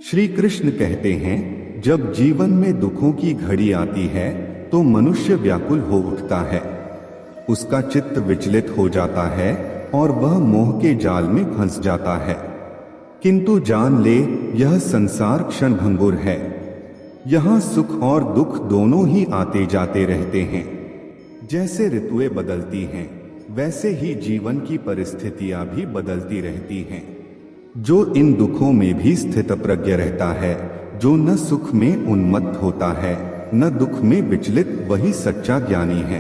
श्री कृष्ण कहते हैं, जब जीवन में दुखों की घड़ी आती है तो मनुष्य व्याकुल हो उठता है। उसका चित्त विचलित हो जाता है और वह मोह के जाल में फंस जाता है। किंतु जान ले, यह संसार क्षणभंगुर है। यहाँ सुख और दुख दोनों ही आते जाते रहते हैं। जैसे ऋतुएं बदलती हैं, वैसे ही जीवन की परिस्थितियां भी बदलती रहती हैं। जो इन दुखों में भी स्थितप्रज्ञ रहता है, जो न सुख में उन्मत्त होता है न दुख में विचलित, वही सच्चा ज्ञानी है।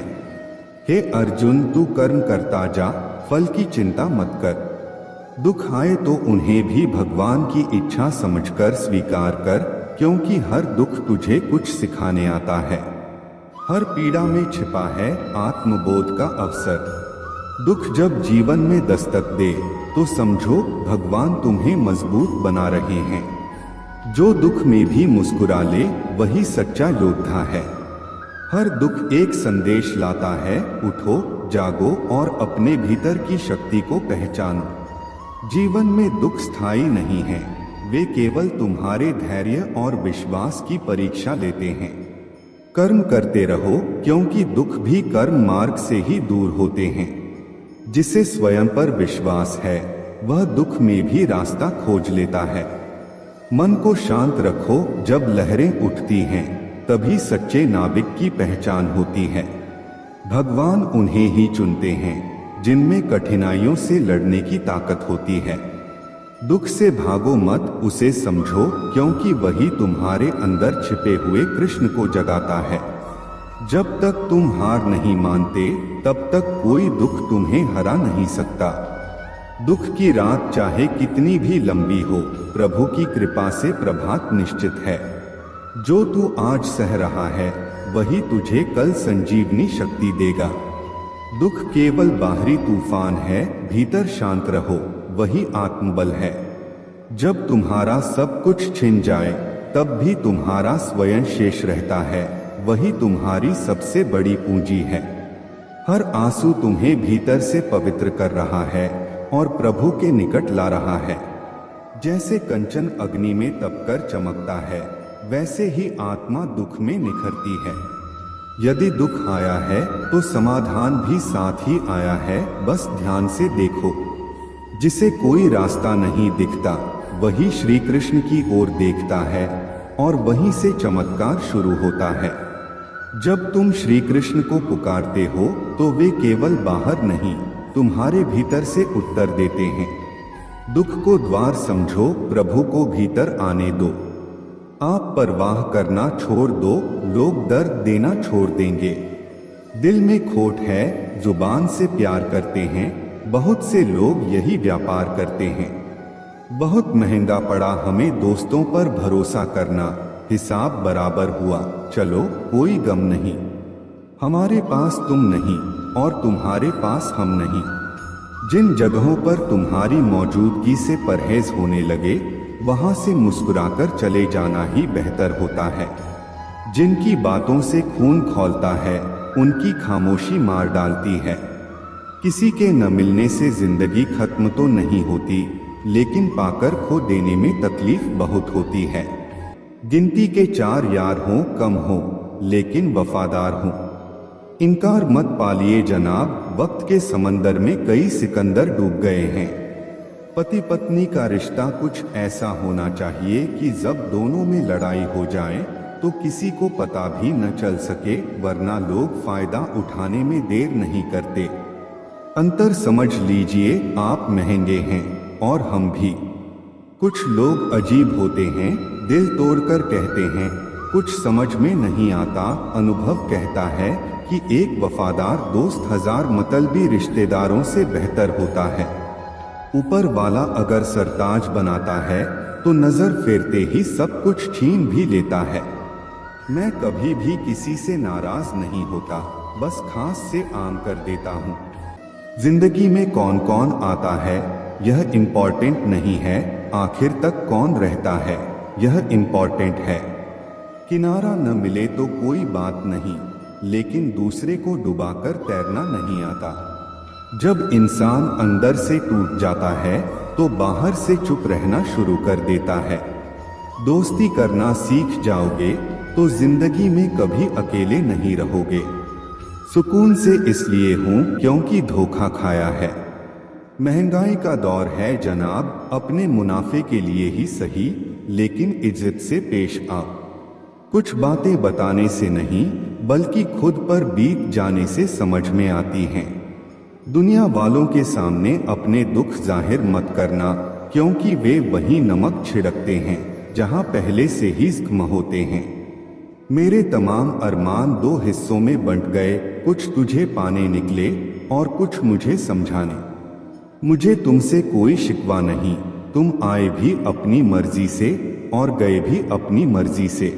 हे अर्जुन, तू कर्म करता जा, फल की चिंता मत कर। दुख आए तो उन्हें भी भगवान की इच्छा समझकर स्वीकार कर, क्योंकि हर दुख तुझे कुछ सिखाने आता है। हर पीड़ा में छिपा है आत्मबोध का अवसर। दुख जब जीवन में दस्तक दे तो समझो भगवान तुम्हें मजबूत बना रहे हैं। जो दुख में भी मुस्कुरा ले वही सच्चा योद्धा है। हर दुख एक संदेश लाता है, उठो, जागो और अपने भीतर की शक्ति को पहचानो। जीवन में दुख स्थायी नहीं है, वे केवल तुम्हारे धैर्य और विश्वास की परीक्षा लेते हैं। कर्म करते रहो, क्योंकि दुख भी कर्म मार्ग से ही दूर होते हैं। जिसे स्वयं पर विश्वास है वह दुख में भी रास्ता खोज लेता है। मन को शांत रखो, जब लहरें उठती हैं तभी सच्चे नाविक की पहचान होती है। भगवान उन्हें ही चुनते हैं जिनमें कठिनाइयों से लड़ने की ताकत होती है। दुख से भागो मत, उसे समझो, क्योंकि वही तुम्हारे अंदर छिपे हुए कृष्ण को जगाता है। जब तक तुम हार नहीं मानते तब तक कोई दुख तुम्हें हरा नहीं सकता। दुख की रात चाहे कितनी भी लंबी हो, प्रभु की कृपा से प्रभात निश्चित है। जो तू आज सह रहा है वही तुझे कल संजीवनी शक्ति देगा। दुख केवल बाहरी तूफान है, भीतर शांत रहो, वही आत्मबल है। जब तुम्हारा सब कुछ छिन जाए तब भी तुम्हारा स्वयं शेष रहता है, वही तुम्हारी सबसे बड़ी पूंजी है। हर आंसू तुम्हें भीतर से पवित्र कर रहा है और प्रभु के निकट ला रहा है। जैसे कंचन अग्नि में तपकर चमकता है, वैसे ही आत्मा दुख में निखरती है। यदि दुख आया है तो समाधान भी साथ ही आया है, बस ध्यान से देखो। जिसे कोई रास्ता नहीं दिखता वही श्री कृष्ण की ओर देखता है और वहीं से चमत्कार शुरू होता है। जब तुम श्री कृष्ण को पुकारते हो तो वे केवल बाहर नहीं, तुम्हारे भीतर से उत्तर देते हैं। दुख को द्वार समझो, प्रभु को भीतर आने दो। आप परवाह करना छोड़ दो, लोग दर्द देना छोड़ देंगे। दिल में खोट है, जुबान से प्यार करते हैं, बहुत से लोग यही व्यापार करते हैं। बहुत महंगा पड़ा हमें दोस्तों पर भरोसा करना, हिसाब बराबर हुआ, चलो कोई गम नहीं। हमारे पास तुम नहीं और तुम्हारे पास हम नहीं। जिन जगहों पर तुम्हारी मौजूदगी से परहेज होने लगे, वहां से मुस्कुराकर चले जाना ही बेहतर होता है। जिनकी बातों से खून खौलता है, उनकी खामोशी मार डालती है। किसी के न मिलने से जिंदगी खत्म तो नहीं होती, लेकिन पाकर खो देने में तकलीफ बहुत होती है। गिनती के 4 यार हों कम हो, लेकिन वफादार हों। इनकार मत पालिए जनाब, वक्त के समंदर में कई सिकंदर डूब गए हैं। पति पत्नी का रिश्ता कुछ ऐसा होना चाहिए कि जब दोनों में लड़ाई हो जाए तो किसी को पता भी न चल सके, वरना लोग फायदा उठाने में देर नहीं करते। अंतर समझ लीजिए, आप महंगे हैं और हम भी। कुछ लोग अजीब होते हैं, दिल तोड़कर कहते हैं, कुछ समझ में नहीं आता। अनुभव कहता है कि एक वफादार दोस्त 1000 मतलबी रिश्तेदारों से बेहतर होता है। ऊपर वाला अगर सरताज बनाता है तो नजर फेरते ही सब कुछ छीन भी लेता है। मैं कभी भी किसी से नाराज नहीं होता, बस खास से आम कर देता हूँ। जिंदगी में कौन कौन आता है यह इम्पोर्टेंट नहीं है, आखिर तक कौन रहता है यह इम्पोर्टेंट है। किनारा न मिले तो कोई बात नहीं, लेकिन दूसरे को डुबाकर तैरना नहीं आता। जब इंसान अंदर से टूट जाता है तो बाहर से चुप रहना शुरू कर देता है। दोस्ती करना सीख जाओगे तो जिंदगी में कभी अकेले नहीं रहोगे। सुकून से इसलिए हूँ क्योंकि धोखा खाया है। महंगाई का दौर है जनाब, अपने मुनाफे के लिए ही सही, लेकिन इज्जत से पेश आओ। कुछ बातें बताने से नहीं बल्कि खुद पर बीत जाने से समझ में आती हैं। दुनिया वालों के सामने अपने दुख जाहिर मत करना, क्योंकि वे वही नमक छिड़कते हैं जहां पहले से ही जख्म होते हैं। मेरे तमाम अरमान दो हिस्सों में बंट गए, कुछ तुझे पाने निकले और कुछ मुझे समझाने। मुझे तुमसे कोई शिकवा नहीं, तुम आए भी अपनी मर्जी से और गए भी अपनी मर्जी से।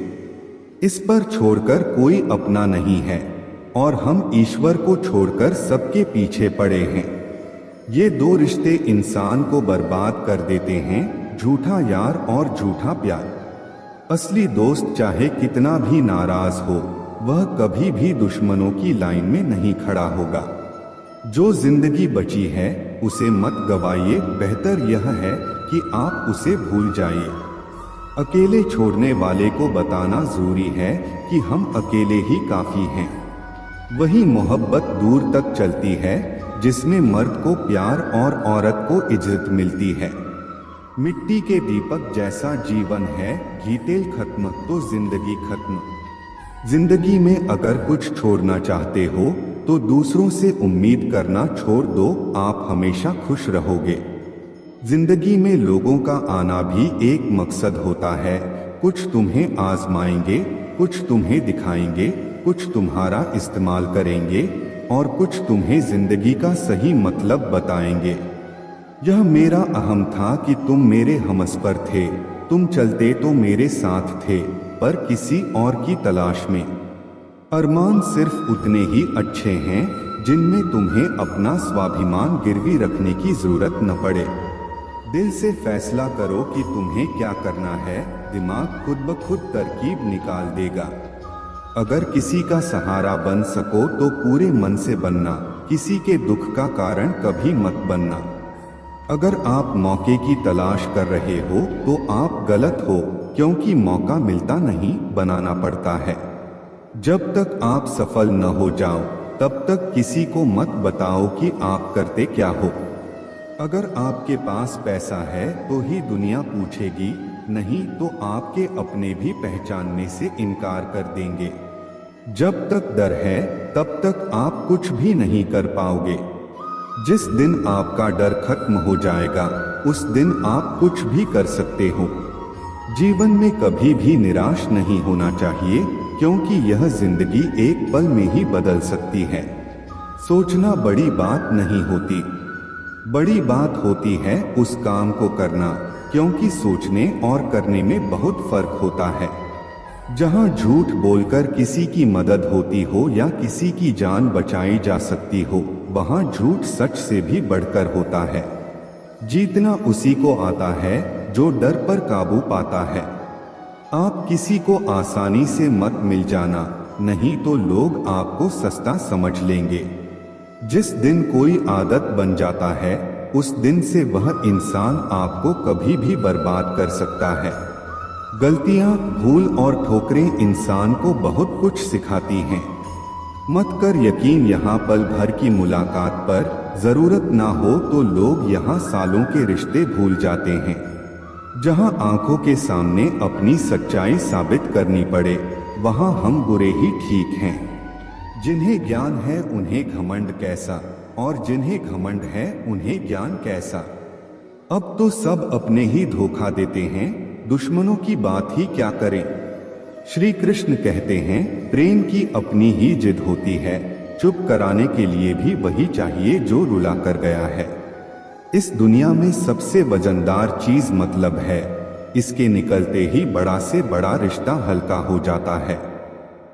इस पर छोड़कर कोई अपना नहीं है और हम ईश्वर को छोड़कर सबके पीछे पड़े हैं। ये दो रिश्ते इंसान को बर्बाद कर देते हैं, झूठा यार और झूठा प्यार। असली दोस्त चाहे कितना भी नाराज हो, वह कभी भी दुश्मनों की लाइन में नहीं खड़ा होगा। जो जिंदगी बची है उसे मत गवाइए, बेहतर यह है कि आप उसे भूल जाइए। अकेले छोड़ने वाले को बताना जरूरी है कि हम अकेले ही काफी हैं। वही मोहब्बत दूर तक चलती है जिसमें मर्द को प्यार और औरत को इज्जत मिलती है। मिट्टी के दीपक जैसा जीवन है, घी तेल खत्म तो जिंदगी खत्म। जिंदगी में अगर कुछ छोड़ना चाहते हो तो दूसरों से उम्मीद करना छोड़ दो, आप हमेशा खुश रहोगे। जिंदगी में लोगों का आना भी एक मकसद होता है। कुछ तुम्हें आजमाएंगे, कुछ तुम्हें दिखाएंगे, कुछ तुम्हारा इस्तेमाल करेंगे और कुछ तुम्हें जिंदगी का सही मतलब बताएंगे। यह मेरा अहम था कि तुम मेरे हमसफर थे, तुम चलते तो मेरे साथ थे, पर किसी और की तलाश में। अरमान सिर्फ उतने ही अच्छे हैं जिनमें तुम्हें अपना स्वाभिमान गिरवी रखने की जरूरत न पड़े। दिल से फैसला करो कि तुम्हें क्या करना है, दिमाग खुद ब खुद तरकीब निकाल देगा। अगर किसी का सहारा बन सको तो पूरे मन से बनना, किसी के दुख का कारण कभी मत बनना। अगर आप मौके की तलाश कर रहे हो तो आप गलत हो, क्योंकि मौका मिलता नहीं, बनाना पड़ता है। जब तक आप सफल न हो जाओ तब तक किसी को मत बताओ कि आप करते क्या हो। अगर आपके पास पैसा है तो ही दुनिया पूछेगी, नहीं तो आपके अपने भी पहचानने से इनकार कर देंगे। जब तक डर है तब तक आप कुछ भी नहीं कर पाओगे। जिस दिन आपका डर खत्म हो जाएगा उस दिन आप कुछ भी कर सकते हो। जीवन में कभी भी निराश नहीं होना चाहिए, क्योंकि यह जिंदगी एक पल में ही बदल सकती है। सोचना बड़ी बात नहीं होती, बड़ी बात होती है उस काम को करना, क्योंकि सोचने और करने में बहुत फर्क होता है। जहां झूठ बोलकर किसी की मदद होती हो या किसी की जान बचाई जा सकती हो, वहां झूठ सच से भी बढ़कर होता है। जीतना उसी को आता है जो डर पर काबू पाता है। आप किसी को आसानी से मत मिल जाना, नहीं तो लोग आपको सस्ता समझ लेंगे। जिस दिन कोई आदत बन जाता है उस दिन से वह इंसान आपको कभी भी बर्बाद कर सकता है। गलतियां, भूल और ठोकरें इंसान को बहुत कुछ सिखाती हैं। मत कर यकीन यहाँ पल भर की मुलाकात पर, जरूरत ना हो तो लोग यहाँ सालों के रिश्ते भूल जाते हैं। जहाँ आंखों के सामने अपनी सच्चाई साबित करनी पड़े, वहाँ हम बुरे ही ठीक हैं। जिन्हें ज्ञान है उन्हें घमंड कैसा, और जिन्हें घमंड है उन्हें ज्ञान कैसा। अब तो सब अपने ही धोखा देते हैं, दुश्मनों की बात ही क्या करें। श्री कृष्ण कहते हैं, प्रेम की अपनी ही जिद होती है, चुप कराने के लिए भी वही चाहिए जो रुला कर गया है। इस दुनिया में सबसे वजनदार चीज मतलब है, इसके निकलते ही बड़ा से बड़ा रिश्ता हल्का हो जाता है।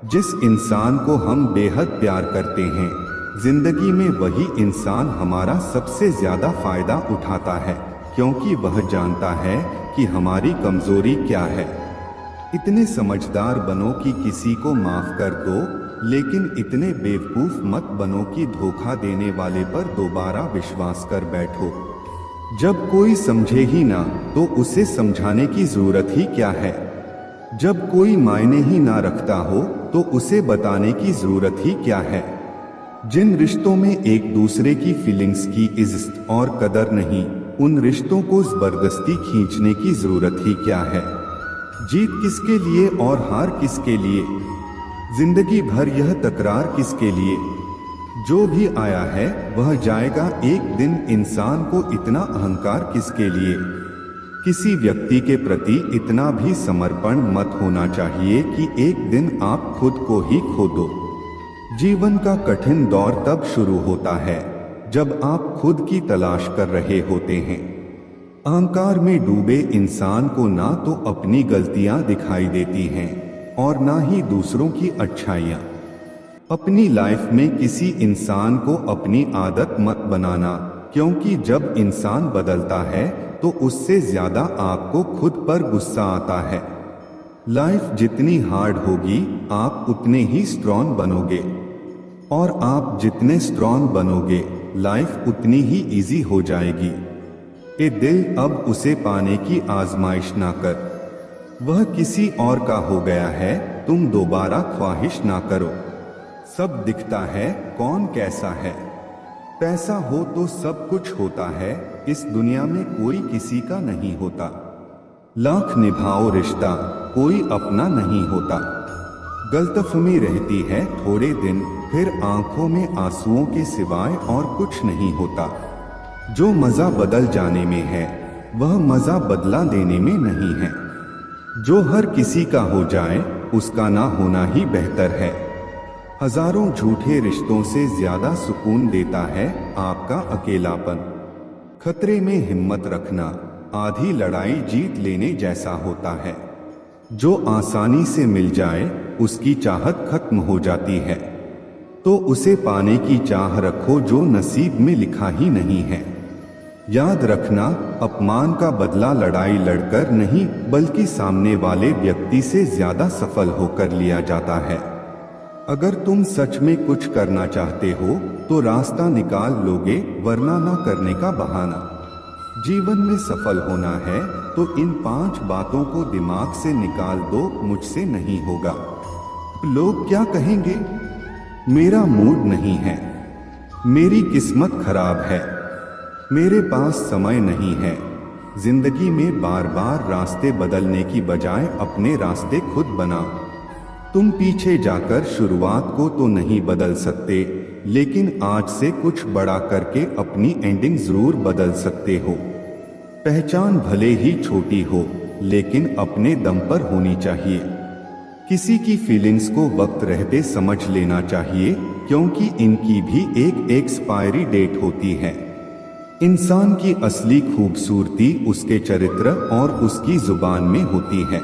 जिस इंसान को हम बेहद प्यार करते हैं, जिंदगी में वही इंसान हमारा सबसे ज्यादा फायदा उठाता है, क्योंकि वह जानता है कि हमारी कमजोरी क्या है। इतने समझदार बनो कि किसी को माफ कर दो, लेकिन इतने बेवकूफ मत बनो कि धोखा देने वाले पर दोबारा विश्वास कर बैठो। जब कोई समझे ही ना तो उसे समझाने की जरूरत ही क्या है। जब कोई मायने ही ना रखता हो तो उसे बताने की जरूरत ही क्या है। जिन रिश्तों में एक दूसरे की फीलिंग्स की इज्जत और कदर नहीं, उन रिश्तों को जबरदस्ती खींचने की जरूरत ही क्या है। जीत किसके लिए और हार किसके लिए, जिंदगी भर यह तकरार किसके लिए। जो भी आया है वह जाएगा एक दिन, इंसान को इतना अहंकार किसके लिए। किसी व्यक्ति के प्रति इतना भी समर्पण मत होना चाहिए कि एक दिन आप खुद को ही खो दो। जीवन का कठिन दौर तब शुरू होता है जब आप खुद की तलाश कर रहे होते हैं। अहंकार में डूबे इंसान को ना तो अपनी गलतियां दिखाई देती हैं और ना ही दूसरों की अच्छाइयां। अपनी लाइफ में किसी इंसान को अपनी आदत मत बनाना, क्योंकि जब इंसान बदलता है तो उससे ज्यादा आपको खुद पर गुस्सा आता है। लाइफ जितनी हार्ड होगी आप उतने ही स्ट्रॉन्ग बनोगे, और आप जितने स्ट्रॉन्ग बनोगे लाइफ उतनी ही इजी हो जाएगी। ए दिल, अब उसे पाने की आजमाइश ना कर, वह किसी और का हो गया है, तुम दोबारा ख्वाहिश ना करो। सब दिखता है कौन कैसा है, पैसा हो तो सब कुछ होता है, इस दुनिया में कोई किसी का नहीं होता। लाख निभाओ रिश्ता कोई अपना नहीं होता। गलतफहमी रहती है थोड़े दिन, फिर आंखों में आंसुओं के सिवाय और कुछ नहीं होता। जो मजा बदल जाने में है वह मजा बदला देने में नहीं है। जो हर किसी का हो जाए उसका ना होना ही बेहतर है। हजारों झूठे रिश्तों से ज्यादा सुकून देता है आपका अकेलापन। खतरे में हिम्मत रखना आधी लड़ाई जीत लेने जैसा होता है। जो आसानी से मिल जाए उसकी चाहत खत्म हो जाती है, तो उसे पाने की चाह रखो जो नसीब में लिखा ही नहीं है। याद रखना, अपमान का बदला लड़ाई लड़कर नहीं बल्कि सामने वाले व्यक्ति से ज्यादा सफल होकर लिया जाता है। अगर तुम सच में कुछ करना चाहते हो तो रास्ता निकाल लोगे, वरना ना करने का बहाना। जीवन में सफल होना है तो इन 5 बातों को दिमाग से निकाल दो, मुझसे नहीं होगा। लोग क्या कहेंगे, मेरा मूड नहीं है, मेरी किस्मत खराब है, मेरे पास समय नहीं है। जिंदगी में बार बार रास्ते बदलने की बजाय अपने रास्ते खुद बनाओ। तुम पीछे जाकर शुरुआत को तो नहीं बदल सकते, लेकिन आज से कुछ बड़ा करके अपनी एंडिंग जरूर बदल सकते हो। पहचान भले ही छोटी हो लेकिन अपने दम पर होनी चाहिए। किसी की फीलिंग्स को वक्त रहते समझ लेना चाहिए, क्योंकि इनकी भी एक एक्सपायरी डेट होती है। इंसान की असली खूबसूरती उसके चरित्र और उसकी जुबान में होती है।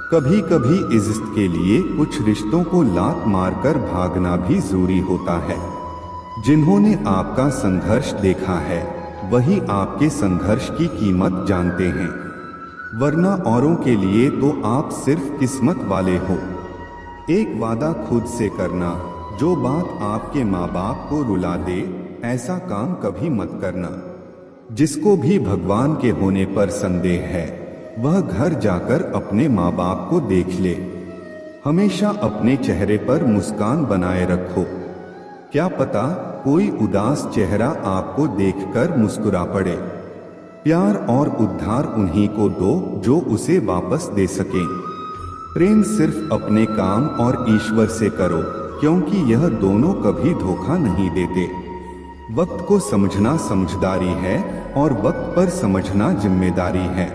कभी कभी इज्जत के लिए कुछ रिश्तों को लात मारकर भागना भी जरूरी होता है। जिन्होंने आपका संघर्ष देखा है वही आपके संघर्ष की कीमत जानते हैं, वरना औरों के लिए तो आप सिर्फ किस्मत वाले हो। एक वादा खुद से करना, जो बात आपके माँ बाप को रुला दे ऐसा काम कभी मत करना। जिसको भी भगवान के होने पर संदेह है वह घर जाकर अपने माँ बाप को देख ले। हमेशा अपने चेहरे पर मुस्कान बनाए रखो, क्या पता कोई उदास चेहरा आपको देखकर मुस्कुरा पड़े। प्यार और उद्धार उन्हीं को दो जो उसे वापस दे सकें। प्रेम सिर्फ अपने काम और ईश्वर से करो, क्योंकि यह दोनों कभी धोखा नहीं देते। वक्त को समझना समझदारी है और वक्त पर समझना जिम्मेदारी है।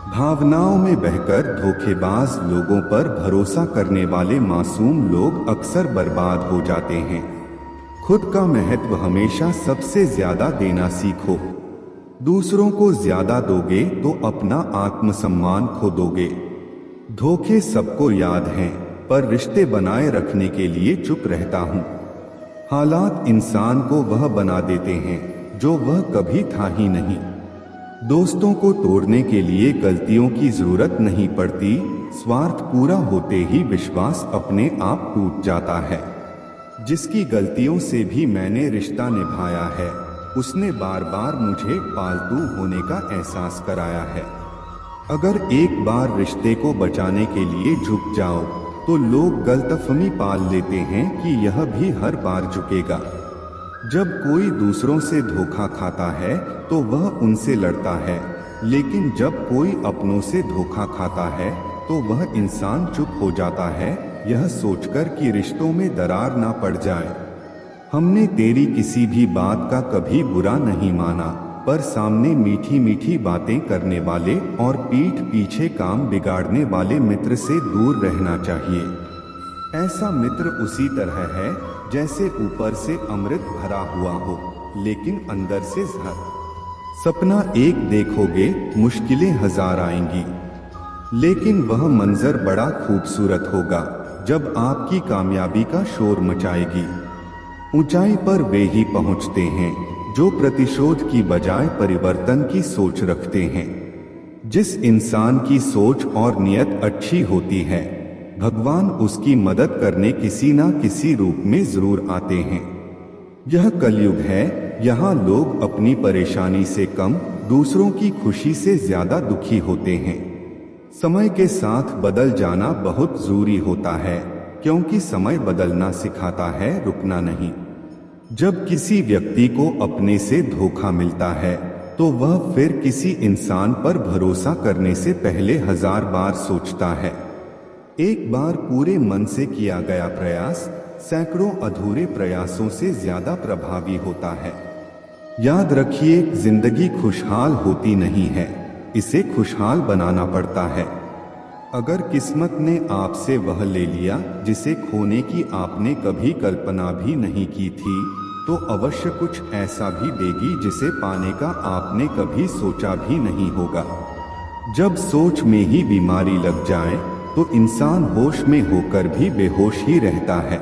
भावनाओं में बहकर धोखेबाज लोगों पर भरोसा करने वाले मासूम लोग अक्सर बर्बाद हो जाते हैं। खुद का महत्व हमेशा सबसे ज्यादा देना सीखो। दूसरों को ज्यादा दोगे तो अपना आत्मसम्मान खो दोगे। धोखे सबको याद हैं, पर रिश्ते बनाए रखने के लिए चुप रहता हूँ। हालात इंसान को वह बना देते हैं जो वह कभी था ही नहीं। दोस्तों को तोड़ने के लिए गलतियों की जरूरत नहीं पड़ती, स्वार्थ पूरा होते ही विश्वास अपने आप टूट जाता है। जिसकी गलतियों से भी मैंने रिश्ता निभाया है उसने बार बार मुझे पालतू होने का एहसास कराया है। अगर एक बार रिश्ते को बचाने के लिए झुक जाओ तो लोग गलतफहमी पाल लेते हैं कि यह भी हर बार झुकेगा। जब कोई दूसरों से धोखा खाता है तो वह उनसे लड़ता है, लेकिन जब कोई अपनों से धोखा खाता है तो वह इंसान चुप हो जाता है, यह सोचकर कि रिश्तों में दरार ना पड़ जाए। हमने तेरी किसी भी बात का कभी बुरा नहीं माना, पर सामने मीठी मीठी बातें करने वाले और पीठ पीछे काम बिगाड़ने वाले मित्र से दूर रहना चाहिए। ऐसा मित्र उसी तरह है जैसे ऊपर से अमृत भरा हुआ हो लेकिन अंदर से जहर। सपना एक देखोगे, मुश्किलें हजार आएंगी, लेकिन वह मंजर बड़ा खूबसूरत होगा जब आपकी कामयाबी का शोर मचाएगी। ऊंचाई पर वे ही पहुंचते हैं जो प्रतिशोध की बजाय परिवर्तन की सोच रखते हैं। जिस इंसान की सोच और नियत अच्छी होती है, भगवान उसकी मदद करने किसी ना किसी रूप में जरूर आते हैं। यह कलयुग है, यहाँ लोग अपनी परेशानी से कम, दूसरों की खुशी से ज्यादा दुखी होते हैं। समय के साथ बदल जाना बहुत जरूरी होता है, क्योंकि समय बदलना सिखाता है, रुकना नहीं। जब किसी व्यक्ति को अपने से धोखा मिलता है तो वह फिर किसी इंसान पर भरोसा करने से पहले हजार बार सोचता है। एक बार पूरे मन से किया गया प्रयास सैकड़ों अधूरे प्रयासों से ज्यादा प्रभावी होता है। याद रखिए, जिंदगी खुशहाल होती नहीं है, इसे खुशहाल बनाना पड़ता है। अगर किस्मत ने आपसे वह ले लिया जिसे खोने की आपने कभी कल्पना भी नहीं की थी, तो अवश्य कुछ ऐसा भी देगी जिसे पाने का आपने कभी सोचा भी नहीं होगा। जब सोच में ही बीमारी लग जाए तो इंसान होश में होकर भी बेहोश ही रहता है।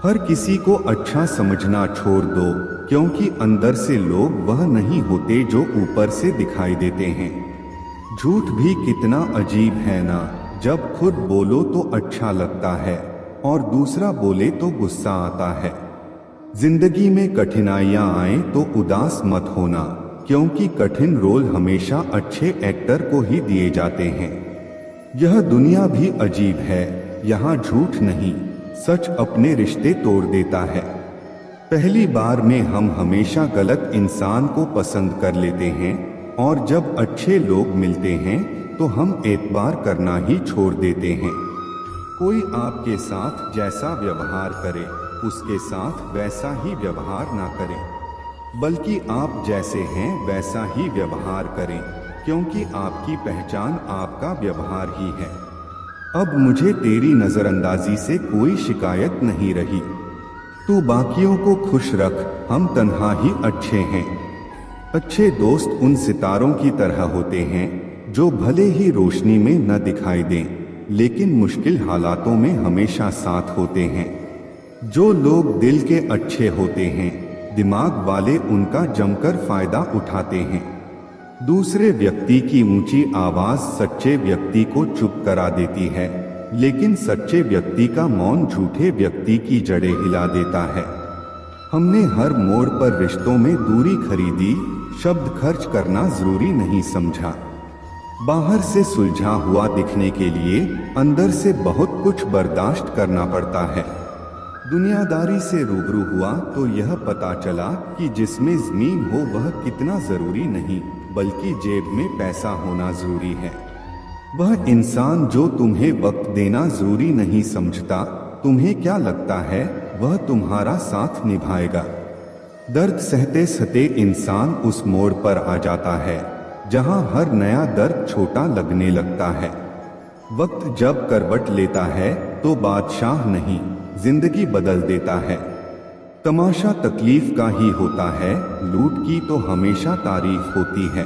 हर किसी को अच्छा समझना छोड़ दो, क्योंकि अंदर से लोग वह नहीं होते जो ऊपर से दिखाई देते हैं। झूठ भी कितना अजीब है ना, जब खुद बोलो तो अच्छा लगता है और दूसरा बोले तो गुस्सा आता है। जिंदगी में कठिनाइयां आए तो उदास मत होना, क्योंकि कठिन रोल हमेशा अच्छे एक्टर को ही दिए जाते हैं। यह दुनिया भी अजीब है, यहाँ झूठ नहीं, सच अपने रिश्ते तोड़ देता है। पहली बार में हम हमेशा गलत इंसान को पसंद कर लेते हैं, और जब अच्छे लोग मिलते हैं तो हम एतबार करना ही छोड़ देते हैं। कोई आपके साथ जैसा व्यवहार करे, उसके साथ वैसा ही व्यवहार ना करें, बल्कि आप जैसे हैं वैसा ही व्यवहार करें, क्योंकि आपकी पहचान आपका व्यवहार ही है। अब मुझे तेरी नजरअंदाजी से कोई शिकायत नहीं रही। तू बाकियों को खुश रख, हम तन्हा ही अच्छे हैं। अच्छे दोस्त उन सितारों की तरह होते हैं जो भले ही रोशनी में न दिखाई दें, लेकिन मुश्किल हालातों में हमेशा साथ होते हैं। जो लोग दिल के अच्छे होते हैं, दिमाग वाले उनका जमकर फायदा उठाते हैं। दूसरे व्यक्ति की ऊंची आवाज सच्चे व्यक्ति को चुप करा देती है, लेकिन सच्चे व्यक्ति का मौन झूठे व्यक्ति की जड़ें हिला देता है। हमने हर मोड़ पर रिश्तों में दूरी खरीदी, शब्द खर्च करना जरूरी नहीं समझा। बाहर से सुलझा हुआ दिखने के लिए अंदर से बहुत कुछ बर्दाश्त करना पड़ता है। दुनियादारी से रूबरू हुआ तो यह पता चला कि जिसमें जमीन हो वह कितना जरूरी नहीं, बल्कि जेब में पैसा होना जरूरी है। वह इंसान जो तुम्हें वक्त देना जरूरी नहीं समझता, तुम्हें क्या लगता है वह तुम्हारा साथ निभाएगा? दर्द सहते सहते इंसान उस मोड़ पर आ जाता है जहां हर नया दर्द छोटा लगने लगता है। वक्त जब करवट लेता है तो बादशाह नहीं, जिंदगी बदल देता है। तमाशा तकलीफ का ही होता है, लूट की तो हमेशा तारीफ होती है।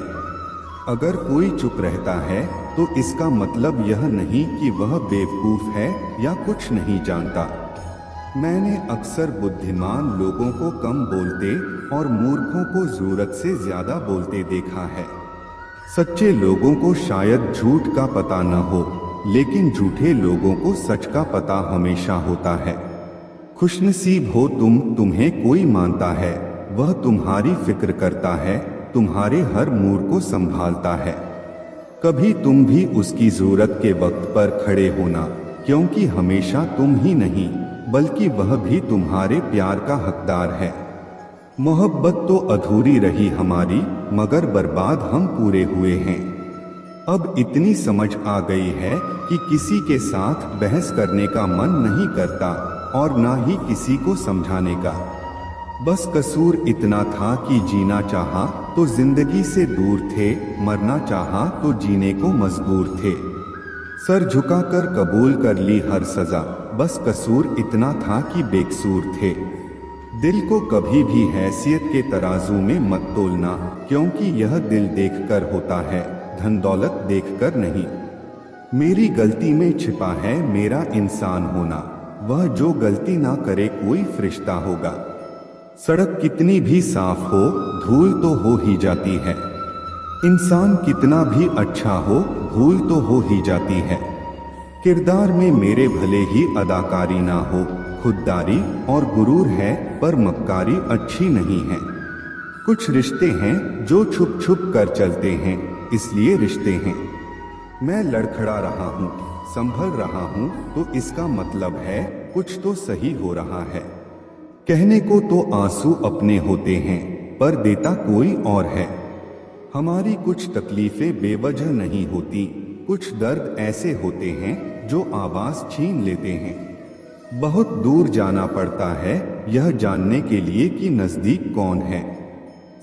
अगर कोई चुप रहता है तो इसका मतलब यह नहीं कि वह बेवकूफ है या कुछ नहीं जानता। मैंने अक्सर बुद्धिमान लोगों को कम बोलते और मूर्खों को जरूरत से ज्यादा बोलते देखा है। सच्चे लोगों को शायद झूठ का पता न हो, लेकिन झूठे लोगों को सच का पता हमेशा होता है। खुशनसीब हो तुम, तुम्हें कोई मानता है, वह तुम्हारी फिक्र करता है, तुम्हारे हर मूड को संभालता है। कभी तुम भी उसकी जरूरत के वक्त पर खड़े होना, क्योंकि हमेशा तुम ही नहीं बल्कि वह भी तुम्हारे प्यार का हकदार है। मोहब्बत तो अधूरी रही हमारी, मगर बर्बाद हम पूरे हुए हैं। अब इतनी समझ आ गई है कि किसी के साथ बहस करने का मन नहीं करता और ना ही किसी को समझाने का। बस कसूर इतना था कि जीना चाहा तो जिंदगी से दूर थे, मरना चाहा तो जीने को मजबूर थे। सर झुकाकर कबूल कर ली हर सजा, बस कसूर इतना था कि बेकसूर थे। दिल को कभी भी हैसियत के तराजू में मत तोलना, क्योंकि यह दिल देखकर होता है, धन दौलत देखकर नहीं। मेरी गलती में छिपा है मेरा इंसान होना, वह जो गलती ना करे कोई फरिश्ता होगा। सड़क कितनी भी साफ हो, धूल तो हो ही जाती है। इंसान कितना भी अच्छा हो, भूल तो हो ही जाती है। किरदार में मेरे भले ही अदाकारी ना हो, खुददारी और गुरूर है, पर मक्कारी अच्छी नहीं है। कुछ रिश्ते हैं जो छुप छुप कर चलते हैं, इसलिए रिश्ते हैं। मैं लड़खड़ा रहा हूँ, संभल रहा हूँ, तो इसका मतलब है कुछ तो सही हो रहा है। कहने को तो आंसू अपने होते हैं, पर देता कोई और है। हमारी कुछ तकलीफें बेवजह नहीं होती, कुछ दर्द ऐसे होते हैं जो आवाज छीन लेते हैं। बहुत दूर जाना पड़ता है यह जानने के लिए कि नजदीक कौन है।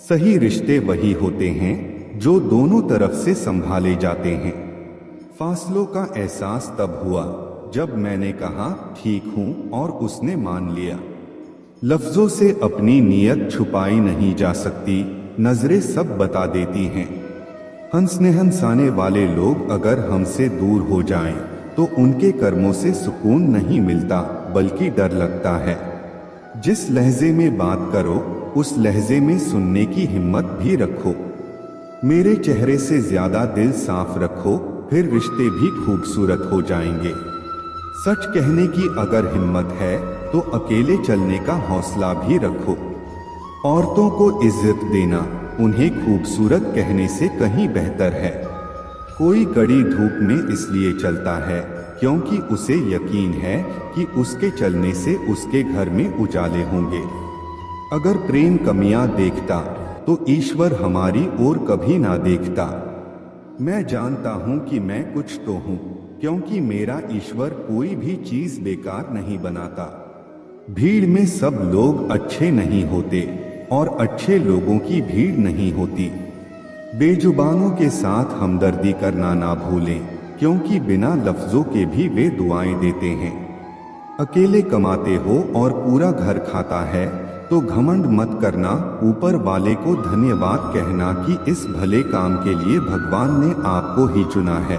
सही रिश्ते वही होते हैं जो दोनों तरफ से संभाले जाते हैं। फासलों का एहसास तब हुआ जब मैंने कहा ठीक हूं और उसने मान लिया। लफ्जों से अपनी नीयत छुपाई नहीं जा सकती, नजरें सब बता देती हैं। हंसने हंसाने वाले लोग अगर हमसे दूर हो जाएं, तो उनके कर्मों से सुकून नहीं मिलता बल्कि डर लगता है। जिस लहजे में बात करो उस लहजे में सुनने की हिम्मत भी रखो। मेरे चेहरे से ज्यादा दिल साफ रखो, फिर रिश्ते भी खूबसूरत हो जाएंगे। सच कहने की अगर हिम्मत है तो अकेले चलने का हौसला भी रखो। औरतों को इज्जत देना उन्हें खूबसूरत कहने से कहीं बेहतर है। कोई कड़ी धूप में इसलिए चलता है क्योंकि उसे यकीन है कि उसके चलने से उसके घर में उजाले होंगे। अगर प्रेम कमियां देखता तो ईश्वर हमारी ओर कभी ना देखता। मैं जानता हूं कि मैं कुछ तो हूं, क्योंकि मेरा ईश्वर कोई भी चीज बेकार नहीं बनाता। भीड़ में सब लोग अच्छे नहीं होते और अच्छे लोगों की भीड़ नहीं होती। बेजुबानों के साथ हमदर्दी करना ना भूलें, क्योंकि बिना लफ्जों के भी वे दुआएं देते हैं। अकेले कमाते हो और पूरा घर खाता है तो घमंड मत करना, ऊपर वाले को धन्यवाद कहना कि इस भले काम के लिए भगवान ने आपको ही चुना है।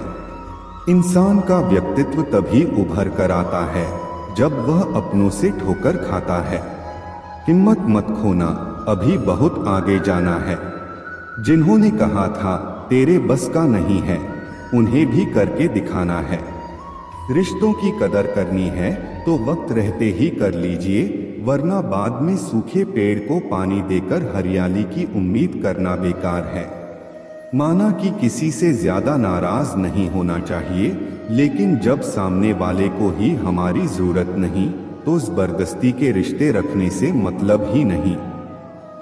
इंसान का व्यक्तित्व तभी उभर कर आता है जब वह अपनों से ठोकर खाता है। हिम्मत मत खोना, अभी बहुत आगे जाना है। जिन्होंने कहा था तेरे बस का नहीं है, उन्हें भी करके दिखाना है। रिश्तों की कदर करनी है तो वक्त रहते ही कर लीजिए, वरना बाद में सूखे पेड़ को पानी देकर हरियाली की उम्मीद करना बेकार है। माना कि किसी से ज्यादा नाराज नहीं होना चाहिए, लेकिन जब सामने वाले को ही हमारी जरूरत नहीं तो जबरदस्ती के रिश्ते रखने से मतलब ही नहीं।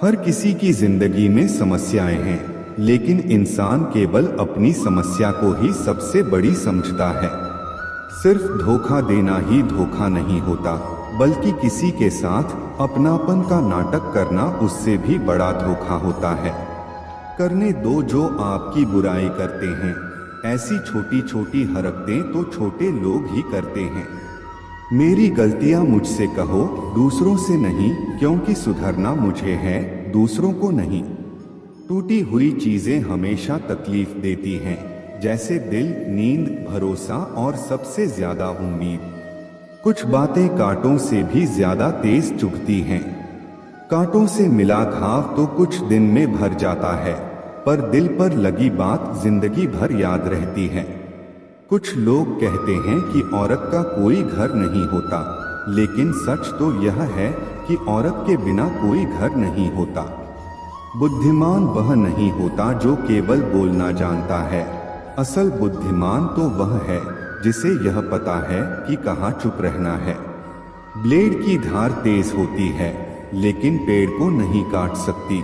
हर किसी की जिंदगी में समस्याएं हैं, लेकिन इंसान केवल अपनी समस्या को ही सबसे बड़ी समझता है। सिर्फ धोखा देना ही धोखा नहीं होता, बल्कि किसी के साथ अपनापन का नाटक करना उससे भी बड़ा धोखा होता है। करने दो जो आपकी बुराई करते हैं, ऐसी छोटी छोटी हरकतें तो छोटे लोग ही करते हैं। मेरी गलतियां मुझसे कहो, दूसरों से नहीं, क्योंकि सुधरना मुझे है, दूसरों को नहीं। टूटी हुई चीजें हमेशा तकलीफ देती हैं, जैसे दिल, नींद, भरोसा और सबसे ज्यादा उम्मीद। कुछ बातें कांटों से भी ज्यादा तेज चुभती हैं। कांटों से मिला घाव तो कुछ दिन में भर जाता है, पर दिल पर लगी बात जिंदगी भर याद रहती है। कुछ लोग कहते हैं कि औरत का कोई घर नहीं होता, लेकिन सच तो यह है कि औरत के बिना कोई घर नहीं होता। बुद्धिमान वह नहीं होता जो केवल बोलना जानता है, असल बुद्धिमान तो वह है जिसे यह पता है कि कहाँ चुप रहना है। ब्लेड की धार तेज होती है लेकिन पेड़ को नहीं काट सकती।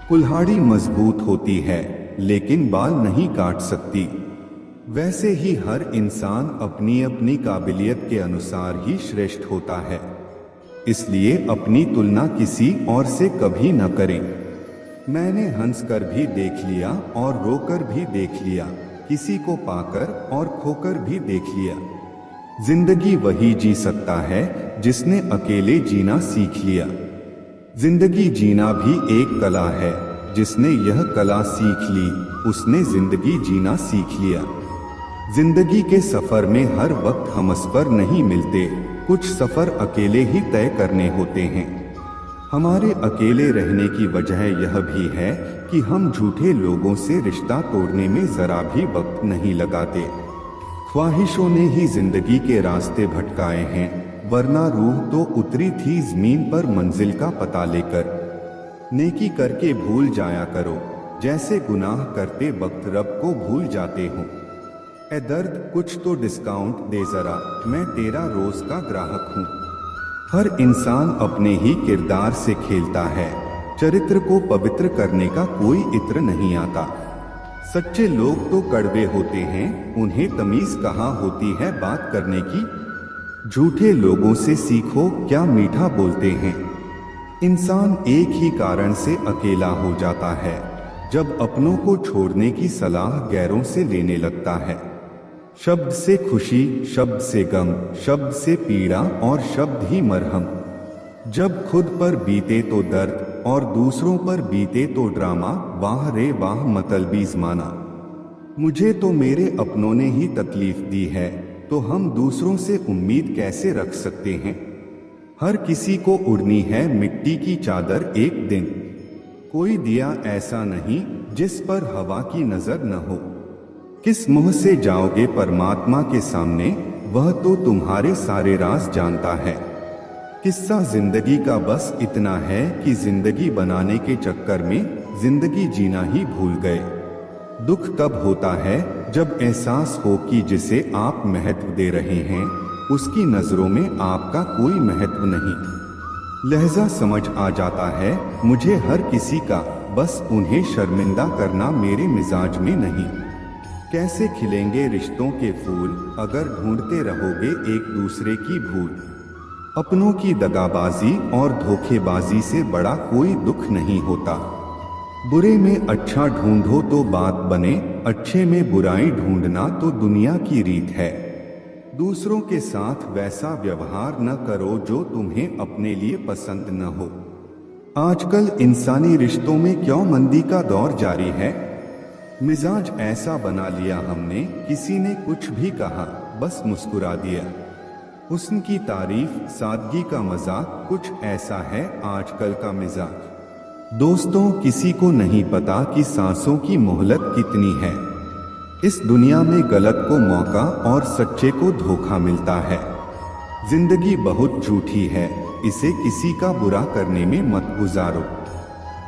कुल्हाड़ी मजबूत होती है लेकिन बाल नहीं काट सकती। वैसे ही हर इंसान अपनी अपनी काबिलियत के अनुसार ही श्रेष्ठ होता है, इसलिए अपनी तुलना किसी और से कभी न करें। मैंने हंसकर भी देख लिया और रोकर भी देख लिया, किसी को पाकर और खोकर भी देख लिया। जिंदगी वही जी सकता है जिसने अकेले जीना सीख लिया। जिंदगी जीना भी एक कला है, जिसने यह कला सीख ली उसने जिंदगी जीना सीख लिया। जिंदगी के सफर में हर वक्त हमसफर नहीं मिलते, कुछ सफर अकेले ही तय करने होते हैं। हमारे अकेले रहने की वजह यह भी है कि हम झूठे लोगों से रिश्ता तोड़ने में जरा भी वक्त नहीं लगाते। ख्वाहिशों ने ही जिंदगी के रास्ते भटकाए हैं, वरना रूह तो उतरी थी जमीन पर मंजिल का पता लेकर। नेकी करके भूल जाया करो, जैसे गुनाह करते वक्त रब को भूल जाते हो। ए दर्द कुछ तो डिस्काउंट दे जरा, मैं तेरा रोज का ग्राहक हूँ। हर इंसान अपने ही किरदार से खेलता है, चरित्र को पवित्र करने का कोई इत्र नहीं आता। सच्चे लोग तो कड़वे होते हैं, उन्हें तमीज कहाँ होती है बात करने की। झूठे लोगों से सीखो क्या मीठा बोलते हैं। इंसान एक ही कारण से अकेला हो जाता है, जब अपनों को छोड़ने की सलाह गैरों से लेने लगता है। शब्द से खुशी, शब्द से गम, शब्द से पीड़ा और शब्द ही मरहम। जब खुद पर बीते तो दर्द और दूसरों पर बीते तो ड्रामा, वाह रे वाह मतलबी ज़माना। मुझे तो मेरे अपनों ने ही तकलीफ दी है, तो हम दूसरों से उम्मीद कैसे रख सकते हैं। हर किसी को उड़नी है मिट्टी की चादर एक दिन। कोई दिया ऐसा नहीं जिस पर हवा की नजर न हो। किस मुंह से जाओगे परमात्मा के सामने, वह तो तुम्हारे सारे राज जानता है। किस्सा जिंदगी का बस इतना है कि जिंदगी बनाने के चक्कर में जिंदगी जीना ही भूल गए। दुख तब होता है जब एहसास हो कि जिसे आप महत्व दे रहे हैं उसकी नजरों में आपका कोई महत्व नहीं। लहजा समझ आ जाता है मुझे हर किसी का, बस उन्हें शर्मिंदा करना मेरे मिजाज में नहीं। कैसे खिलेंगे रिश्तों के फूल अगर ढूंढते रहोगे एक दूसरे की भूल। अपनों की दगाबाजी और धोखेबाजी से बड़ा कोई दुख नहीं होता। बुरे में अच्छा ढूंढो तो बात बने, अच्छे में बुराई ढूंढना तो दुनिया की रीत है। दूसरों के साथ वैसा व्यवहार न करो जो तुम्हें अपने लिए पसंद न हो। आजकल इंसानी रिश्तों में क्यों मंदी का दौर जारी है। मिजाज ऐसा बना लिया हमने, किसी ने कुछ भी कहा बस मुस्कुरा दिया। हुस्न की तारीफ, सादगी का मजाक, कुछ ऐसा है आजकल का मिजाज। दोस्तों, किसी को नहीं पता कि सांसों की मोहलत कितनी है। इस दुनिया में गलत को मौका और सच्चे को धोखा मिलता है। जिंदगी बहुत झूठी है, इसे किसी का बुरा करने में मत गुजारो।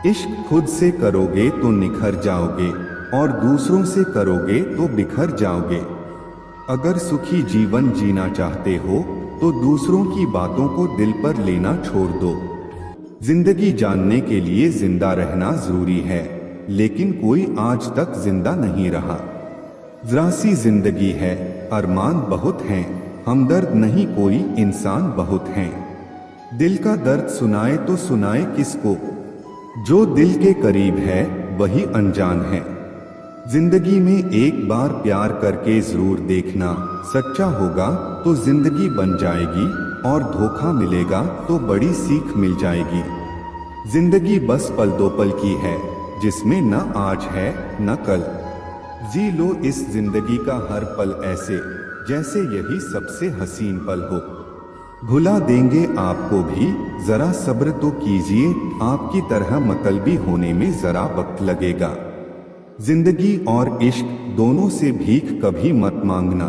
इश्क खुद से करोगे तो निखर जाओगे और दूसरों से करोगे तो बिखर जाओगे। अगर सुखी जीवन जीना चाहते हो तो दूसरों की बातों को दिल पर लेना छोड़ दो। जिंदगी जानने के लिए जिंदा रहना जरूरी है, लेकिन कोई आज तक जिंदा नहीं रहा। जरा सी जिंदगी है, अरमान बहुत हैं, हमदर्द नहीं कोई, इंसान बहुत हैं। दिल का दर्द सुनाए तो सुनाए किसको, जो दिल के करीब है वही अनजान है। जिंदगी में एक बार प्यार करके जरूर देखना, सच्चा होगा तो जिंदगी बन जाएगी और धोखा मिलेगा तो बड़ी सीख मिल जाएगी। जिंदगी बस पल दो पल की है, जिसमें न आज है न कल। जी लो इस जिंदगी का हर पल ऐसे जैसे यही सबसे हसीन पल हो। भुला देंगे आपको भी, जरा सब्र तो कीजिए, आपकी तरह मतलबी होने में जरा वक्त लगेगा। जिंदगी और इश्क दोनों से भीख कभी मत मांगना।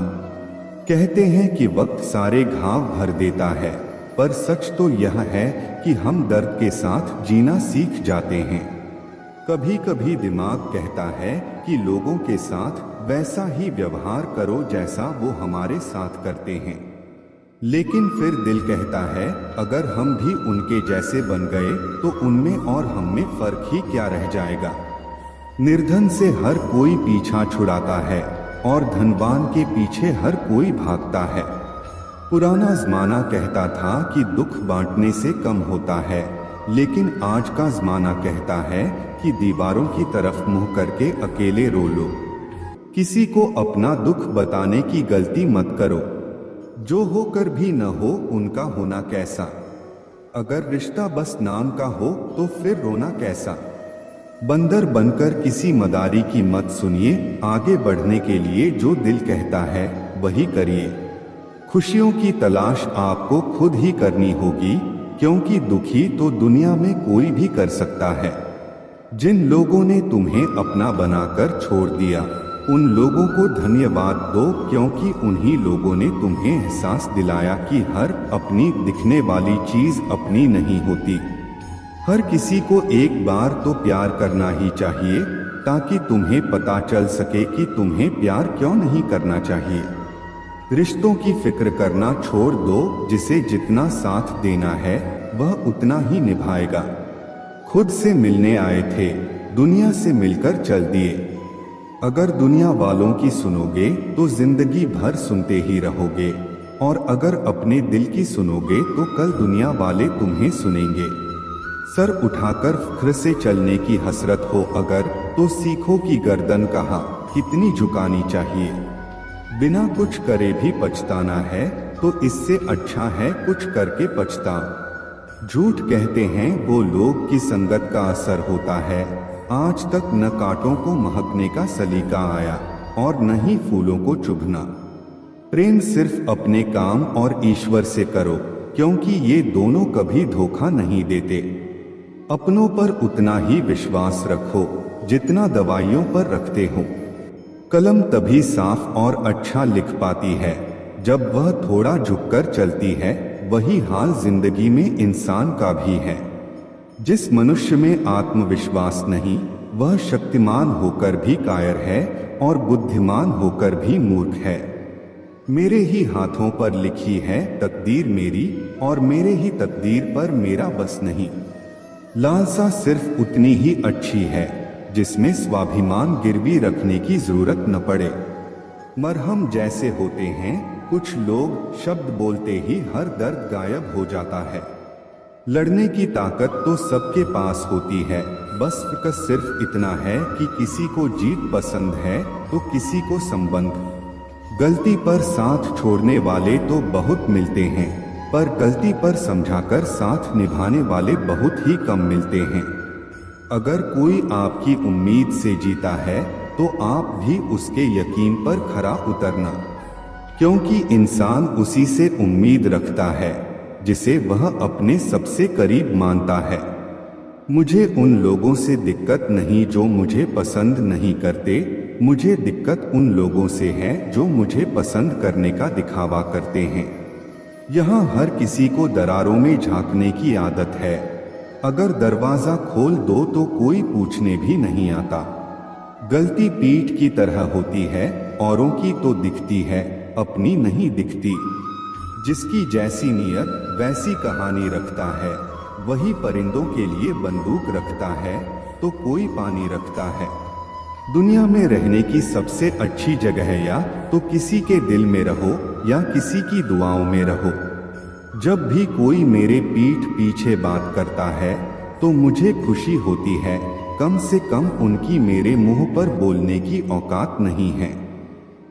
कहते हैं कि वक्त सारे घाव भर देता है, पर सच तो यह है कि हम दर्द के साथ जीना सीख जाते हैं। कभी कभी दिमाग कहता है कि लोगों के साथ वैसा ही व्यवहार करो जैसा वो हमारे साथ करते हैं, लेकिन फिर दिल कहता है अगर हम भी उनके जैसे बन गए तो उनमें और हम में फर्क ही क्या रह जाएगा। निर्धन से हर कोई पीछा छुड़ाता है और धनवान के पीछे हर कोई भागता है। पुराना जमाना कहता था कि दुख बांटने से कम होता है, लेकिन आज का जमाना कहता है कि दीवारों की तरफ मुंह करके अकेले रो लो। किसी को अपना दुख बताने की गलती मत करो, जो होकर भी न हो उनका होना कैसा। अगर रिश्ता बस नाम का हो तो फिर रोना कैसा। बंदर बनकर किसी मदारी की मत सुनिए, आगे बढ़ने के लिए जो दिल कहता है वही करिए। खुशियों की तलाश आपको खुद ही करनी होगी, क्योंकि दुखी तो दुनिया में कोई भी कर सकता है। जिन लोगों ने तुम्हें अपना बनाकर छोड़ दिया उन लोगों को धन्यवाद दो, क्योंकि उन्हीं लोगों ने तुम्हें एहसास दिलाया कि हर अपनी दिखने वाली चीज अपनी नहीं होती। हर किसी को एक बार तो प्यार करना ही चाहिए, ताकि तुम्हें पता चल सके कि तुम्हें प्यार क्यों नहीं करना चाहिए। रिश्तों की फिक्र करना छोड़ दो, जिसे जितना साथ देना है वह उतना ही निभाएगा। खुद से मिलने आए थे, दुनिया से मिलकर चल दिए। अगर दुनिया वालों की सुनोगे तो जिंदगी भर सुनते ही रहोगे, और अगर अपने दिल की सुनोगे तो कल दुनिया वाले तुम्हें सुनेंगे। सर उठाकर फख्र से चलने की हसरत हो अगर, तो सीखो कि गर्दन कहाँ कितनी झुकानी चाहिए। बिना कुछ करे भी पछताना है तो इससे अच्छा है कुछ करके पछताओ। झूठ कहते हैं वो लोग कि संगत का असर होता है। आज तक न कांटों को महकने का सलीका आया और न ही फूलों को चुभना। प्रेम सिर्फ अपने काम और ईश्वर से करो, क्योंकि ये दोनों कभी धोखा नहीं देते। अपनों पर उतना ही विश्वास रखो जितना दवाइयों पर रखते हो। कलम तभी साफ और अच्छा लिख पाती है जब वह थोड़ा झुककर चलती है। वही हाल जिंदगी में इंसान का भी है। जिस मनुष्य में आत्मविश्वास नहीं वह शक्तिमान होकर भी कायर है और बुद्धिमान होकर भी मूर्ख है। मेरे ही हाथों पर लिखी है तकदीर मेरी, और मेरे ही तकदीर पर मेरा बस नहीं। लालसा सिर्फ उतनी ही अच्छी है जिसमें स्वाभिमान गिरवी रखने की जरूरत न पड़े। मरहम जैसे होते हैं कुछ लोग, शब्द बोलते ही हर दर्द गायब हो जाता है। लड़ने की ताकत तो सबके पास होती है, बस फर्क सिर्फ इतना है कि किसी को जीत पसंद है तो किसी को संबंध। गलती पर साथ छोड़ने वाले तो बहुत मिलते हैं, पर गलती पर समझाकर साथ निभाने वाले बहुत ही कम मिलते हैं। अगर कोई आपकी उम्मीद से जीता है तो आप भी उसके यकीन पर खरा उतरना, क्योंकि इंसान उसी से उम्मीद रखता है जिसे वह अपने सबसे करीब मानता है। मुझे उन लोगों से दिक्कत नहीं जो मुझे पसंद नहीं करते, मुझे दिक्कत उन लोगों से है जो मुझे पसंद करने का दिखावा करते हैं। यहाँ हर किसी को दरारों में झांकने की आदत है। अगर दरवाजा खोल दो तो कोई पूछने भी नहीं आता। गलती पीठ की तरह होती है, औरों की तो दिखती है, अपनी नहीं दिखती। जिसकी जैसी नियत वैसी कहानी रखता है, वही परिंदों के लिए बंदूक रखता है तो कोई पानी रखता है। दुनिया में रहने की सबसे अच्छी जगह या तो किसी के दिल में रहो या किसी की दुआओं में रहो। जब भी कोई मेरे पीठ पीछे बात करता है तो मुझे खुशी होती है, कम से कम उनकी मेरे मुंह पर बोलने की औकात नहीं है।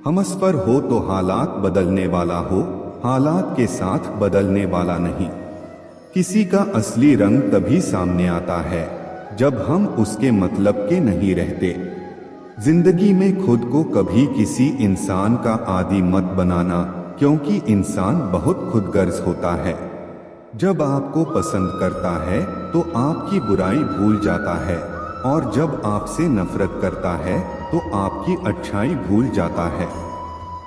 हमसफर हो तो हालात बदलने वाला हो, हालात के साथ बदलने वाला नहीं। किसी का असली रंग तभी सामने आता है जब हम उसके मतलब के नहीं रहते। जिंदगी में खुद को कभी किसी इंसान का आदी मत बनाना, क्योंकि इंसान बहुत खुदगर्ज होता है। जब आपको पसंद करता है तो आपकी बुराई भूल जाता है, और जब आपसे नफरत करता है तो आपकी अच्छाई भूल जाता है।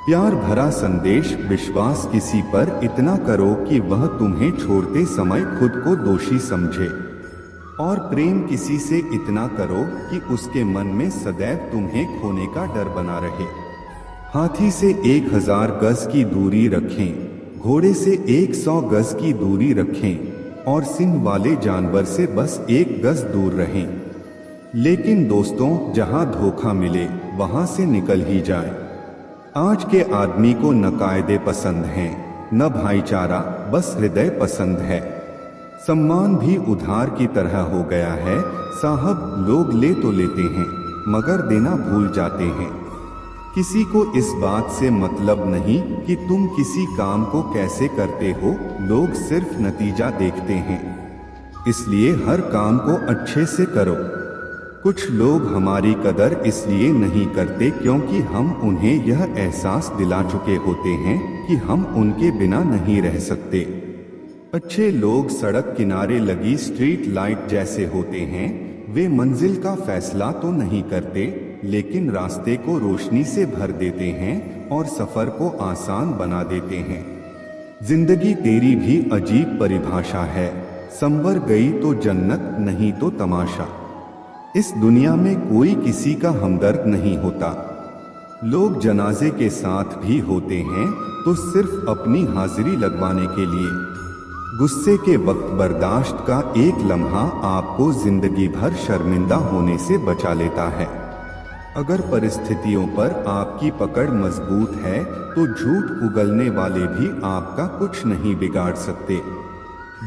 प्यार भरा संदेश। विश्वास किसी पर इतना करो कि वह तुम्हें छोड़ते समय खुद को दोषी समझे, और प्रेम किसी से इतना करो कि उसके मन में सदैव तुम्हें खोने का डर बना रहे। हाथी से 1000 गज की दूरी रखें, घोड़े से 100 गज की दूरी रखें, और सिंह वाले जानवर से बस 1 गज दूर रहें। लेकिन दोस्तों, जहां धोखा मिले वहां से निकल ही जाए। आज के आदमी को न कायदे पसंद हैं, न भाईचारा, बस हृदय पसंद है। सम्मान भी उधार की तरह हो गया है साहब। लोग ले तो लेते हैं मगर देना भूल जाते हैं। किसी को इस बात से मतलब नहीं कि तुम किसी काम को कैसे करते हो, लोग सिर्फ नतीजा देखते हैं। इसलिए हर काम को अच्छे से करो। कुछ लोग हमारी कदर इसलिए नहीं करते क्योंकि हम उन्हें यह एहसास दिला चुके होते हैं कि हम उनके बिना नहीं रह सकते। अच्छे लोग सड़क किनारे लगी स्ट्रीट लाइट जैसे होते हैं। वे मंजिल का फैसला तो नहीं करते, लेकिन रास्ते को रोशनी से भर देते हैं और सफर को आसान बना देते हैं। जिंदगी तेरी भी अजीब परिभाषा है, संवर गई तो जन्नत, नहीं तो तमाशा। इस दुनिया में कोई किसी का हमदर्द नहीं होता। लोग जनाजे के साथ भी होते हैं तो सिर्फ अपनी हाजिरी लगवाने के लिए। गुस्से के वक्त बर्दाश्त का एक लम्हा आपको जिंदगी भर शर्मिंदा होने से बचा लेता है। अगर परिस्थितियों पर आपकी पकड़ मजबूत है तो झूठ उगलने वाले भी आपका कुछ नहीं बिगाड़ सकते।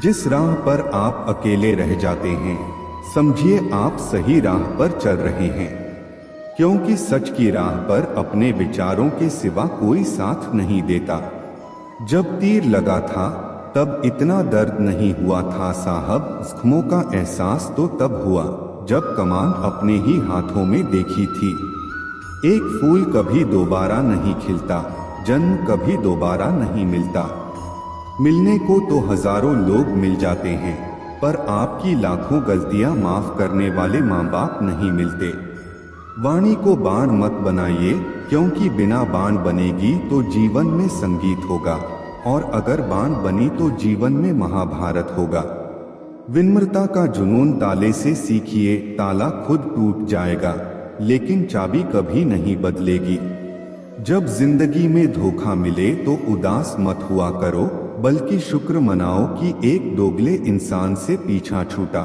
जिस राह पर आप अकेले रह जाते हैं, समझिए आप सही राह पर चल रहे हैं, क्योंकि सच की राह पर अपने विचारों के सिवा कोई साथ नहीं देता। जब तीर लगा था तब इतना दर्द नहीं हुआ था साहब। जख्मों का एहसास तो तब हुआ जब कमान अपने ही हाथों में देखी थी। एक फूल कभी दोबारा नहीं खिलता, जन्म कभी दोबारा नहीं मिलता। मिलने को तो हजारों लोग मिल जाते हैं, पर आपकी लाखों गलतियां माफ करने वाले माँ बाप नहीं मिलते। वाणी को बाण मत बनाइए, क्योंकि बिना बाण बनेगी तो जीवन में संगीत होगा, और अगर बाण बनी तो जीवन में महाभारत होगा। विनम्रता का जुनून ताले से सीखिए, ताला खुद टूट जाएगा लेकिन चाबी कभी नहीं बदलेगी। जब जिंदगी में धोखा मिले तो उदास मत हुआ करो, बल्कि शुक्र मनाओ कि एक दोगले इंसान से पीछा छूटा।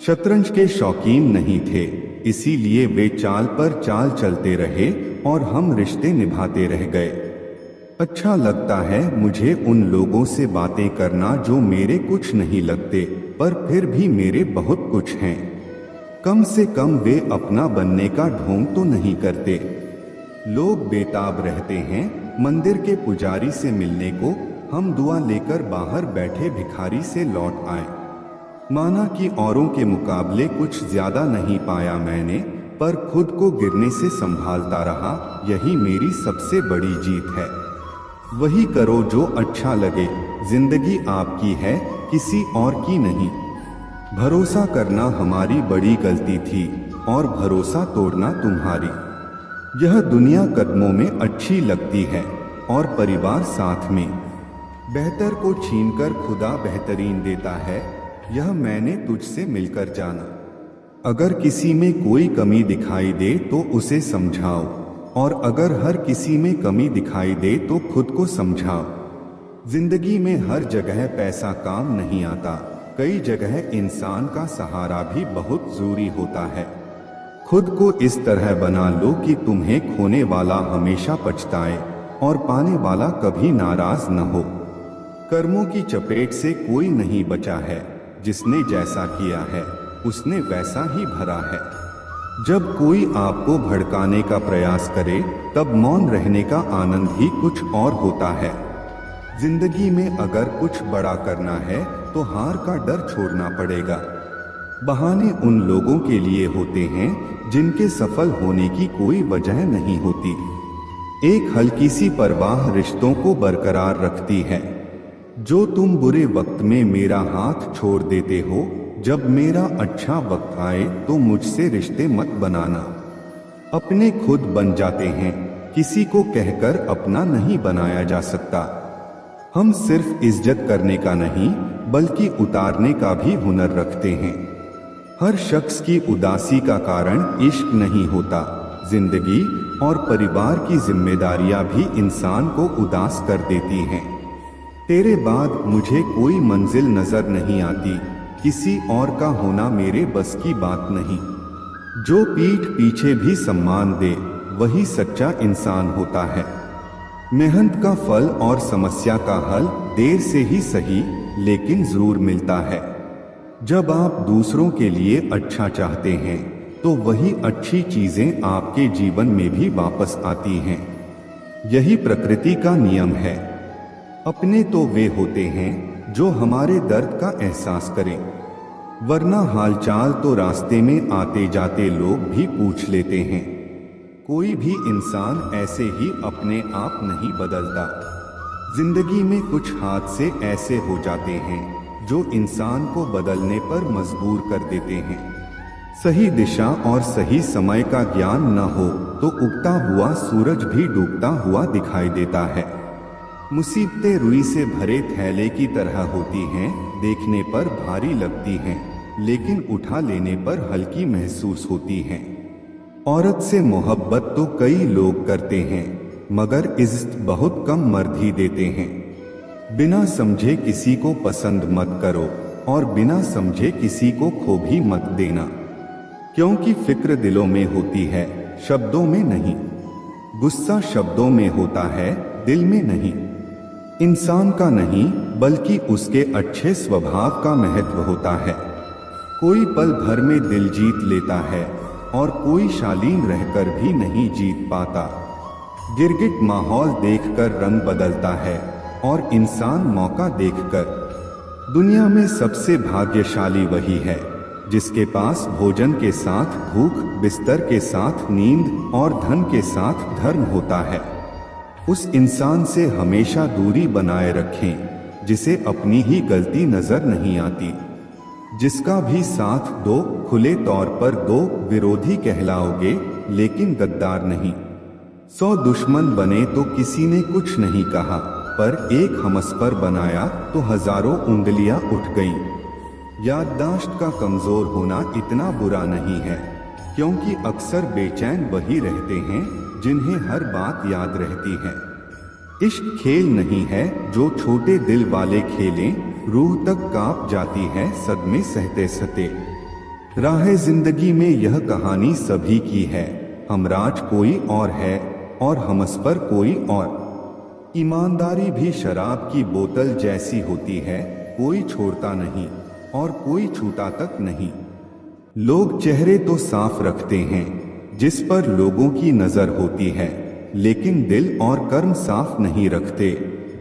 शतरंज के शौकीन नहीं थे, इसीलिए वे चाल पर चाल चलते रहे और हम रिश्ते निभाते रह गए। अच्छा लगता है मुझे उन लोगों से बातें करना जो मेरे कुछ नहीं लगते, पर फिर भी मेरे बहुत कुछ हैं। कम से कम वे अपना बनने का ढोंग तो नहीं करते। लोग बेताब रहते हैं मंदिर के पुजारी से मिलने को, हम दुआ लेकर बाहर बैठे भिखारी से लौट आए। माना कि औरों के मुकाबले कुछ ज्यादा नहीं पाया मैंने, पर खुद को गिरने से संभालता रहा, यही मेरी सबसे बड़ी जीत है। वही करो जो अच्छा लगे, जिंदगी आपकी है, किसी और की नहीं। भरोसा करना हमारी बड़ी गलती थी और भरोसा तोड़ना तुम्हारी। यह दुनिया कदमों में अच्छी लगती है और परिवार साथ में। बेहतर को छीनकर खुदा बेहतरीन देता है, यह मैंने तुझसे मिलकर जाना। अगर किसी में कोई कमी दिखाई दे तो उसे समझाओ, और अगर हर किसी में कमी दिखाई दे तो खुद को समझाओ। जिंदगी में हर जगह पैसा काम नहीं आता, कई जगह इंसान का सहारा भी बहुत जरूरी होता है। खुद को इस तरह बना लो कि तुम्हें खोने वाला हमेशा पछताए और पाने वाला कभी नाराज न हो। कर्मों की चपेट से कोई नहीं बचा है, जिसने जैसा किया है उसने वैसा ही भरा है। जब कोई आपको भड़काने का प्रयास करे तब मौन रहने का आनंद ही कुछ और होता है। जिंदगी में अगर कुछ बड़ा करना है तो हार का डर छोड़ना पड़ेगा। बहाने उन लोगों के लिए होते हैं जिनके सफल होने की कोई वजह नहीं होती। एक हल्की सी परवाह रिश्तों को बरकरार रखती है। जो तुम बुरे वक्त में मेरा हाथ छोड़ देते हो, जब मेरा अच्छा वक्त आए तो मुझसे रिश्ते मत बनाना। अपने खुद बन जाते हैं किसी को कहकर अपना नहीं बनाया जा सकता। हम सिर्फ इज्जत करने का नहीं बल्कि उतारने का भी हुनर रखते हैं। हर शख्स की उदासी का कारण इश्क नहीं होता। जिंदगी और परिवार की जिम्मेदारियां भी इंसान को उदास कर देती हैं। तेरे बाद मुझे कोई मंजिल नजर नहीं आती, किसी और का होना मेरे बस की बात नहीं। जो पीठ पीछे भी सम्मान दे वही सच्चा इंसान होता है। मेहनत का फल और समस्या का हल देर से ही सही लेकिन जरूर मिलता है। जब आप दूसरों के लिए अच्छा चाहते हैं तो वही अच्छी चीजें आपके जीवन में भी वापस आती हैं। यही प्रकृति का नियम है। अपने तो वे होते हैं जो हमारे दर्द का एहसास करें, वरना हालचाल तो रास्ते में आते जाते लोग भी पूछ लेते हैं। कोई भी इंसान ऐसे ही अपने आप नहीं बदलता। जिंदगी में कुछ हादसे ऐसे हो जाते हैं जो इंसान को बदलने पर मजबूर कर देते हैं। सही दिशा और सही समय का ज्ञान न हो तो उगता हुआ सूरज भी डूबता हुआ दिखाई देता है। मुसीबतें रुई से भरे थैले की तरह होती हैं, देखने पर भारी लगती हैं लेकिन उठा लेने पर हल्की महसूस होती हैं। औरत से मोहब्बत तो कई लोग करते हैं मगर इज्जत बहुत कम मर्द ही देते हैं। बिना समझे किसी को पसंद मत करो और बिना समझे किसी को खो भी मत देना, क्योंकि फिक्र दिलों में होती है, शब्दों में नहीं। गुस्सा शब्दों में होता है, दिल में नहीं। इंसान का नहीं बल्कि उसके अच्छे स्वभाव का महत्व होता है। कोई पल भर में दिल जीत लेता है और कोई शालीन रहकर भी नहीं जीत पाता। गिरगिट माहौल देखकर रंग बदलता है और इंसान मौका देखकर। दुनिया में सबसे भाग्यशाली वही है जिसके पास भोजन के साथ भूख, बिस्तर के साथ नींद और धन के साथ धर्म होता है। उस इंसान से हमेशा दूरी बनाए रखें जिसे अपनी ही गलती नजर नहीं आती। जिसका भी साथ दो, खुले तौर पर दो, विरोधी कहलाओगे लेकिन गद्दार नहीं। 100 दुश्मन बने तो किसी ने कुछ नहीं कहा, पर एक हमसफर बनाया तो हजारों उंगलियां उठ गईं। याददाश्त का कमजोर होना इतना बुरा नहीं है, क्योंकि अक्सर बेचैन वही रहते हैं जिन्हें हर बात याद रहती है। इश्क खेल नहीं है जो छोटे दिल वाले खेलें, रूह तक कांप जाती है सदमे सहते सहते। राह जिंदगी में यह कहानी सभी की है, हमराज कोई और है और हमसफर कोई और। ईमानदारी भी शराब की बोतल जैसी होती है, कोई छोड़ता नहीं और कोई छूटा तक नहीं। लोग चेहरे तो साफ रखते हैं जिस पर लोगों की नजर होती है, लेकिन दिल और कर्म साफ नहीं रखते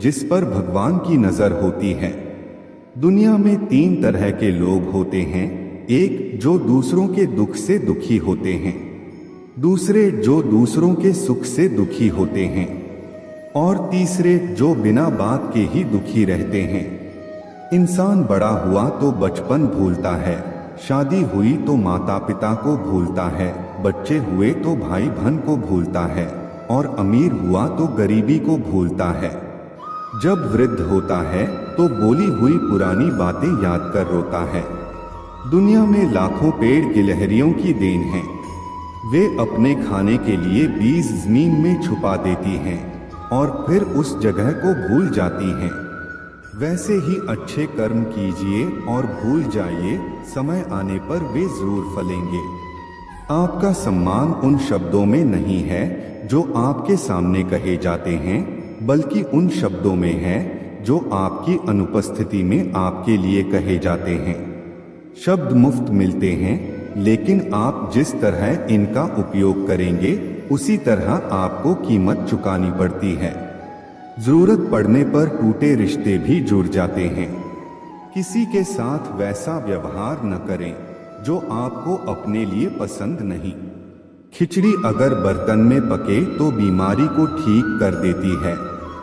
जिस पर भगवान की नजर होती है। दुनिया में 3 तरह के लोग होते हैं, एक जो दूसरों के दुख से दुखी होते हैं, दूसरे जो दूसरों के सुख से दुखी होते हैं और तीसरे जो बिना बात के ही दुखी रहते हैं। इंसान बड़ा हुआ तो बचपन भूलता है, शादी हुई तो माता पिता को भूलता है, बच्चे हुए तो भाई बहन को भूलता है और अमीर हुआ तो गरीबी को भूलता है। जब वृद्ध होता है तो बोली हुई पुरानी बातें याद कर रोता है। दुनिया में लाखों पेड़ गिलहरियों की देन है, वे अपने खाने के लिए बीज जमीन में छुपा देती हैं और फिर उस जगह को भूल जाती हैं। वैसे ही अच्छे कर्म कीजिए और भूल जाइए, समय आने पर वे जरूर फलेंगे। आपका सम्मान उन शब्दों में नहीं है जो आपके सामने कहे जाते हैं, बल्कि उन शब्दों में है जो आपकी अनुपस्थिति में आपके लिए कहे जाते हैं। शब्द मुफ्त मिलते हैं, लेकिन आप जिस तरह इनका उपयोग करेंगे उसी तरह आपको कीमत चुकानी पड़ती है। जरूरत पड़ने पर टूटे रिश्ते भी जुड़ जाते हैं। किसी के साथ वैसा व्यवहार न करें जो आपको अपने लिए पसंद नहीं। खिचड़ी अगर बर्तन में पके तो बीमारी को ठीक कर देती है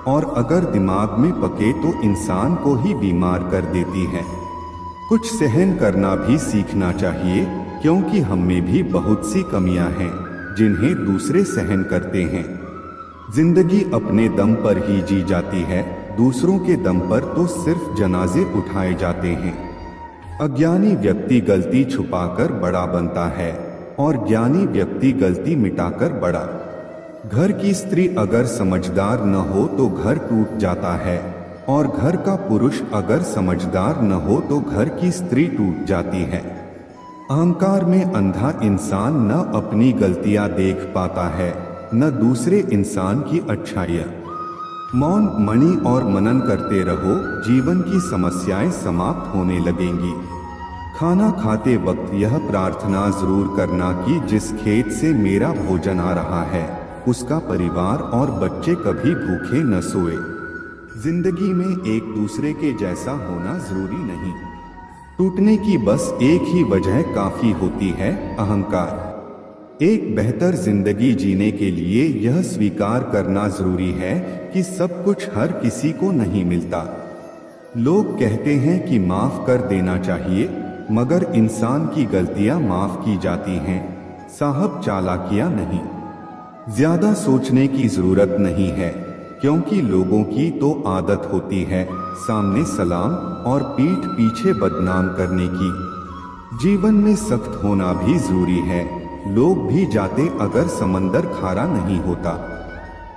और अगर दिमाग में पके तो इंसान को ही बीमार कर देती है। कुछ सहन करना भी सीखना चाहिए, क्योंकि हम में भी बहुत सी कमियां हैं जिन्हें दूसरे सहन करते हैं। जिंदगी अपने दम पर ही जी जाती है, दूसरों के दम पर तो सिर्फ जनाजे उठाए जाते हैं। अज्ञानी व्यक्ति गलती छुपाकर बड़ा बनता है और ज्ञानी व्यक्ति गलती मिटाकर बड़ा। घर की स्त्री अगर समझदार न हो तो घर टूट जाता है और घर का पुरुष अगर समझदार न हो तो घर की स्त्री टूट जाती है। अहंकार में अंधा इंसान न अपनी गलतियां देख पाता है न दूसरे इंसान की अच्छाइयां। मौन, मणि और मनन करते रहो, जीवन की समस्याएं समाप्त होने लगेंगी। खाना खाते वक्त यह प्रार्थना जरूर करना कि जिस खेत से मेरा भोजन आ रहा है उसका परिवार और बच्चे कभी भूखे न सोए। जिंदगी में एक दूसरे के जैसा होना जरूरी नहीं। टूटने की बस एक ही वजह काफी होती है, अहंकार। एक बेहतर जिंदगी जीने के लिए यह स्वीकार करना जरूरी है कि सब कुछ हर किसी को नहीं मिलता। लोग कहते हैं कि माफ कर देना चाहिए, मगर इंसान की गलतियां माफ की जाती हैं, साहब, चालाकियां नहीं। ज्यादा सोचने की जरूरत नहीं है, क्योंकि लोगों की तो आदत होती है सामने सलाम और पीठ पीछे बदनाम करने की। जीवन में सख्त होना भी जरूरी है। लोग भी जाते अगर समंदर खारा नहीं होता।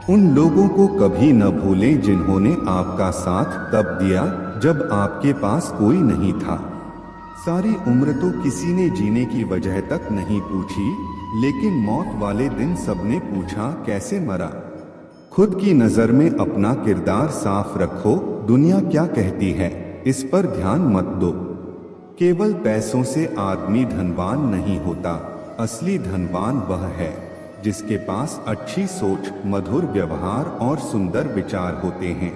उन लोगों को कभी न भूलें जिन्होंने आपका साथ तब दिया जब आपके पास कोई नहीं था। सारी उम्र तो किसी ने जीने की वजह तक नहीं पूछी, लेकिन मौत वाले दिन सबने पूछा कैसे मरा। खुद की नजर में अपना किरदार साफ रखो, दुनिया क्या कहती है इस पर ध्यान मत दो। केवल पैसों से आदमी धनवान नहीं होता, असली धनवान वह है जिसके पास अच्छी सोच, मधुर व्यवहार और सुंदर विचार होते हैं।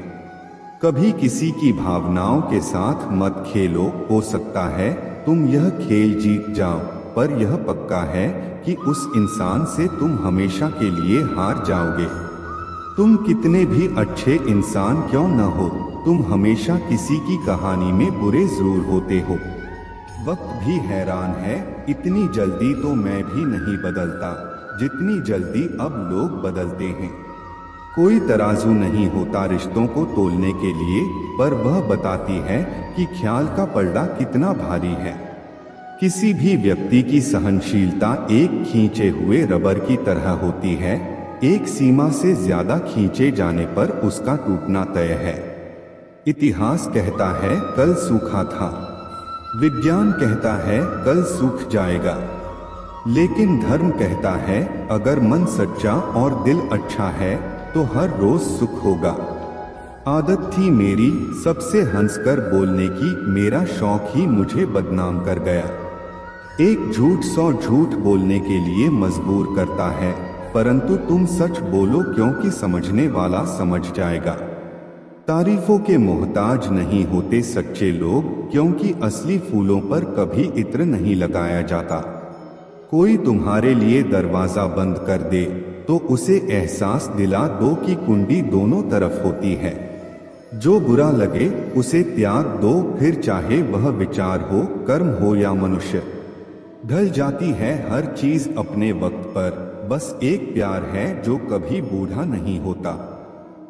कभी किसी की भावनाओं के साथ मत खेलो, हो सकता है तुम यह खेल जीत जाओ, पर यह पक्का है कि उस इंसान से तुम हमेशा के लिए हार जाओगे। तुम कितने भी अच्छे इंसान क्यों न हो, तुम हमेशा किसी की कहानी में बुरे जरूर होते हो। वक्त भी हैरान है, इतनी जल्दी तो मैं भी नहीं बदलता जितनी जल्दी अब लोग बदलते हैं। कोई तराजू नहीं होता रिश्तों को तोलने के लिए, पर वह बताती है कि ख्याल का पलड़ा कितना भारी है। किसी भी व्यक्ति की सहनशीलता एक खींचे हुए रबर की तरह होती है, एक सीमा से ज्यादा खींचे जाने पर उसका टूटना तय है। इतिहास कहता है कल सूखा था, विज्ञान कहता है कल सूख जाएगा, लेकिन धर्म कहता है अगर मन सच्चा और दिल अच्छा है तो हर रोज सुख होगा। आदत थी मेरी सबसे हंसकर बोलने की, मेरा शौक ही मुझे बदनाम कर गया। एक झूठ 100 झूठ बोलने के लिए मजबूर करता है, परंतु तुम सच बोलो क्योंकि समझने वाला समझ जाएगा। तारीफों के मोहताज नहीं होते सच्चे लोग, क्योंकि असली फूलों पर कभी इत्र नहीं लगाया जाता। कोई तुम्हारे लिए दरवाजा बंद कर दे तो उसे एहसास दिला दो कि कुंडी दोनों तरफ होती है। जो बुरा लगे उसे त्याग दो, फिर चाहे वह विचार हो, कर्म हो या मनुष्य। ढल जाती है हर चीज अपने वक्त पर, बस एक प्यार है जो कभी बूढ़ा नहीं होता।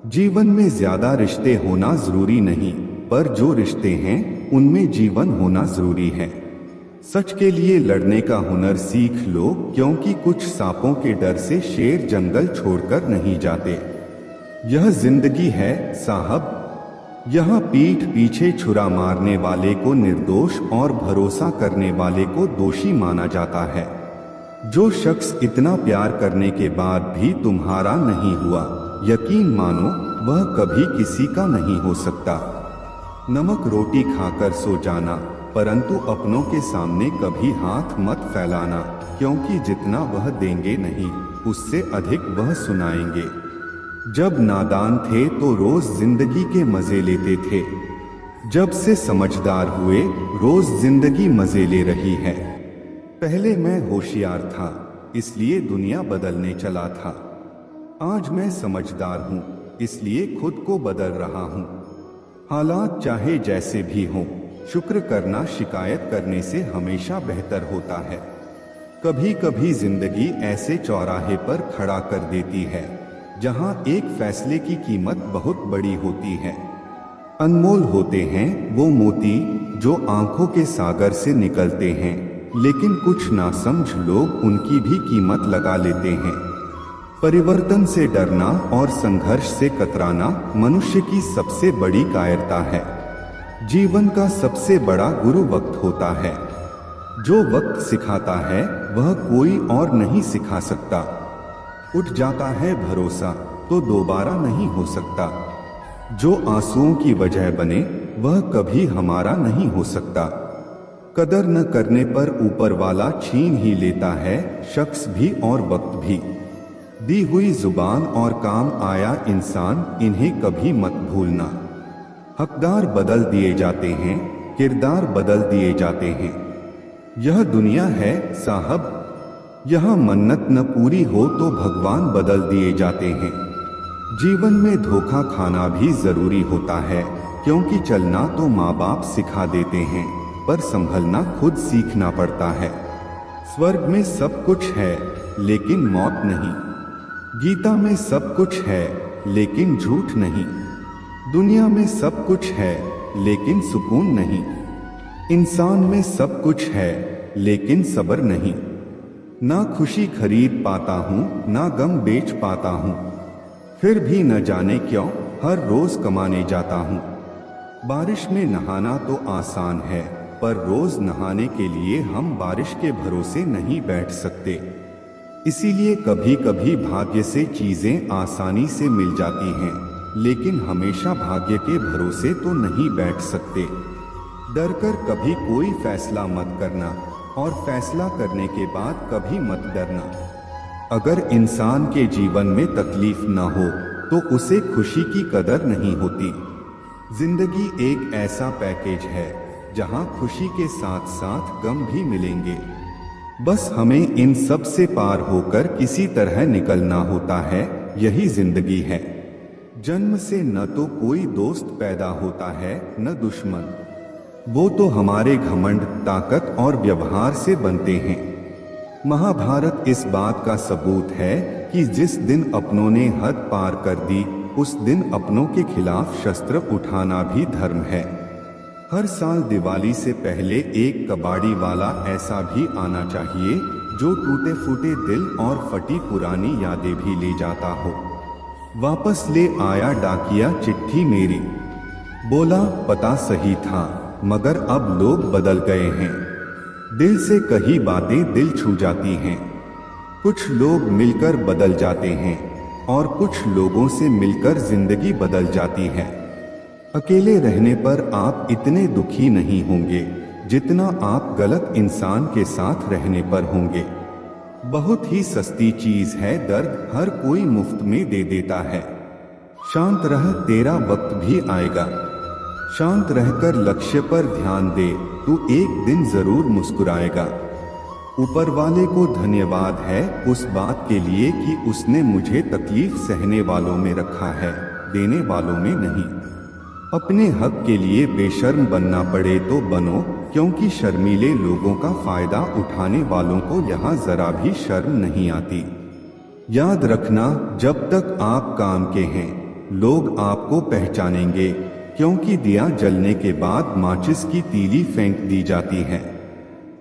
जीवन में ज्यादा रिश्ते होना जरूरी नहीं, पर जो रिश्ते हैं उनमें जीवन होना जरूरी है। सच के लिए लड़ने का हुनर सीख लो, क्योंकि कुछ सांपों के डर से शेर जंगल छोड़कर नहीं जाते। यह जिंदगी है साहब, यहाँ पीठ पीछे छुरा मारने वाले को निर्दोष और भरोसा करने वाले को दोषी माना जाता है। जो शख्स इतना प्यार करने के बाद भी तुम्हारा नहीं हुआ, यकीन मानो वह कभी किसी का नहीं हो सकता। नमक रोटी खाकर सो जाना, परंतु अपनों के सामने कभी हाथ मत फैलाना, क्योंकि जितना वह देंगे नहीं उससे अधिक वह सुनाएंगे। जब नादान थे तो रोज जिंदगी के मजे लेते थे, जब से समझदार हुए रोज जिंदगी मजे ले रही है। पहले मैं होशियार था इसलिए दुनिया बदलने चला था, आज मैं समझदार हूँ इसलिए खुद को बदल रहा हूँ। हालात चाहे जैसे भी हों, शुक्र करना शिकायत करने से हमेशा बेहतर होता है। कभी कभी जिंदगी ऐसे चौराहे पर खड़ा कर देती है जहां एक फैसले की कीमत बहुत बड़ी होती है। अनमोल होते हैं वो मोती जो आंखों के सागर से निकलते हैं, लेकिन कुछ नासमझ लोग उनकी भी कीमत लगा लेते हैं। परिवर्तन से डरना और संघर्ष से कतराना मनुष्य की सबसे बड़ी कायरता है। जीवन का सबसे बड़ा गुरु वक्त होता है। जो वक्त सिखाता है वह कोई और नहीं सिखा सकता। उठ जाता है भरोसा तो दोबारा नहीं हो सकता। जो आंसुओं की वजह बने वह कभी हमारा नहीं हो सकता। कदर न करने पर ऊपर वाला छीन ही लेता है शख्स भी और वक्त भी। दी हुई जुबान और काम आया इंसान, इन्हें कभी मत भूलना। हकदार बदल दिए जाते हैं, किरदार बदल दिए जाते हैं। यह दुनिया है साहब, यहाँ मन्नत न पूरी हो तो भगवान बदल दिए जाते हैं। जीवन में धोखा खाना भी जरूरी होता है, क्योंकि चलना तो माँ बाप सिखा देते हैं, पर संभलना खुद सीखना पड़ता है। स्वर्ग में सब कुछ है लेकिन मौत नहीं। गीता में सब कुछ है लेकिन झूठ नहीं। दुनिया में सब कुछ है लेकिन सुकून नहीं। इंसान में सब कुछ है लेकिन सब्र नहीं। ना खुशी खरीद पाता हूँ ना गम बेच पाता हूँ, फिर भी न जाने क्यों हर रोज कमाने जाता हूँ। बारिश में नहाना तो आसान है, पर रोज नहाने के लिए हम बारिश के भरोसे नहीं बैठ सकते। इसीलिए कभी कभी भाग्य से चीजें आसानी से मिल जाती हैं, लेकिन हमेशा भाग्य के भरोसे तो नहीं बैठ सकते। डरकर कभी कोई फैसला मत करना, और फैसला करने के बाद कभी मत डरना। अगर इंसान के जीवन में तकलीफ न हो तो उसे खुशी की कदर नहीं होती। जिंदगी एक ऐसा पैकेज है जहां खुशी के साथ साथ गम भी मिलेंगे। बस हमें इन सब से पार होकर किसी तरह निकलना होता है, यही जिंदगी है। जन्म से न तो कोई दोस्त पैदा होता है न दुश्मन, वो तो हमारे घमंड, ताकत और व्यवहार से बनते हैं। महाभारत इस बात का सबूत है कि जिस दिन अपनों ने हद पार कर दी, उस दिन अपनों के खिलाफ शस्त्र उठाना भी धर्म है। हर साल दिवाली से पहले एक कबाड़ी वाला ऐसा भी आना चाहिए जो टूटे फूटे दिल और फटी पुरानी यादें भी ले जाता हो। वापस ले आया डाकिया चिट्ठी मेरी, बोला पता सही था मगर अब लोग बदल गए हैं। दिल से कही बातें दिल छू जाती हैं। कुछ लोग मिलकर बदल जाते हैं और कुछ लोगों से मिलकर जिंदगी बदल जाती है। अकेले रहने पर आप इतने दुखी नहीं होंगे जितना आप गलत इंसान के साथ रहने पर होंगे। बहुत ही सस्ती चीज है दर्द, हर कोई मुफ्त में दे देता है। शांत रह, तेरा वक्त भी आएगा। शांत रहकर लक्ष्य पर ध्यान दे, तू एक दिन जरूर मुस्कुराएगा। ऊपर वाले को धन्यवाद है उस बात के लिए कि उसने मुझे तकलीफ सहने वालों में रखा है, देने वालों में नहीं। अपने हक के लिए बेशर्म बनना पड़े तो बनो, क्योंकि शर्मीले लोगों का फायदा उठाने वालों को यहाँ जरा भी शर्म नहीं आती। याद रखना, जब तक आप काम के हैं लोग आपको पहचानेंगे, क्योंकि दिया जलने के बाद माचिस की तीली फेंक दी जाती है।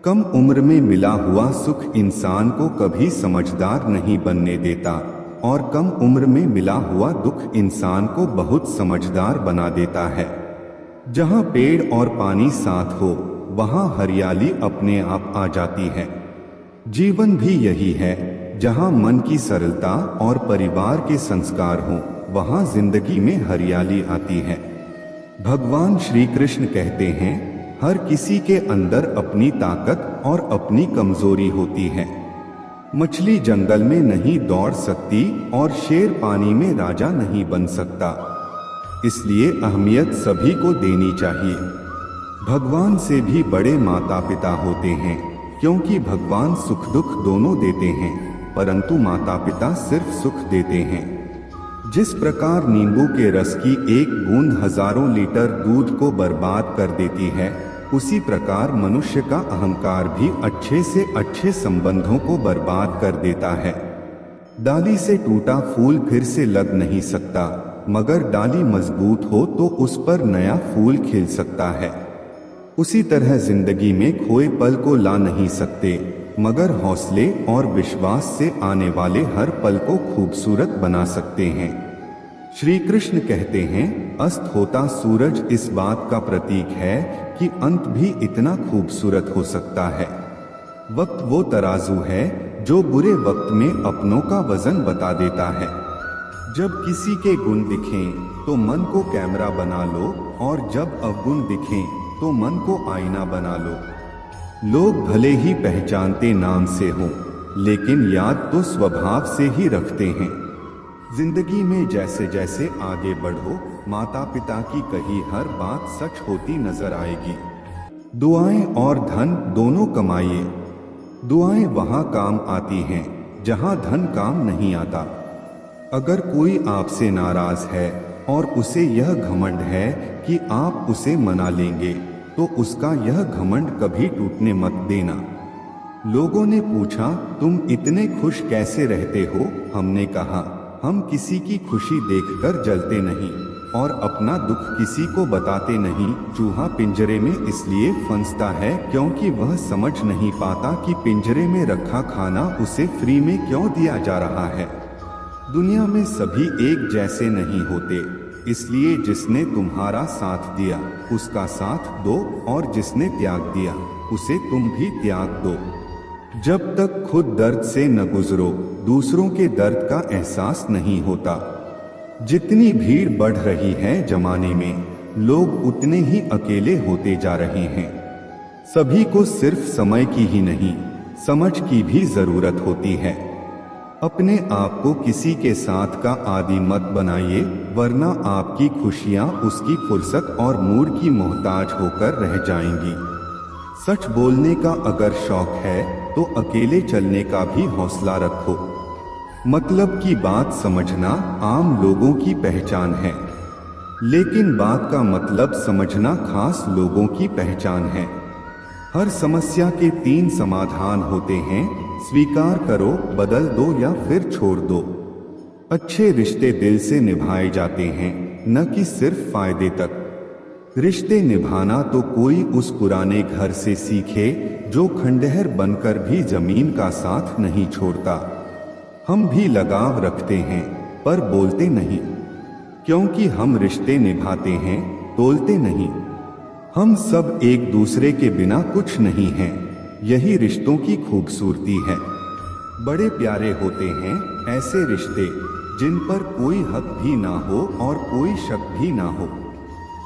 कम उम्र में मिला हुआ सुख इंसान को कभी समझदार नहीं बनने देता, और कम उम्र में मिला हुआ दुख इंसान को बहुत समझदार बना देता है। जहाँ पेड़ और पानी साथ हो वहाँ हरियाली अपने आप आ जाती है। जीवन भी यही है, जहाँ मन की सरलता और परिवार के संस्कार हों वहाँ जिंदगी में हरियाली आती है। भगवान श्री कृष्ण कहते हैं, हर किसी के अंदर अपनी ताकत और अपनी कमजोरी होती है। मछली जंगल में नहीं दौड़ सकती और शेर पानी में राजा नहीं बन सकता। इसलिए अहमियत सभी को देनी चाहिए। भगवान से भी बड़े माता पिता होते हैं, क्योंकि भगवान सुख दुख दोनों देते हैं, परंतु माता पिता सिर्फ सुख देते हैं। जिस प्रकार नींबू के रस की एक बूंद हजारों लीटर दूध को बर्बाद कर देती है, उसी प्रकार मनुष्य का अहंकार भी अच्छे से अच्छे संबंधों को बर्बाद कर देता है। डाली से टूटा फूल फिर से लग नहीं सकता, मगर डाली मजबूत हो तो उस पर नया फूल खिल सकता है। उसी तरह जिंदगी में खोए पल को ला नहीं सकते, मगर हौसले और विश्वास से आने वाले हर पल को खूबसूरत बना सकते हैं। श्री कृष्ण कहते हैं, अस्त होता सूरज इस बात का प्रतीक है कि अंत भी इतना खूबसूरत हो सकता है। वक्त वो तराजू है जो बुरे वक्त में अपनों का वजन बता देता है। जब किसी के गुण दिखें तो मन को कैमरा बना लो, और जब अवगुण दिखें तो मन को आईना बना लो। लोग भले ही पहचानते नाम से हो, लेकिन याद तो स्वभाव से ही रखते हैं। जिंदगी में जैसे जैसे आगे बढ़ो, माता पिता की कही हर बात सच होती नजर आएगी। दुआएं और धन दोनों कमाइए। दुआएं वहां काम आती हैं जहां धन काम नहीं आता। अगर कोई आपसे नाराज है और उसे यह घमंड है कि आप उसे मना लेंगे, तो उसका यह घमंड कभी टूटने मत देना। लोगों ने पूछा, तुम इतने खुश कैसे रहते हो? हमने कहा, हम किसी की खुशी देखकर जलते नहीं और अपना दुख किसी को बताते नहीं। चूहा पिंजरे में इसलिए फंसता है क्योंकि वह समझ नहीं पाता कि पिंजरे में रखा खाना उसे फ्री में क्यों दिया जा रहा है। दुनिया में सभी एक जैसे नहीं होते, इसलिए जिसने तुम्हारा साथ दिया उसका साथ दो, और जिसने त्याग दिया उसे तुम भी त्याग दो। जब तक खुद दर्द से न गुजरो, दूसरों के दर्द का एहसास नहीं होता। जितनी भीड़ बढ़ रही है जमाने में, लोग उतने ही अकेले होते जा रहे हैं। सभी को सिर्फ समय की ही नहीं, समझ की भी जरूरत होती है। अपने आप को किसी के साथ का आदी मत बनाइए, वरना आपकी खुशियां उसकी फुर्सत और मूड की मोहताज होकर रह जाएंगी। सच बोलने का अगर शौक है तो अकेले चलने का भी हौसला रखो। मतलब की बात समझना आम लोगों की पहचान है, लेकिन बात का मतलब समझना खास लोगों की पहचान है। हर समस्या के 3 समाधान होते हैं, स्वीकार करो, बदल दो या फिर छोड़ दो। अच्छे रिश्ते दिल से निभाए जाते हैं, न कि सिर्फ फायदे तक। रिश्ते निभाना तो कोई उस पुराने घर से सीखे जो खंडहर बनकर भी जमीन का साथ नहीं छोड़ता। हम भी लगाव रखते हैं पर बोलते नहीं, क्योंकि हम रिश्ते निभाते हैं, तोलते नहीं। हम सब एक दूसरे के बिना कुछ नहीं हैं, यही रिश्तों की खूबसूरती है। बड़े प्यारे होते हैं ऐसे रिश्ते जिन पर कोई हक भी ना हो और कोई शक भी ना हो।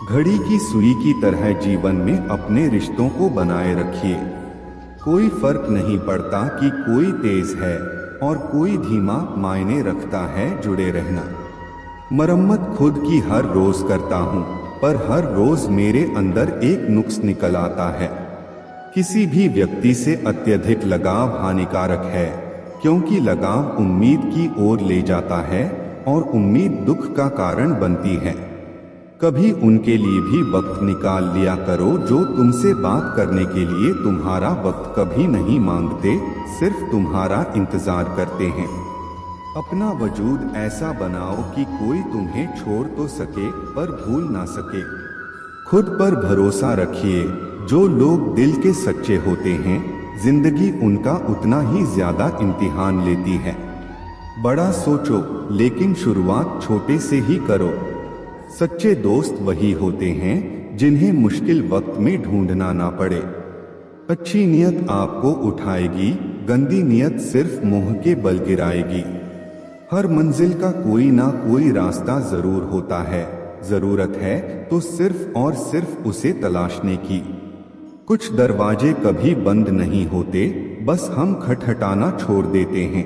घड़ी की सुई की तरह जीवन में अपने रिश्तों को बनाए रखिए। कोई फर्क नहीं पड़ता कि कोई तेज है और कोई धीमा, मायने रखता है जुड़े रहना। मरम्मत खुद की हर रोज करता हूँ, पर हर रोज मेरे अंदर एक नुक्स निकल आता है। किसी भी व्यक्ति से अत्यधिक लगाव हानिकारक है, क्योंकि लगाव उम्मीद की ओर ले जाता है और उम्मीद दुख का कारण बनती है। कभी उनके लिए भी वक्त निकाल लिया करो जो तुमसे बात करने के लिए तुम्हारा वक्त कभी नहीं मांगते, सिर्फ तुम्हारा इंतजार करते हैं। अपना वजूद ऐसा बनाओ कि कोई तुम्हें छोड़ तो सके पर भूल ना सके। खुद पर भरोसा रखिए। जो लोग दिल के सच्चे होते हैं, जिंदगी उनका उतना ही ज्यादा इम्तिहान लेती है। बड़ा सोचो, लेकिन शुरुआत छोटे से ही करो। सच्चे दोस्त वही होते हैं जिन्हें मुश्किल वक्त में ढूंढना ना पड़े। अच्छी नियत आपको उठाएगी, गंदी नियत सिर्फ मुंह के बल गिराएगी। हर मंजिल का कोई ना कोई रास्ता जरूर होता है, जरूरत है तो सिर्फ और सिर्फ उसे तलाशने की। कुछ दरवाजे कभी बंद नहीं होते, बस हम खटखटाना छोड़ देते हैं।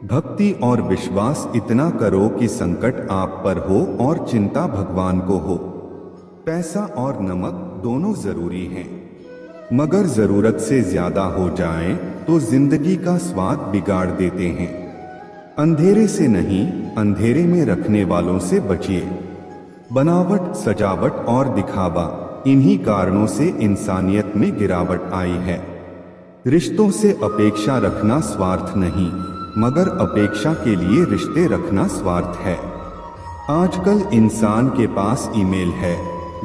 भक्ति और विश्वास इतना करो कि संकट आप पर हो और चिंता भगवान को हो। पैसा और नमक दोनों जरूरी हैं, मगर जरूरत से ज्यादा हो जाएं तो जिंदगी का स्वाद बिगाड़ देते हैं। अंधेरे से नहीं, अंधेरे में रखने वालों से बचिए। बनावट, सजावट और दिखावा, इन्हीं कारणों से इंसानियत में गिरावट आई है। रिश्तों से अपेक्षा रखना स्वार्थ नहीं, मगर अपेक्षा के लिए रिश्ते रखना स्वार्थ है। आजकल इंसान के पास ईमेल है,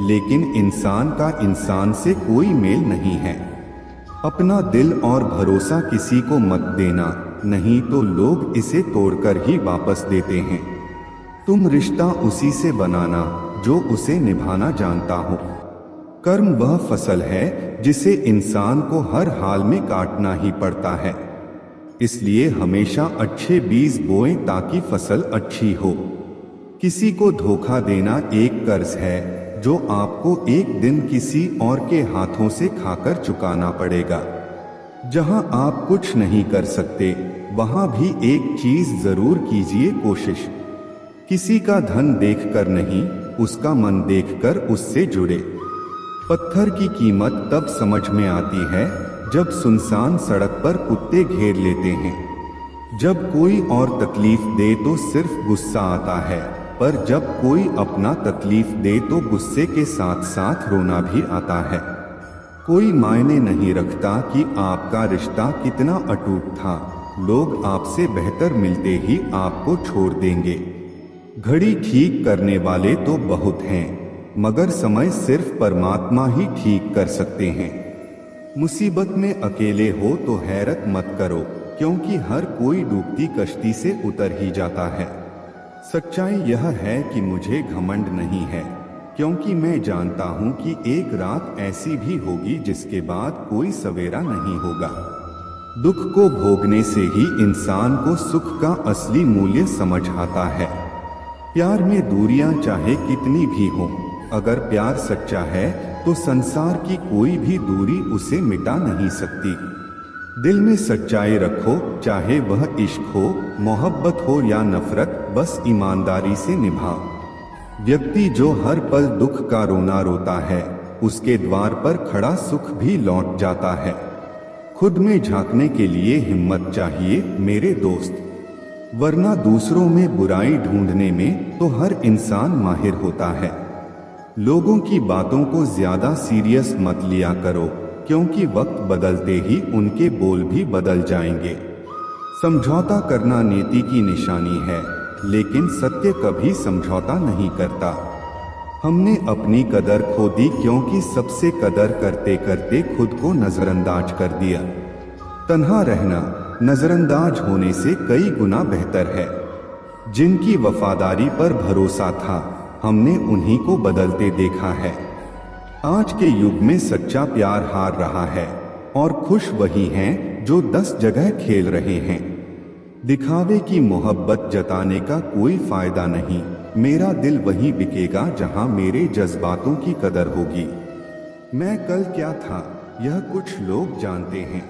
लेकिन इंसान का इंसान से कोई मेल नहीं है। अपना दिल और भरोसा किसी को मत देना, नहीं तो लोग इसे तोड़कर ही वापस देते हैं। तुम रिश्ता उसी से बनाना जो उसे निभाना जानता हो। कर्म वह फसल है जिसे इंसान को हर हाल में काटना ही पड़ता है। इसलिए हमेशा अच्छे बीज बोएं ताकि फसल अच्छी हो। किसी को धोखा देना एक कर्ज है जो आपको एक दिन किसी और के हाथों से खाकर चुकाना पड़ेगा। जहां आप कुछ नहीं कर सकते, वहां भी एक चीज जरूर कीजिए, कोशिश। किसी का धन देखकर नहीं, उसका मन देखकर उससे जुड़े। पत्थर की कीमत तब समझ में आती है जब सुनसान सड़क पर कुत्ते घेर लेते हैं। जब कोई और तकलीफ दे तो सिर्फ गुस्सा आता है, पर जब कोई अपना तकलीफ दे तो गुस्से के साथ साथ रोना भी आता है। कोई मायने नहीं रखता कि आपका रिश्ता कितना अटूट था, लोग आपसे बेहतर मिलते ही आपको छोड़ देंगे। घड़ी ठीक करने वाले तो बहुत हैं, मगर समय सिर्फ परमात्मा ही ठीक कर सकते हैं। मुसीबत में अकेले हो तो हैरत मत करो, क्योंकि हर कोई डूबती कश्ती से उतर ही जाता है। सच्चाई यह है कि मुझे घमंड नहीं है, क्योंकि मैं जानता हूं कि एक रात ऐसी भी होगी जिसके बाद कोई सवेरा नहीं होगा। दुख को भोगने से ही इंसान को सुख का असली मूल्य समझ आता है। प्यार में दूरियां चाहे कितनी भी हों, अगर प्यार सच्चा है तो संसार की कोई भी दूरी उसे मिटा नहीं सकती। दिल में सच्चाई रखो, चाहे वह इश्क हो, मोहब्बत हो या नफरत, बस ईमानदारी से निभा। व्यक्ति जो हर पल दुख का रोना रोता है, उसके द्वार पर खड़ा सुख भी लौट जाता है। खुद में झांकने के लिए हिम्मत चाहिए मेरे दोस्त, वरना दूसरों में बुराई ढूंढने में तो हर इंसान माहिर होता है। लोगों की बातों को ज्यादा सीरियस मत लिया करो, क्योंकि वक्त बदलते ही उनके बोल भी बदल जाएंगे। समझौता करना नीति की निशानी है, लेकिन सत्य कभी समझौता नहीं करता। हमने अपनी कदर खो दी क्योंकि सबसे कदर करते करते खुद को नजरअंदाज कर दिया। तन्हा रहना नजरअंदाज होने से कई गुना बेहतर है। जिनकी वफादारी पर भरोसा था, हमने उन्हीं को बदलते देखा है। आज के युग में सच्चा प्यार हार रहा है और खुश वही हैं जो 10 जगह खेल रहे हैं। दिखावे की मोहब्बत जताने का कोई फायदा नहीं। मेरा दिल वहीं बिकेगा जहां मेरे जज्बातों की कदर होगी। मैं कल क्या था यह कुछ लोग जानते हैं,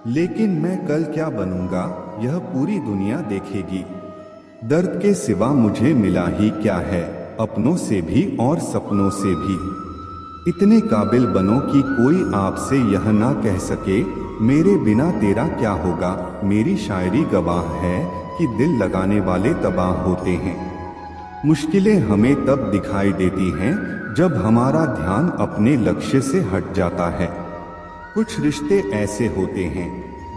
लेकिन मैं कल क्या बनूंगा यह पूरी दुनिया देखेगी। दर्द के सिवा मुझे मिला ही क्या है, अपनों से भी और सपनों से भी। इतने काबिल बनो कि कोई आपसे यह ना कह सके मेरे बिना तेरा क्या होगा। मेरी शायरी गवाह है कि दिल लगाने वाले तबाह होते हैं। मुश्किलें हमें तब दिखाई देती हैं जब हमारा ध्यान अपने लक्ष्य से हट जाता है। कुछ रिश्ते ऐसे होते हैं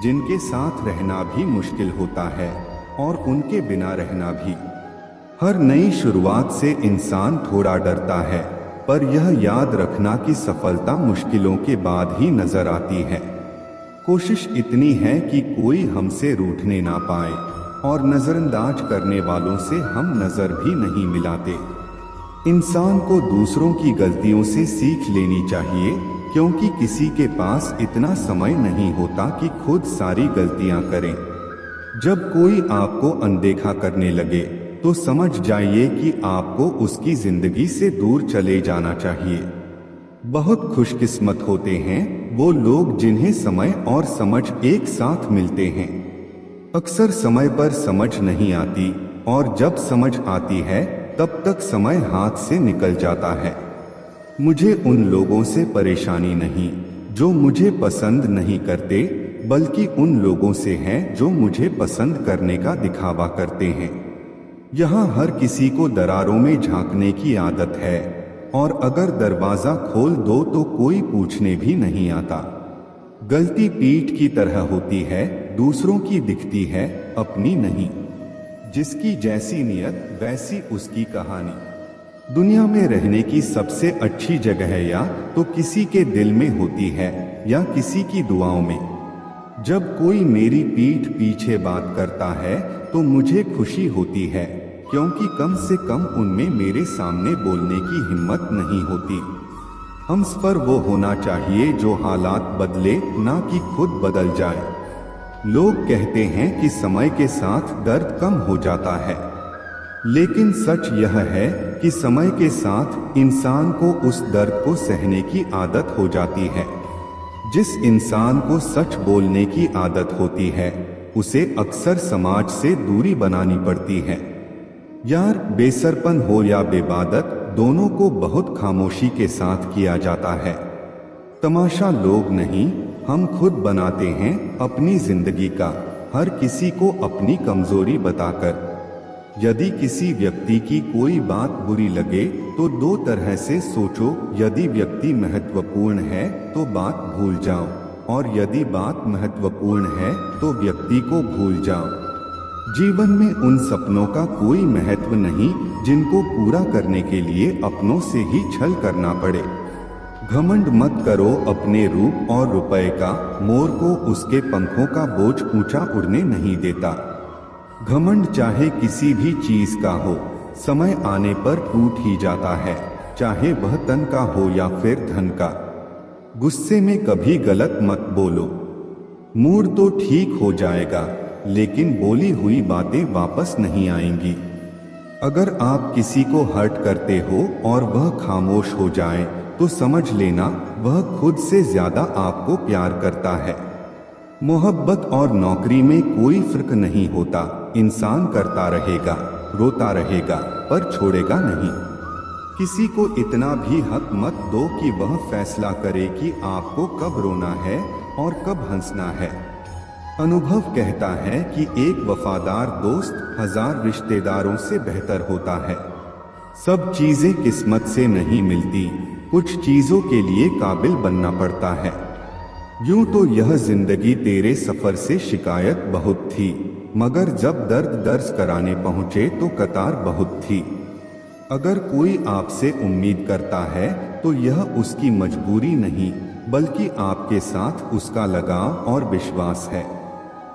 जिनके साथ रहना भी मुश्किल होता है और उनके बिना रहना भी। हर नई शुरुआत से इंसान थोड़ा डरता है, पर यह याद रखना कि सफलता मुश्किलों के बाद ही नजर आती है। कोशिश इतनी है कि कोई हमसे रूठने ना पाए, और नजरअंदाज करने वालों से हम नजर भी नहीं मिलाते। इंसान को दूसरों की गलतियों से सीख लेनी चाहिए, क्योंकि किसी के पास इतना समय नहीं होता कि खुद सारी गलतियां करें। जब कोई आपको अनदेखा करने लगे तो समझ जाइए कि आपको उसकी जिंदगी से दूर चले जाना चाहिए। बहुत खुशकिस्मत होते हैं वो लोग जिन्हें समय और समझ एक साथ मिलते हैं। अक्सर समय पर समझ नहीं आती, और जब समझ आती है तब तक समय हाथ से निकल जाता है। मुझे उन लोगों से परेशानी नहीं जो मुझे पसंद नहीं करते, बल्कि उन लोगों से है जो मुझे पसंद करने का दिखावा करते हैं। यहाँ हर किसी को दरारों में झांकने की आदत है, और अगर दरवाजा खोल दो तो कोई पूछने भी नहीं आता। गलती पीठ की तरह होती है, दूसरों की दिखती है, अपनी नहीं। जिसकी जैसी नियत वैसी उसकी कहानी। दुनिया में रहने की सबसे अच्छी जगह या तो किसी के दिल में होती है या किसी की दुआओं में। जब कोई मेरी पीठ पीछे बात करता है तो मुझे खुशी होती है, क्योंकि कम से कम उनमें मेरे सामने बोलने की हिम्मत नहीं होती। हम पर वो होना चाहिए जो हालात बदले, ना कि खुद बदल जाए। लोग कहते हैं कि समय के साथ दर्द कम हो जाता है, लेकिन सच यह है कि समय के साथ इंसान को उस दर्द को सहने की आदत हो जाती है। जिस इंसान को सच बोलने की आदत होती है, उसे अक्सर समाज से दूरी बनानी पड़ती है। यार बेसरपन हो या बेबादत, दोनों को बहुत खामोशी के साथ किया जाता है। तमाशा लोग नहीं, हम खुद बनाते हैं अपनी जिंदगी का, हर किसी को अपनी कमजोरी बताकर। यदि किसी व्यक्ति की कोई बात बुरी लगे तो दो तरह से सोचो। यदि व्यक्ति महत्वपूर्ण है तो बात भूल जाओ, और यदि बात महत्वपूर्ण है तो व्यक्ति को भूल जाओ। जीवन में उन सपनों का कोई महत्व नहीं जिनको पूरा करने के लिए अपनों से ही छल करना पड़े। घमंड मत करो अपने रूप और रुपए का, मोर को उसके पंखों का बोझ ऊंचा उड़ने नहीं देता। घमंड चाहे किसी भी चीज का हो, समय आने पर टूट ही जाता है, चाहे वह तन का हो या फिर धन का। गुस्से में कभी गलत मत बोलो, मूड तो ठीक हो जाएगा, लेकिन बोली हुई बातें वापस नहीं आएंगी। अगर आप किसी को हर्ट करते हो और वह खामोश हो जाए तो समझ लेना वह खुद से ज्यादा आपको प्यार करता है। मोहब्बत और नौकरी में कोई फर्क नहीं होता। इंसान करता रहेगा, रोता रहेगा, पर छोड़ेगा नहीं। किसी को इतना भी हक मत दो कि वह फैसला करे कि आपको कब रोना है और कब हंसना है। अनुभव कहता है कि एक वफादार दोस्त 1000 रिश्तेदारों से बेहतर होता है। सब चीजें किस्मत से नहीं मिलती, कुछ चीजों के लिए काबिल बनना पड़ता है। यूं तो यह जिंदगी तेरे सफर से शिकायत बहुत थी, मगर जब दर्द दर्ज कराने पहुंचे तो कतार बहुत थी। अगर कोई आपसे उम्मीद करता है तो यह उसकी मजबूरी नहीं, बल्कि आपके साथ उसका लगाव और विश्वास है।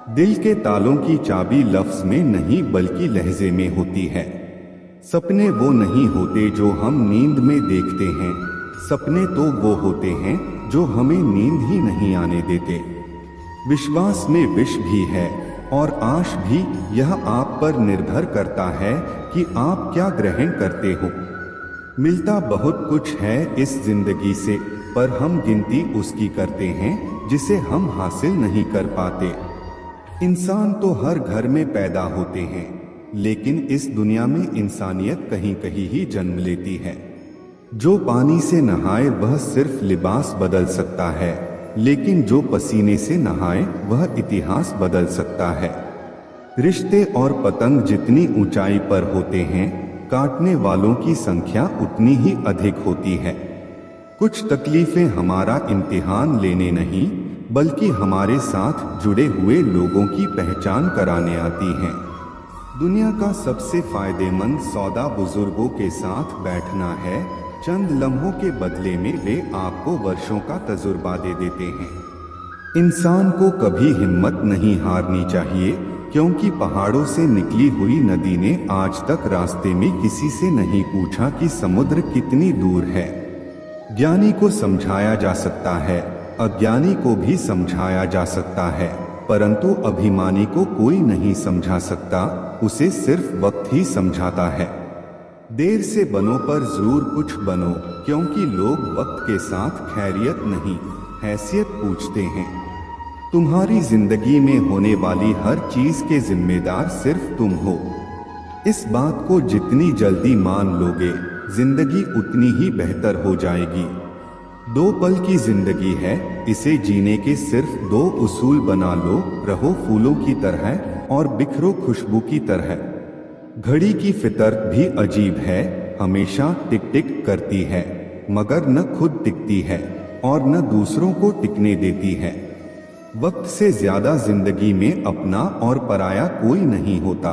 दिल के तालों की चाबी लफ्ज में नहीं बल्कि लहजे में होती है। सपने वो नहीं होते जो हम नींद में देखते हैं, सपने तो वो होते हैं जो हमें नींद ही नहीं आने देते। विश्वास में विष भी है और आश भी, यह आप पर निर्भर करता है कि आप क्या ग्रहण करते हो। मिलता बहुत कुछ है इस जिंदगी से, पर हम गिनती उसकी करते हैं जिसे हम हासिल नहीं कर पाते। इंसान तो हर घर में पैदा होते हैं, लेकिन इस दुनिया में इंसानियत कहीं कहीं ही जन्म लेती है। जो पानी से नहाए वह सिर्फ लिबास बदल सकता है, लेकिन जो पसीने से नहाए वह इतिहास बदल सकता है। रिश्ते और पतंग जितनी ऊंचाई पर होते हैं, काटने वालों की संख्या उतनी ही अधिक होती है। कुछ तकलीफें हमारा इम्तिहान लेने नहीं, बल्कि हमारे साथ जुड़े हुए लोगों की पहचान कराने आती हैं। दुनिया का सबसे फायदेमंद सौदा बुजुर्गों के साथ बैठना है। चंद लम्हों के बदले में वे आपको वर्षों का तजुर्बा दे देते हैं। इंसान को कभी हिम्मत नहीं हारनी चाहिए, क्योंकि पहाड़ों से निकली हुई नदी ने आज तक रास्ते में किसी से नहीं पूछा कि समुद्र कितनी दूर है। ज्ञानी को समझाया जा सकता है, अज्ञानी को भी समझाया जा सकता है, परंतु अभिमानी को कोई नहीं समझा सकता, उसे सिर्फ वक्त ही समझाता है। देर से बनो पर जरूर कुछ बनो, क्योंकि लोग वक्त के साथ खैरियत नहीं, हैसियत पूछते हैं। तुम्हारी जिंदगी में होने वाली हर चीज के जिम्मेदार सिर्फ तुम हो। इस बात को जितनी जल्दी मान लोगे, जिंदगी उतनी ही बेहतर हो जाएगी। 2 पल की जिंदगी है, इसे जीने के सिर्फ 2 उसूल बना लो। रहो फूलों की तरह और बिखरो खुशबू की तरह। घड़ी की फितरत भी अजीब है, हमेशा टिक टिक करती है, मगर न खुद टिकती है और न दूसरों को टिकने देती है। वक्त से ज्यादा जिंदगी में अपना और पराया कोई नहीं होता।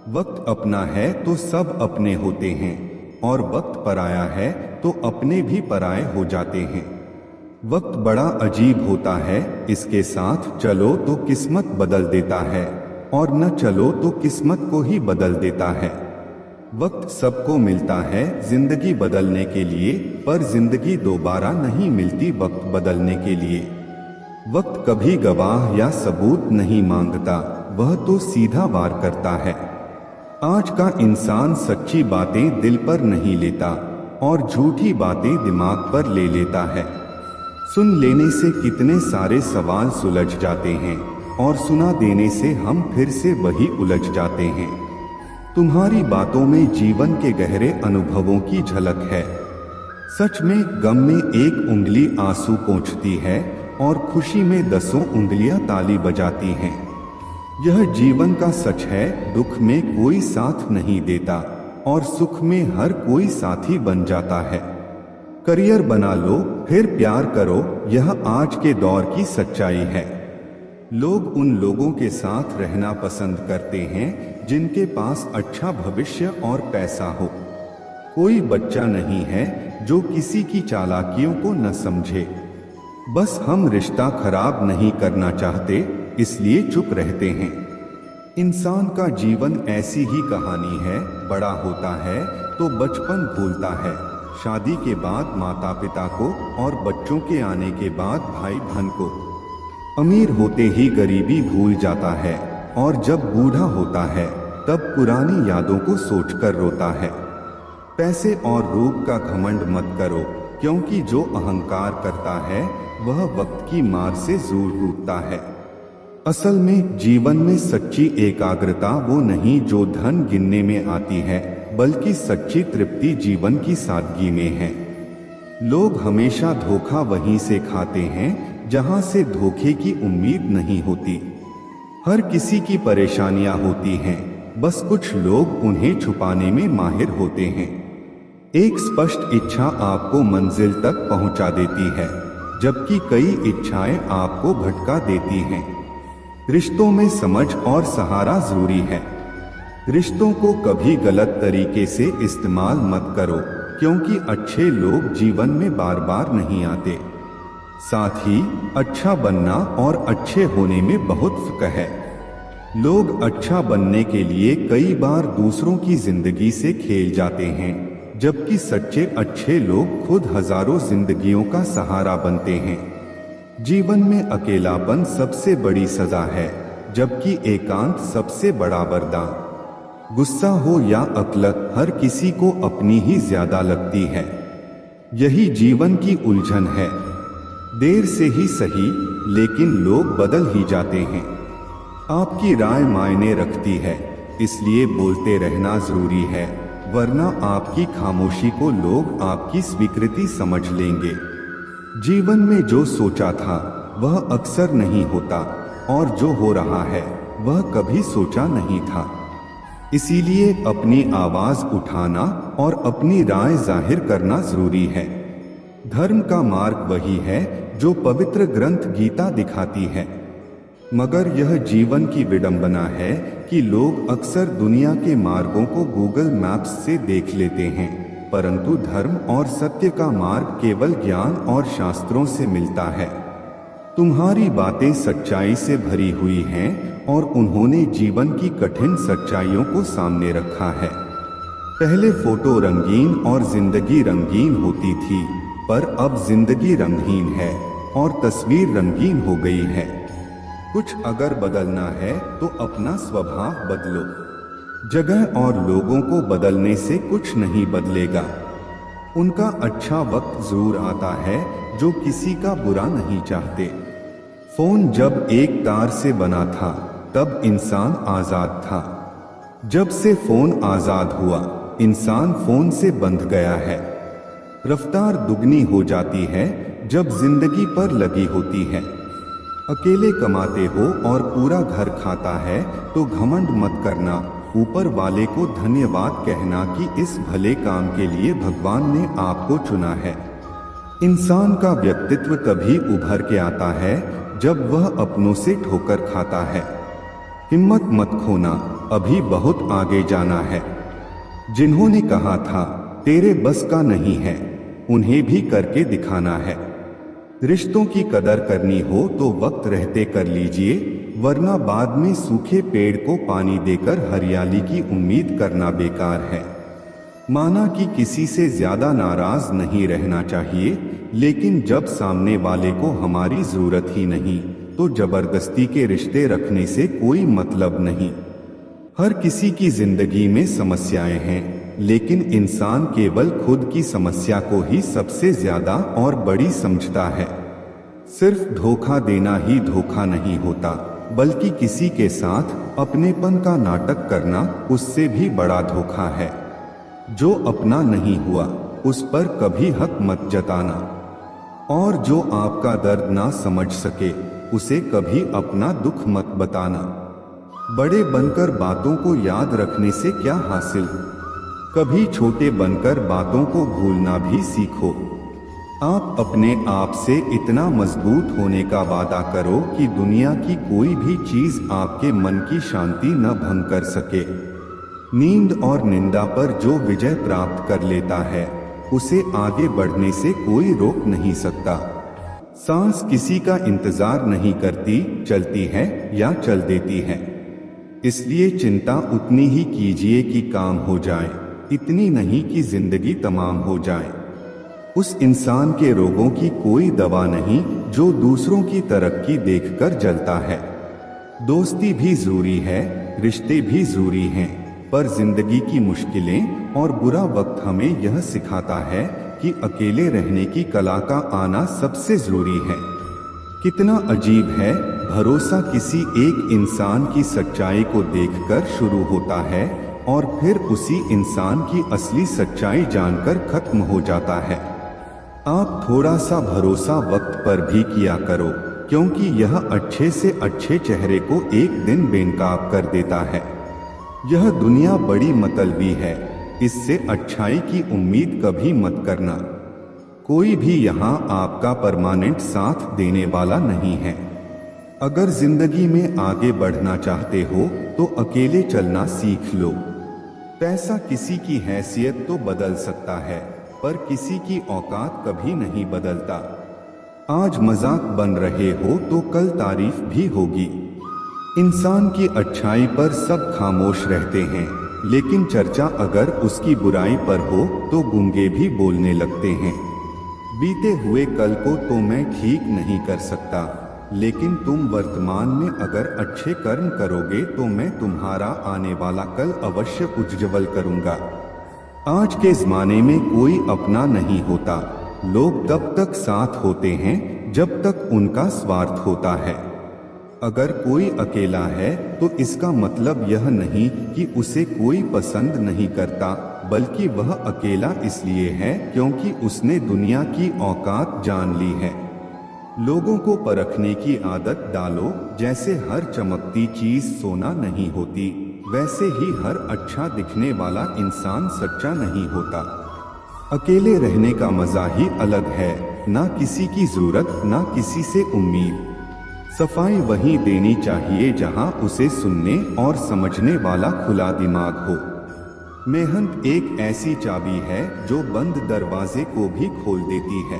वक्त अपना है तो सब अपने होते हैं, और वक्त पराया है तो अपने भी पराए हो जाते हैं। वक्त बड़ा अजीब होता है, इसके साथ चलो तो किस्मत बदल देता है, और न चलो तो किस्मत को ही बदल देता है। वक्त सबको मिलता है जिंदगी बदलने के लिए, पर जिंदगी दोबारा नहीं मिलती वक्त बदलने के लिए। वक्त कभी गवाह या सबूत नहीं मांगता, वह तो सीधा वार करता है। आज का इंसान सच्ची बातें दिल पर नहीं लेता, और झूठी बातें दिमाग पर ले लेता है। सुन लेने से कितने सारे सवाल सुलझ जाते हैं, और सुना देने से हम फिर से वही उलझ जाते हैं। तुम्हारी बातों में जीवन के गहरे अनुभवों की झलक है। सच में गम में एक उंगली आंसू पोंछती है, और खुशी में 10 उंगलियां ताली बजाती हैं। यह जीवन का सच है, दुख में कोई साथ नहीं देता, और सुख में हर कोई साथी बन जाता है। करियर बना लो फिर प्यार करो, यह आज के दौर की सच्चाई है। लोग उन लोगों के साथ रहना पसंद करते हैं जिनके पास अच्छा भविष्य और पैसा हो। कोई बच्चा नहीं है जो किसी की चालाकियों को न समझे। बस हम रिश्ता खराब नहीं करना चाहते, इसलिए चुप रहते हैं। इंसान का जीवन ऐसी ही कहानी है, बड़ा होता है तो बचपन भूलता है, शादी के बाद माता पिता को, और बच्चों के आने के बाद भाई बहन को। अमीर होते ही गरीबी भूल जाता है, और जब बूढ़ा होता है तब पुरानी यादों को सोचकर रोता है। पैसे और रूप का घमंड मत करो, क्योंकि जो अहंकार करता है वह वक्त की मार से जरूर टूटता है। असल में जीवन में सच्ची एकाग्रता वो नहीं जो धन गिनने में आती है, बल्कि सच्ची तृप्ति जीवन की सादगी में है। लोग हमेशा धोखा वहीं से खाते हैं जहां से धोखे की उम्मीद नहीं होती। हर किसी की परेशानियां होती हैं, बस कुछ लोग उन्हें छुपाने में माहिर होते हैं। एक स्पष्ट इच्छा आपको मंजिल तक पहुंचा देती है, जबकि कई इच्छाएं आपको भटका देती हैं। रिश्तों में समझ और सहारा जरूरी है। रिश्तों को कभी गलत तरीके से इस्तेमाल मत करो, क्योंकि अच्छे लोग जीवन में बार बार नहीं आते। साथ ही अच्छा बनना और अच्छे होने में बहुत फर्क है। लोग अच्छा बनने के लिए कई बार दूसरों की जिंदगी से खेल जाते हैं, जबकि सच्चे अच्छे लोग खुद हजारों जिंदगियों का सहारा बनते हैं। जीवन में अकेलापन सबसे बड़ी सजा है, जबकि एकांत सबसे बड़ा वरदान। गुस्सा हो या अकलत, हर किसी को अपनी ही ज्यादा लगती है। यही जीवन की उलझन है। देर से ही सही, लेकिन लोग बदल ही जाते हैं। आपकी राय मायने रखती है, इसलिए बोलते रहना जरूरी है, वरना आपकी खामोशी को लोग आपकी स्वीकृति समझ लेंगे। जीवन में जो सोचा था वह अक्सर नहीं होता, और जो हो रहा है वह कभी सोचा नहीं था। इसीलिए अपनी आवाज उठाना और अपनी राय जाहिर करना जरूरी है। धर्म का मार्ग वही है जो पवित्र ग्रंथ गीता दिखाती है। मगर यह जीवन की विडंबना है कि लोग अक्सर दुनिया के मार्गों को गूगल मैप्स से देख लेते हैं, परंतु धर्म और सत्य का मार्ग केवल ज्ञान और शास्त्रों से मिलता है। तुम्हारी बातें सच्चाई से भरी हुई हैं, और उन्होंने जीवन की कठिन सच्चाइयों को सामने रखा है। पहले फोटो रंगीन और जिंदगी रंगीन होती थी, पर अब जिंदगी रंगहीन है और तस्वीर रंगीन हो गई है। कुछ अगर बदलना है तो अपना स्वभाव बदलो। जगह और लोगों को बदलने से कुछ नहीं बदलेगा। उनका अच्छा वक्त जरूर आता है जो किसी का बुरा नहीं चाहते। फोन जब एक तार से बना था तब इंसान आजाद था। जब से फोन आजाद हुआ, इंसान फोन से बंध गया है। रफ्तार दुगनी हो जाती है जब जिंदगी पर लगी होती है। अकेले कमाते हो और पूरा घर खाता है तो घमंड मत करना, ऊपर वाले को धन्यवाद कहना कि इस भले काम के लिए भगवान ने आपको चुना है। इंसान का व्यक्तित्व तभी उभर के आता है जब वह अपनों से ठोकर खाता है। हिम्मत मत खोना, अभी बहुत आगे जाना है। जिन्होंने कहा था तेरे बस का नहीं है, उन्हें भी करके दिखाना है। रिश्तों की कदर करनी हो तो वक्त रहते कर लीजिए, वरना बाद में सूखे पेड़ को पानी देकर हरियाली की उम्मीद करना बेकार है। माना कि किसी से ज्यादा नाराज नहीं रहना चाहिए, लेकिन जब सामने वाले को हमारी जरूरत ही नहीं तो जबरदस्ती के रिश्ते रखने से कोई मतलब नहीं। हर किसी की जिंदगी में समस्याएं हैं, लेकिन इंसान केवल खुद की समस्या को ही सबसे ज्यादा और बड़ी समझता है। सिर्फ धोखा देना ही धोखा नहीं होता, बल्कि किसी के साथ अपनेपन का नाटक करना उससे भी बड़ा धोखा है। जो अपना नहीं हुआ उस पर कभी हक मत जताना, और जो आपका दर्द ना समझ सके उसे कभी अपना दुख मत बताना। बड़े बनकर बातों को याद रखने से क्या हासिल, कभी छोटे बनकर बातों को भूलना भी सीखो। आप अपने आप से इतना मजबूत होने का वादा करो कि दुनिया की कोई भी चीज आपके मन की शांति न भंग कर सके। नींद और निंदा पर जो विजय प्राप्त कर लेता है उसे आगे बढ़ने से कोई रोक नहीं सकता। सांस किसी का इंतजार नहीं करती, चलती है या चल देती है। इसलिए चिंता उतनी ही कीजिए कि काम हो जाए, इतनी नहीं कि जिंदगी तमाम हो जाए। उस इंसान के रोगों की कोई दवा नहीं जो दूसरों की तरक्की देखकर जलता है। दोस्ती भी जरूरी है, रिश्ते भी जरूरी हैं, पर जिंदगी की मुश्किलें और बुरा वक्त हमें यह सिखाता है कि अकेले रहने की कला का आना सबसे जरूरी है। कितना अजीब है, भरोसा किसी एक इंसान की सच्चाई को देखकर शुरू होता है और फिर उसी इंसान की असली सच्चाई जानकर खत्म हो जाता है। आप थोड़ा सा भरोसा वक्त पर भी किया करो, क्योंकि यह अच्छे से अच्छे चेहरे को एक दिन बेनकाब कर देता है। यह दुनिया बड़ी मतलबी है, इससे अच्छाई की उम्मीद कभी मत करना। कोई भी यहाँ आपका परमानेंट साथ देने वाला नहीं है। अगर जिंदगी में आगे बढ़ना चाहते हो तो अकेले चलना सीख लो। पैसा किसी की हैसियत तो बदल सकता है, पर किसी की औकात कभी नहीं बदलता। आज मजाक बन रहे हो तो कल तारीफ भी होगी। इंसान की अच्छाई पर सब खामोश रहते हैं, लेकिन चर्चा अगर उसकी बुराई पर हो तो गूंगे भी बोलने लगते हैं। बीते हुए कल को तो मैं ठीक नहीं कर सकता, लेकिन तुम वर्तमान में अगर अच्छे कर्म करोगे तो मैं तुम्हारा आने वाला कल अवश्य उज्ज्वल करूंगा। आज के जमाने में कोई अपना नहीं होता। लोग तब तक साथ होते हैं जब तक उनका स्वार्थ होता है। अगर कोई अकेला है तो इसका मतलब यह नहीं कि उसे कोई पसंद नहीं करता, बल्कि वह अकेला इसलिए है क्योंकि उसने दुनिया की औकात जान ली है। लोगों को परखने की आदत डालो। जैसे हर चमकती चीज सोना नहीं होती, वैसे ही हर अच्छा दिखने वाला इंसान सच्चा नहीं होता। अकेले रहने का मजा ही अलग है, ना किसी की जरूरत ना किसी से उम्मीद। सफाई वहीं देनी चाहिए जहां उसे सुनने और समझने वाला खुला दिमाग हो। मेहनत एक ऐसी चाबी है जो बंद दरवाजे को भी खोल देती है।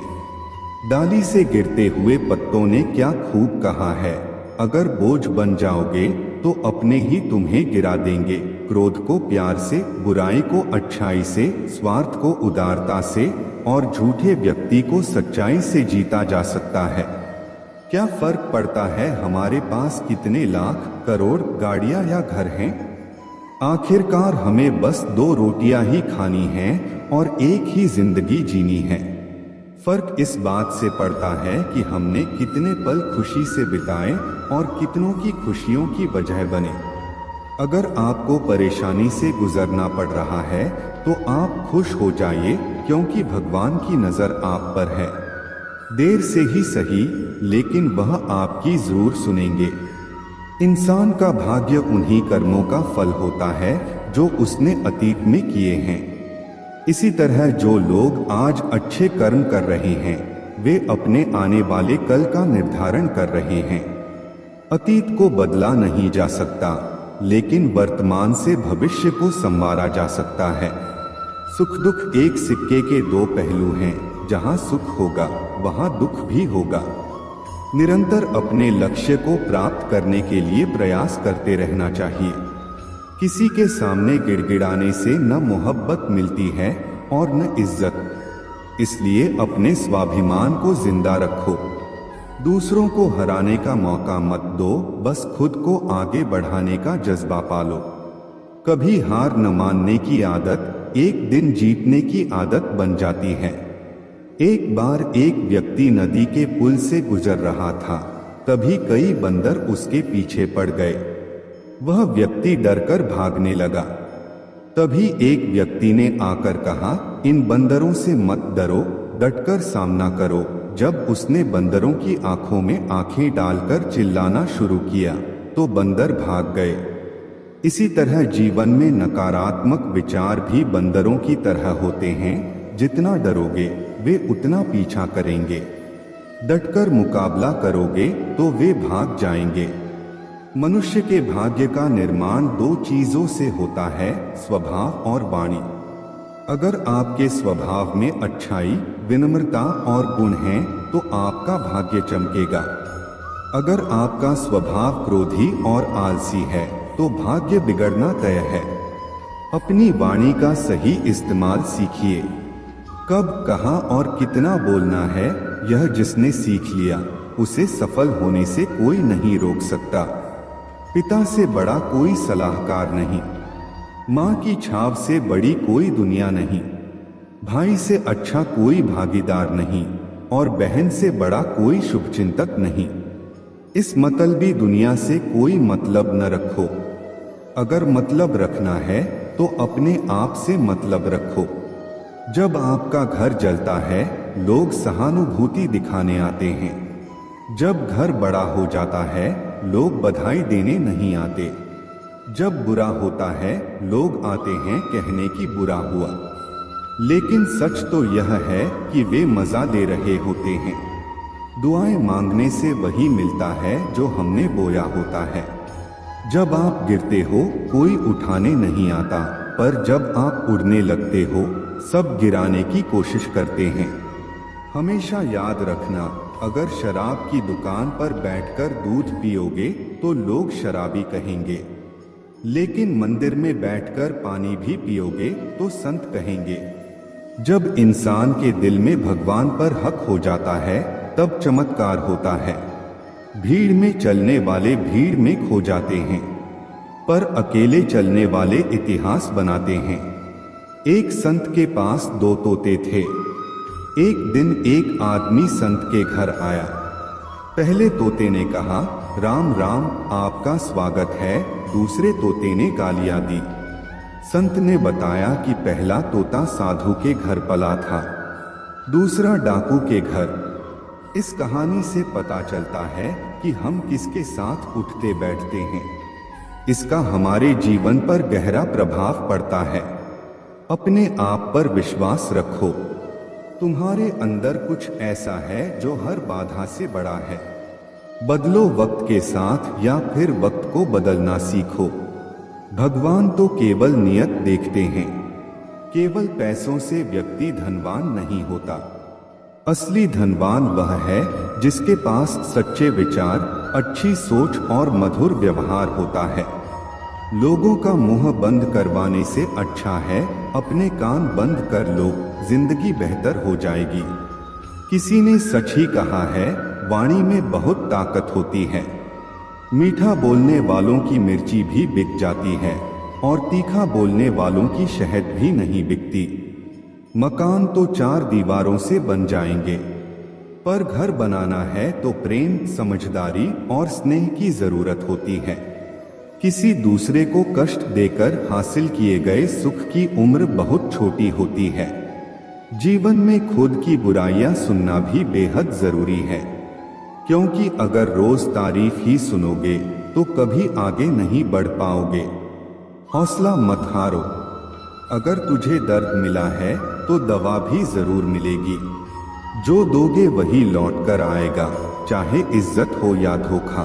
डाली से गिरते हुए पत्तों ने क्या खूब कहा है, अगर बोझ बन जाओगे तो अपने ही तुम्हें गिरा देंगे। क्रोध को प्यार से, बुराई को अच्छाई से, स्वार्थ को उदारता से और झूठे व्यक्ति को सच्चाई से जीता जा सकता है। क्या फर्क पड़ता है हमारे पास कितने लाख, करोड़, गाड़ियां या घर हैं? आखिरकार हमें बस 2 रोटियां ही खानी हैं और एक ही जिंदगी जीनी है। फर्क इस बात से पड़ता है कि हमने कितने पल खुशी से बिताए और कितनों की खुशियों की वजह बने। अगर आपको परेशानी से गुजरना पड़ रहा है तो आप खुश हो जाइए, क्योंकि भगवान की नजर आप पर है। देर से ही सही, लेकिन वह आपकी जरूर सुनेंगे। इंसान का भाग्य उन्हीं कर्मों का फल होता है जो उसने अतीत में किए हैं। इसी तरह जो लोग आज अच्छे कर्म कर रहे हैं वे अपने आने वाले कल का निर्धारण कर रहे हैं। अतीत को बदला नहीं जा सकता, लेकिन वर्तमान से भविष्य को संवारा जा सकता है। सुख दुख एक सिक्के के दो पहलू हैं। जहां सुख होगा वहां दुख भी होगा। निरंतर अपने लक्ष्य को प्राप्त करने के लिए प्रयास करते रहना चाहिए। किसी के सामने गिड़गिड़ाने से न मोहब्बत मिलती है और न इज्जत। इसलिए अपने स्वाभिमान को जिंदा रखो। दूसरों को हराने का मौका मत दो, बस खुद को आगे बढ़ाने का जज्बा पालो। कभी हार न मानने की आदत एक दिन जीतने की आदत बन जाती है। एक बार एक व्यक्ति नदी के पुल से गुजर रहा था, तभी कई बंदर उसके पीछे पड़ गए। वह व्यक्ति डरकर भागने लगा। तभी एक व्यक्ति ने आकर कहा, इन बंदरों से मत डरो, डटकर सामना करो। जब उसने बंदरों की आंखों में आंखें डालकर चिल्लाना शुरू किया, तो बंदर भाग गए। इसी तरह जीवन में नकारात्मक विचार भी बंदरों की तरह होते हैं। जितना डरोगे वे उतना पीछा करेंगे। डटकर मुकाबला करोगे तो वे भाग जाएंगे। मनुष्य के भाग्य का निर्माण दो चीजों से होता है, स्वभाव और वाणी। अगर आपके स्वभाव में अच्छाई, विनम्रता और गुण हैं, तो आपका भाग्य चमकेगा। अगर आपका स्वभाव क्रोधी और आलसी है, तो भाग्य बिगड़ना तय है। अपनी वाणी का सही इस्तेमाल सीखिए। कब, कहाँ और कितना बोलना है, यह जिसने सीख लिया उसे सफल होने से कोई नहीं रोक सकता। पिता से बड़ा कोई सलाहकार नहीं, माँ की छाव से बड़ी कोई दुनिया नहीं, भाई से अच्छा कोई भागीदार नहीं और बहन से बड़ा कोई शुभचिंतक नहीं। इस मतलबी दुनिया से कोई मतलब न रखो। अगर मतलब रखना है तो अपने आप से मतलब रखो। जब आपका घर जलता है, लोग सहानुभूति दिखाने आते हैं। जब घर बड़ा हो जाता है, लोग बधाई देने नहीं आते। जब बुरा होता है, लोग आते हैं कहने की बुरा हुआ। लेकिन सच तो यह है कि वे मजा ले रहे होते हैं। दुआएं मांगने से वही मिलता है जो हमने बोया होता है। जब आप गिरते हो, कोई उठाने नहीं आता, पर जब आप उड़ने लगते हो, सब गिराने की कोशिश करते हैं। हमेशा याद रखना, अगर शराब की दुकान पर बैठकर दूध पियोगे तो लोग शराबी कहेंगे, लेकिन मंदिर में बैठकर पानी भी पियोगे तो संत कहेंगे। जब इंसान के दिल में भगवान पर हक हो जाता है, तब चमत्कार होता है। भीड़ में चलने वाले भीड़ में खो जाते हैं, पर अकेले चलने वाले इतिहास बनाते हैं। एक संत के पास दो तोते थे। एक दिन एक आदमी संत के घर आया। पहले तोते ने कहा, राम राम, आपका स्वागत है। दूसरे तोते ने गालियां दी। संत ने बताया कि पहला तोता साधु के घर पला था, दूसरा डाकू के घर। इस कहानी से पता चलता है कि हम किसके साथ उठते बैठते हैं, इसका हमारे जीवन पर गहरा प्रभाव पड़ता है। अपने आप पर विश्वास रखो। तुम्हारे अंदर कुछ ऐसा है जो हर बाधा से बड़ा है। बदलो वक्त के साथ या फिर वक्त को बदलना सीखो। भगवान तो केवल नियत देखते हैं। केवल पैसों से व्यक्ति धनवान नहीं होता। असली धनवान वह है जिसके पास सच्चे विचार, अच्छी सोच और मधुर व्यवहार होता है। लोगों का मुंह बंद करवाने से अच्छा है अपने कान बंद कर लो, जिंदगी बेहतर हो जाएगी। किसी ने सच ही कहा है, वाणी में बहुत ताकत होती है। मीठा बोलने वालों की मिर्ची भी बिक जाती है और तीखा बोलने वालों की शहद भी नहीं बिकती। मकान तो 4 दीवारों से बन जाएंगे, पर घर बनाना है तो प्रेम, समझदारी और स्नेह की जरूरत होती है। किसी दूसरे को कष्ट देकर हासिल किए गए सुख की उम्र बहुत छोटी होती है। जीवन में खुद की बुराइयां सुनना भी बेहद जरूरी है, क्योंकि अगर रोज तारीफ ही सुनोगे तो कभी आगे नहीं बढ़ पाओगे। हौसला मत हारो। अगर तुझे दर्द मिला है तो दवा भी जरूर मिलेगी। जो दोगे वही लौट कर आएगा, चाहे इज्जत हो या धोखा।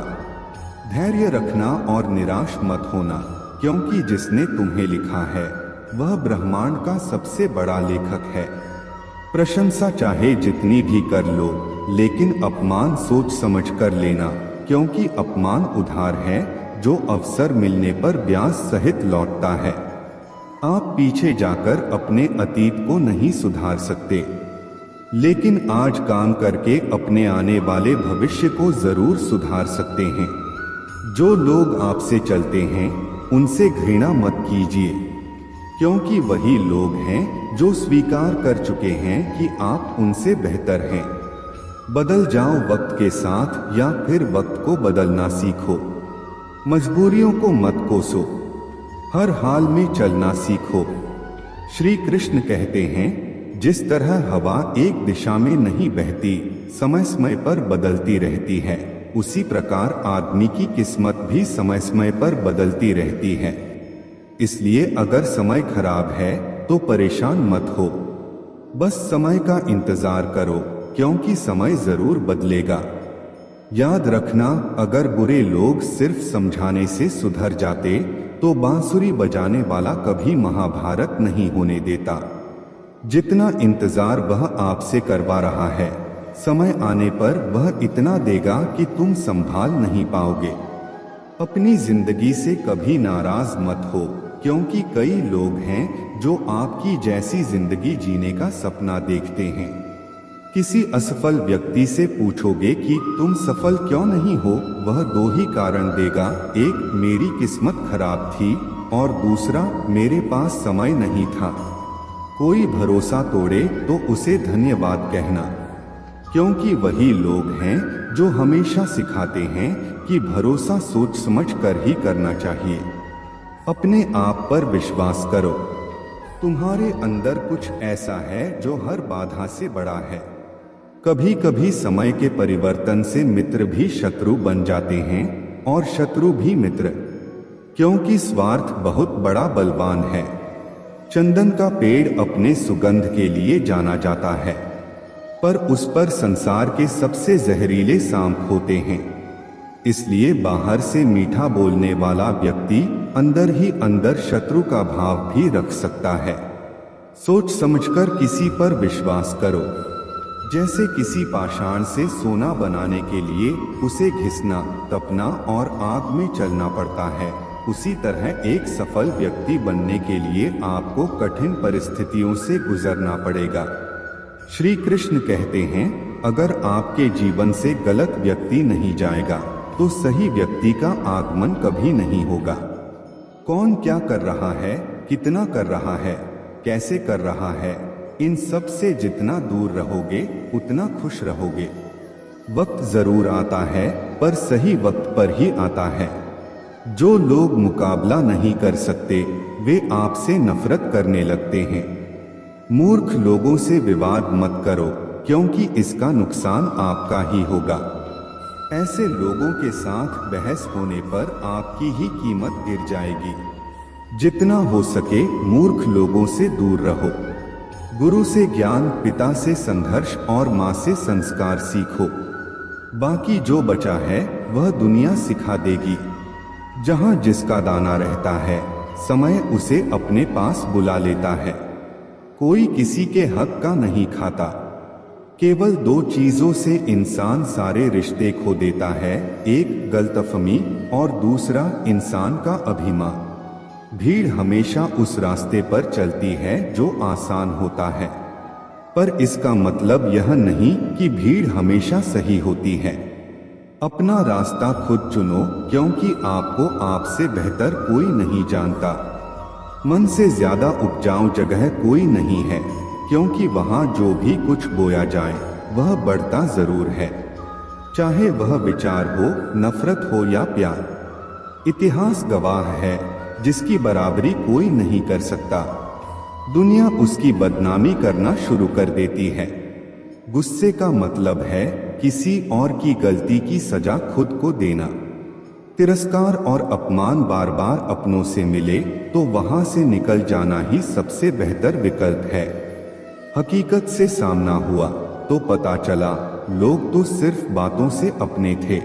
धैर्य रखना और निराश मत होना, क्योंकि जिसने तुम्हें लिखा है वह ब्रह्मांड का सबसे बड़ा लेखक है। प्रशंसा चाहे जितनी भी कर लो, लेकिन अपमान सोच समझ कर लेना, क्योंकि अपमान उधार है जो अवसर मिलने पर ब्याज सहित लौटता है। आप पीछे जाकर अपने अतीत को नहीं सुधार सकते, लेकिन आज काम करके अपने आने वाले भविष्य को जरूर सुधार सकते हैं। जो लोग आपसे चलते हैं उनसे घृणा मत कीजिए, क्योंकि वही लोग हैं जो स्वीकार कर चुके हैं कि आप उनसे बेहतर हैं। बदल जाओ वक्त के साथ या फिर वक्त को बदलना सीखो। मजबूरियों को मत कोसो, हर हाल में चलना सीखो। श्री कृष्ण कहते हैं, जिस तरह हवा एक दिशा में नहीं बहती, समय समय पर बदलती रहती है, उसी प्रकार आदमी की किस्मत भी समय समय पर बदलती रहती है। इसलिए अगर समय खराब है तो परेशान मत हो, बस समय का इंतजार करो, क्योंकि समय जरूर बदलेगा। याद रखना, अगर बुरे लोग सिर्फ समझाने से सुधर जाते तो बांसुरी बजाने वाला कभी महाभारत नहीं होने देता। जितना इंतजार वह आपसे करवा रहा है, समय आने पर वह इतना देगा कि तुम संभाल नहीं पाओगे। अपनी जिंदगी से कभी नाराज मत हो, क्योंकि कई लोग हैं जो आपकी जैसी जिंदगी जीने का सपना देखते हैं। किसी असफल व्यक्ति से पूछोगे कि तुम सफल क्यों नहीं हो, वह दो ही कारण देगा, एक मेरी किस्मत खराब थी और दूसरा मेरे पास समय नहीं था। कोई भरोसा तोड़े तो उसे धन्यवाद कहना, क्योंकि वही लोग हैं जो हमेशा सिखाते हैं कि भरोसा सोच समझ कर ही करना चाहिए। अपने आप पर विश्वास करो, तुम्हारे अंदर कुछ ऐसा है जो हर बाधा से बड़ा है। कभी कभी समय के परिवर्तन से मित्र भी शत्रु बन जाते हैं और शत्रु भी मित्र, क्योंकि स्वार्थ बहुत बड़ा बलवान है। चंदन का पेड़ अपने सुगंध के लिए जाना जाता है, पर उस पर संसार के सबसे जहरीले सांप होते हैं। इसलिए बाहर से मीठा बोलने वाला व्यक्ति अंदर ही अंदर शत्रु का भाव भी रख सकता है। सोच समझकर किसी पर विश्वास करो। जैसे किसी पाषाण से सोना बनाने के लिए उसे घिसना, तपना और आग में चलना पड़ता है, उसी तरह एक सफल व्यक्ति बनने के लिए आपको कठिन परिस्थितियों से गुजरना पड़ेगा। श्री कृष्ण कहते हैं, अगर आपके जीवन से गलत व्यक्ति नहीं जाएगा तो सही व्यक्ति का आगमन कभी नहीं होगा। कौन क्या कर रहा है, कितना कर रहा है, कैसे कर रहा है, इन सब से जितना दूर रहोगे उतना खुश रहोगे। वक्त जरूर आता है, पर सही वक्त पर ही आता है। जो लोग मुकाबला नहीं कर सकते वे आपसे नफरत करने लगते हैं। मूर्ख लोगों से विवाद मत करो, क्योंकि इसका नुकसान आपका ही होगा। ऐसे लोगों के साथ बहस होने पर आपकी ही कीमत गिर जाएगी। जितना हो सके मूर्ख लोगों से दूर रहो। गुरु से ज्ञान, पिता से संघर्ष और माँ से संस्कार सीखो। बाकी जो बचा है वह दुनिया सिखा देगी। जहाँ जिसका दाना रहता है, समय उसे अपने पास बुला लेता है। कोई किसी के हक का नहीं खाता। केवल दो चीजों से इंसान सारे रिश्ते खो देता है, एक गलतफहमी और दूसरा इंसान का अभिमान। भीड़ हमेशा उस रास्ते पर चलती है जो आसान होता है, पर इसका मतलब यह नहीं कि भीड़ हमेशा सही होती है। अपना रास्ता खुद चुनो, क्योंकि आपको आपसे बेहतर कोई नहीं जानता। मन से ज्यादा उपजाऊ जगह कोई नहीं है, क्योंकि वहाँ जो भी कुछ बोया जाए वह बढ़ता जरूर है, चाहे वह विचार हो, नफरत हो या प्यार। इतिहास गवाह है, जिसकी बराबरी कोई नहीं कर सकता। दुनिया उसकी बदनामी करना शुरू कर देती है। गुस्से का मतलब है किसी और की गलती की सजा खुद को देना। तिरस्कार और अपमान बार बार अपनों से मिले तो वहां से निकल जाना ही सबसे बेहतर विकल्प है। हकीकत से सामना हुआ तो पता चला लोग तो सिर्फ बातों से अपने थे।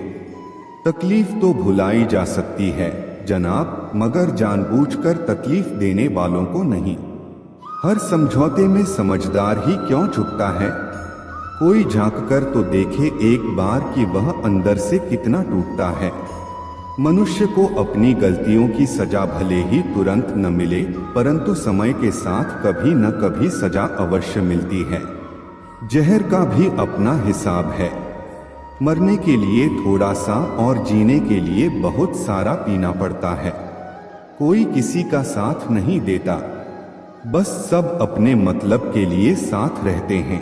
तकलीफ तो भुलाई जा सकती है जनाब, मगर जानबूझकर तकलीफ देने वालों को नहीं। हर समझौते में समझदार ही क्यों चुकता है? कोई झांक कर तो देखे एक बार कि वह अंदर से कितना टूटता है। मनुष्य को अपनी गलतियों की सजा भले ही तुरंत न मिले, परंतु समय के साथ कभी न कभी सजा अवश्य मिलती है। जहर का भी अपना हिसाब है। मरने के लिए थोड़ा सा और जीने के लिए बहुत सारा पीना पड़ता है। कोई किसी का साथ नहीं देता, बस सब अपने मतलब के लिए साथ रहते हैं।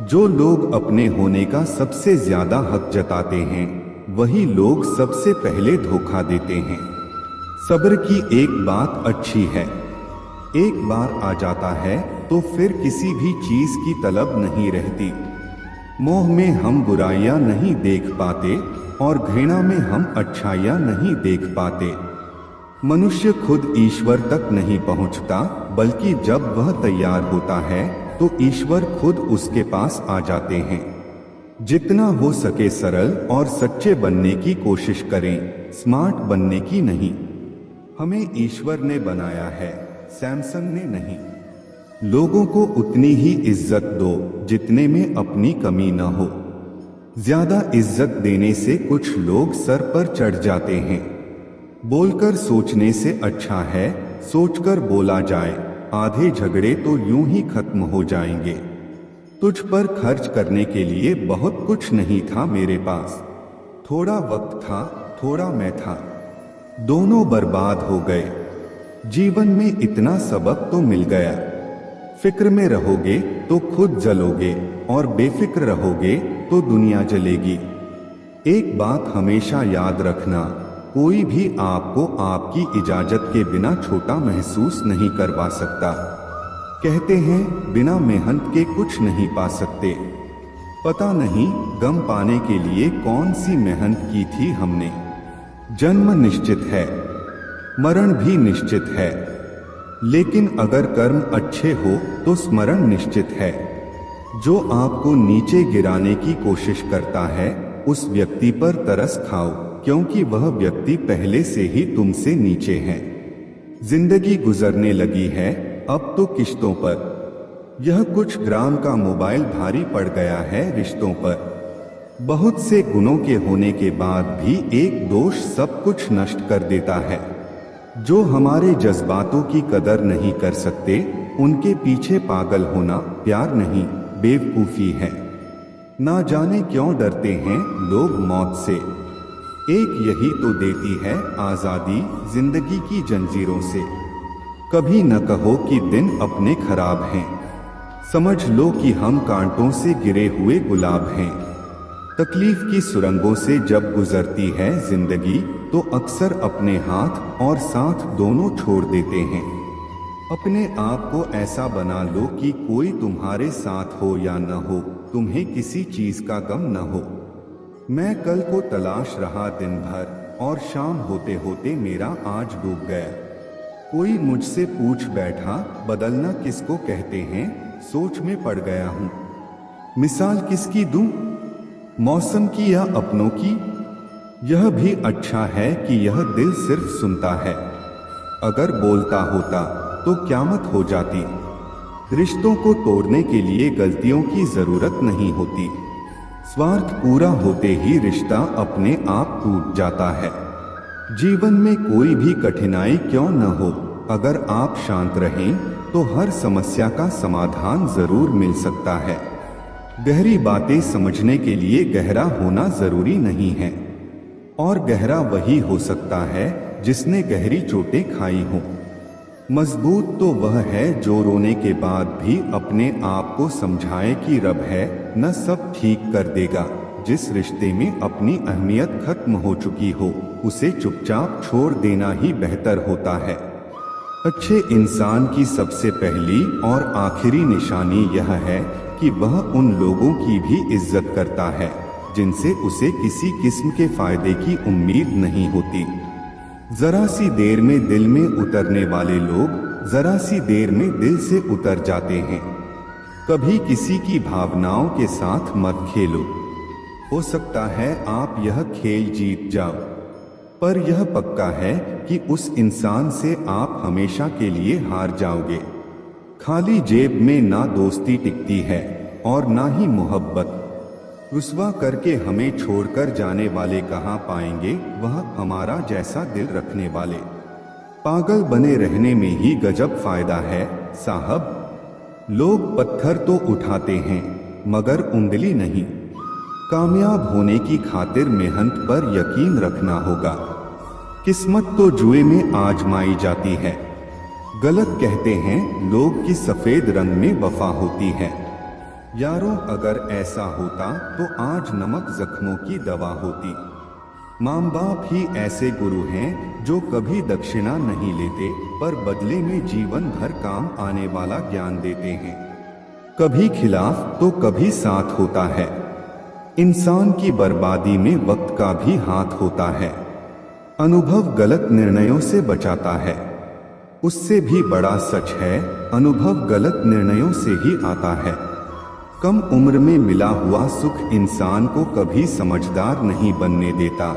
जो लोग अपने होने का सबसे ज्यादा हक जताते हैं, वही लोग सबसे पहले धोखा देते हैं। सब्र की एक बात अच्छी है, एक बार आ जाता है तो फिर किसी भी चीज की तलब नहीं रहती। मोह में हम बुराइयां नहीं देख पाते और घृणा में हम अच्छाइयां नहीं देख पाते। मनुष्य खुद ईश्वर तक नहीं पहुंचता, बल्कि जब वह तैयार होता है तो ईश्वर खुद उसके पास आ जाते हैं। जितना हो सके सरल और सच्चे बनने की कोशिश करें, स्मार्ट बनने की नहीं। हमें ईश्वर ने बनाया है, सैमसंग ने नहीं। लोगों को उतनी ही इज्जत दो जितने में अपनी कमी न हो। ज्यादा इज्जत देने से कुछ लोग सर पर चढ़ जाते हैं। बोलकर सोचने से अच्छा है सोचकर बोला जाए। आधे झगड़े तो यूं ही खत्म हो जाएंगे। तुझ पर खर्च करने के लिए बहुत कुछ नहीं था मेरे पास। थोड़ा वक्त था, थोड़ा मैं था, दोनों बर्बाद हो गए। जीवन में इतना सबक तो मिल गया। फिक्र में रहोगे तो खुद जलोगे और बेफिक्र रहोगे तो दुनिया जलेगी। एक बात हमेशा याद रखना, कोई भी आपको आपकी इजाजत के बिना छोटा महसूस नहीं करवा सकता। कहते हैं बिना मेहनत के कुछ नहीं पा सकते। पता नहीं गम पाने के लिए कौन सी मेहनत की थी हमने। जन्म निश्चित है, मरण भी निश्चित है, लेकिन अगर कर्म अच्छे हो तो स्मरण निश्चित है। जो आपको नीचे गिराने की कोशिश करता है, उस व्यक्ति पर तरस खाओ, क्योंकि वह व्यक्ति पहले से ही तुमसे नीचे है। जिंदगी गुजरने लगी है अब तो किश्तों पर। यह कुछ ग्राम का मोबाइल भारी पड़ गया है रिश्तों पर। बहुत से गुणों के होने के बाद भी एक दोष सब कुछ नष्ट कर देता है। जो हमारे जज्बातों की कदर नहीं कर सकते, उनके पीछे पागल होना प्यार नहीं, बेवकूफी है। ना जाने क्यों डरते हैं लोग मौत से। एक यही तो देती है आजादी जिंदगी की जंजीरों से। कभी न कहो कि दिन अपने खराब हैं। समझ लो कि हम कांटों से गिरे हुए गुलाब हैं। तकलीफ की सुरंगों से जब गुजरती है जिंदगी, तो अक्सर अपने हाथ और साथ दोनों छोड़ देते हैं। अपने आप को ऐसा बना लो कि कोई तुम्हारे साथ हो या न हो, तुम्हें किसी चीज का गम न हो। मैं कल को तलाश रहा दिन भर और शाम होते होते मेरा आज डूब गया। कोई मुझसे पूछ बैठा बदलना किसको कहते हैं, सोच में पड़ गया हूँ। मिसाल किसकी दूं, मौसम की या अपनों की? यह भी अच्छा है कि यह दिल सिर्फ सुनता है। अगर बोलता होता तो क़यामत हो जाती। रिश्तों को तोड़ने के लिए गलतियों की जरूरत नहीं होती। स्वार्थ पूरा होते ही रिश्ता अपने आप टूट जाता है। जीवन में कोई भी कठिनाई क्यों न हो, अगर आप शांत रहें तो हर समस्या का समाधान जरूर मिल सकता है। गहरी बातें समझने के लिए गहरा होना जरूरी नहीं है, और गहरा वही हो सकता है जिसने गहरी चोटें खाई हों। मजबूत तो वह है जो रोने के बाद भी अपने आप को समझाए कि रब है, न सब ठीक कर देगा। जिस रिश्ते में अपनी अहमियत खत्म हो चुकी हो, उसे चुपचाप छोड़ देना ही बेहतर होता है। अच्छे इंसान की सबसे पहली और आखिरी निशानी यह है कि वह उन लोगों की भी इज्जत करता है जिनसे उसे किसी किस्म के फायदे की उम्मीद नहीं होती। जरा सी देर में दिल में उतरने वाले लोग जरा सी देर में दिल से उतर जाते हैं। कभी किसी की भावनाओं के साथ मत खेलो। हो सकता है आप यह खेल जीत जाओ, पर यह पक्का है कि उस इंसान से आप हमेशा के लिए हार जाओगे। खाली जेब में ना दोस्ती टिकती है और ना ही मोहब्बत। रुस्वा करके हमें छोड़कर जाने वाले कहाँ पाएंगे वह हमारा जैसा दिल रखने वाले। पागल बने रहने में ही गजब फायदा है साहब। लोग पत्थर तो उठाते हैं मगर उंगली नहीं। कामयाब होने की खातिर मेहनत पर यकीन रखना होगा। किस्मत तो जुए में आजमाई जाती है। गलत कहते हैं लोग कि सफेद रंग में वफा होती है। यारों, अगर ऐसा होता तो आज नमक जख्मों की दवा होती। माँ बाप ही ऐसे गुरु हैं जो कभी दक्षिणा नहीं लेते, पर बदले में जीवन भर काम आने वाला ज्ञान देते हैं। कभी खिलाफ तो कभी साथ होता है। इंसान की बर्बादी में वक्त का भी हाथ होता है। अनुभव गलत निर्णयों से बचाता है। उससे भी बड़ा सच है, अनुभव गलत निर्णयों से ही आता है। कम उम्र में मिला हुआ सुख इंसान को कभी समझदार नहीं बनने देता,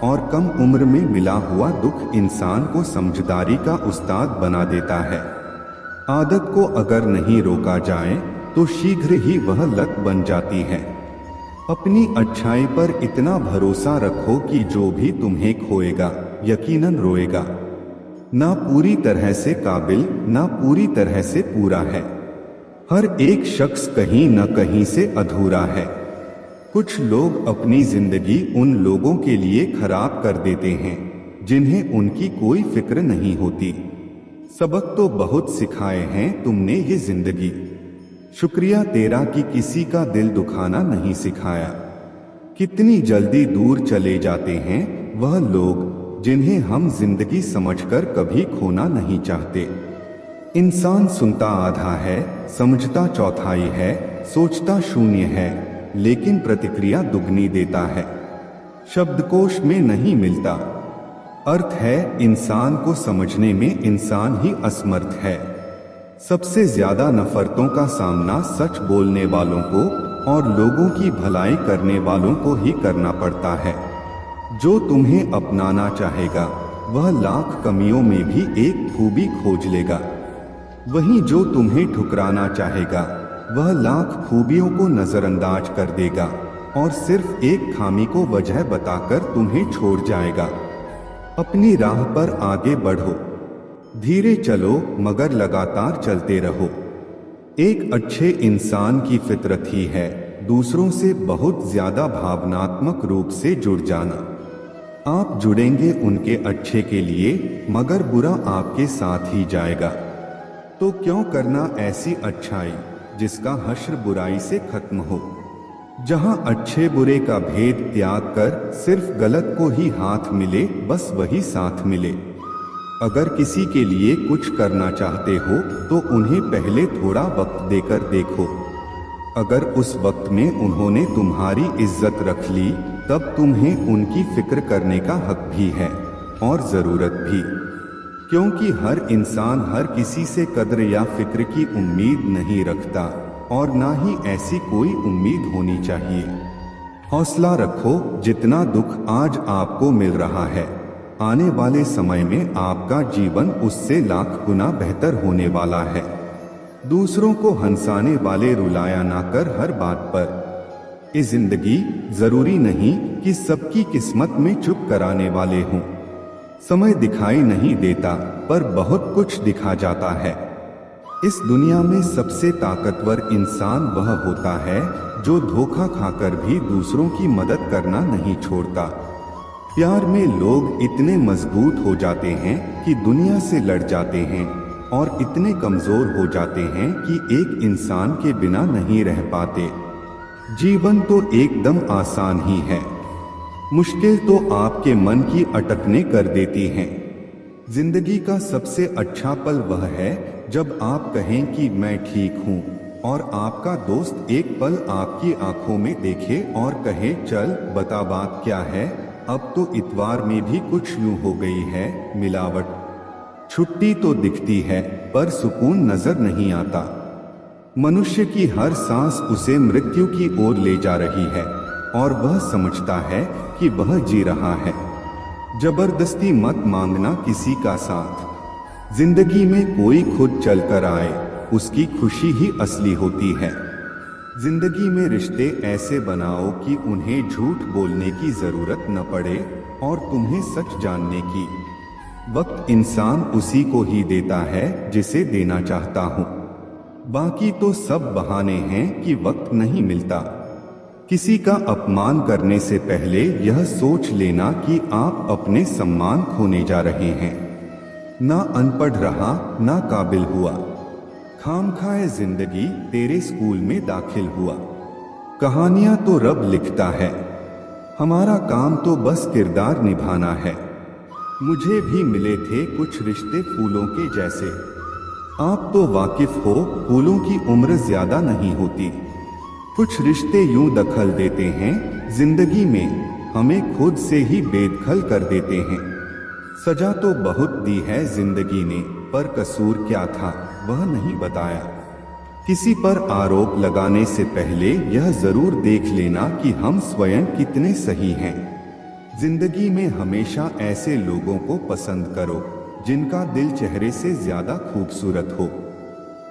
और कम उम्र में मिला हुआ दुख इंसान को समझदारी का उस्ताद बना देता है। आदत को अगर नहीं रोका जाए तो शीघ्र ही वह लत बन जाती है। अपनी अच्छाई पर इतना भरोसा रखो कि जो भी तुम्हें खोएगा यकीनन रोएगा। ना पूरी तरह से काबिल, ना पूरी तरह से पूरा है। हर एक शख्स कहीं न कहीं से अधूरा है। कुछ लोग अपनी जिंदगी उन लोगों के लिए खराब कर देते हैं जिन्हें उनकी कोई फिक्र नहीं होती। सबक तो बहुत सिखाए हैं तुमने ये जिंदगी। शुक्रिया तेरा कि किसी का दिल दुखाना नहीं सिखाया। कितनी जल्दी दूर चले जाते हैं वह लोग जिन्हें हम जिंदगी समझकर कभी खोना नहीं चाहते। इंसान सुनता आधा है, समझता चौथाई है, सोचता शून्य है, लेकिन प्रतिक्रिया दुगनी देता है। शब्दकोश में नहीं मिलता। अर्थ है इंसान को समझने में इंसान ही असमर्थ है। सबसे ज्यादा नफरतों का सामना सच बोलने वालों को और लोगों की भलाई करने वालों को ही करना पड़ता है। जो तुम्हें अपनाना चाहेगा वह लाख कमियों में भी एक खूबी खोज लेगा। वहीं जो तुम्हें ठुकराना चाहेगा वह लाख खूबियों को नजरअंदाज कर देगा और सिर्फ एक खामी को वजह बताकर तुम्हें छोड़ जाएगा। अपनी राह पर आगे बढ़ो, धीरे चलो मगर लगातार चलते रहो। एक अच्छे इंसान की फितरत ही है दूसरों से बहुत ज्यादा भावनात्मक रूप से जुड़ जाना। आप जुड़ेंगे उनके अच्छे के लिए, मगर बुरा आपके साथ ही जाएगा। तो क्यों करना ऐसी अच्छाई जिसका हश्र बुराई से खत्म हो। जहां अच्छे बुरे का भेद त्याग कर सिर्फ गलत को ही हाथ मिले, बस वही साथ मिले। अगर किसी के लिए कुछ करना चाहते हो तो उन्हें पहले थोड़ा वक्त देकर देखो। अगर उस वक्त में उन्होंने तुम्हारी इज्जत रख ली तब तुम्हें उनकी फिक्र करने का हक भी है और जरूरत भी। क्योंकि हर इंसान हर किसी से कद्र या फिक्र की उम्मीद नहीं रखता और ना ही ऐसी कोई उम्मीद होनी चाहिए। हौसला रखो, जितना दुख आज आपको मिल रहा है आने वाले समय में आपका जीवन उससे लाख गुना बेहतर होने वाला है। दूसरों को हंसाने वाले रुलाया ना कर हर बात पर। इस जिंदगी जरूरी नहीं कि सबकी किस्मत में चुप कराने वाले हों। समय दिखाई नहीं देता पर बहुत कुछ दिखा जाता है। इस दुनिया में सबसे ताकतवर इंसान वह होता है जो धोखा खाकर भी दूसरों की मदद करना नहीं छोड़ता। प्यार में लोग इतने मजबूत हो जाते हैं कि दुनिया से लड़ जाते हैं और इतने कमजोर हो जाते हैं कि एक इंसान के बिना नहीं रह पाते। जीवन तो एकदम आसान ही है, मुश्किल तो आपके मन की अटकने कर देती हैं। जिंदगी का सबसे अच्छा पल वह है जब आप कहें कि मैं ठीक हूँ और आपका दोस्त एक पल आपकी आंखों में देखे और कहे चल बता बात क्या है। अब तो इतवार में भी कुछ यूं हो गई है मिलावट। छुट्टी तो दिखती है पर सुकून नजर नहीं आता। मनुष्य की हर सांस उसे मृत्यु की ओर ले जा रही है और वह समझता है कि वह जी रहा है। जबरदस्ती मत मांगना किसी का साथ। जिंदगी में कोई खुद चलकर आए, उसकी खुशी ही असली होती है। जिंदगी में रिश्ते ऐसे बनाओ कि उन्हें झूठ बोलने की जरूरत न पड़े और तुम्हें सच जानने की। वक्त इंसान उसी को ही देता है जिसे देना चाहता हूँ। बाकी तो सब बहाने हैं कि वक्त नहीं मिलता। किसी का अपमान करने से पहले यह सोच लेना कि आप अपने सम्मान खोने जा रहे हैं। ना अनपढ़ रहा, ना काबिल हुआ, खामखाए जिंदगी तेरे स्कूल में दाखिल हुआ। कहानियां तो रब लिखता है, हमारा काम तो बस किरदार निभाना है। मुझे भी मिले थे कुछ रिश्ते फूलों के जैसे। आप तो वाकिफ हो, फूलों की उम्र ज्यादा नहीं होती। कुछ रिश्ते यूं दखल देते हैं जिंदगी में, हमें खुद से ही बेदखल कर देते हैं। सजा तो बहुत दी है जिंदगी ने, पर कसूर क्या था वह नहीं बताया। किसी पर आरोप लगाने से पहले यह जरूर देख लेना कि हम स्वयं कितने सही हैं। जिंदगी में हमेशा ऐसे लोगों को पसंद करो जिनका दिल चेहरे से ज्यादा खूबसूरत हो।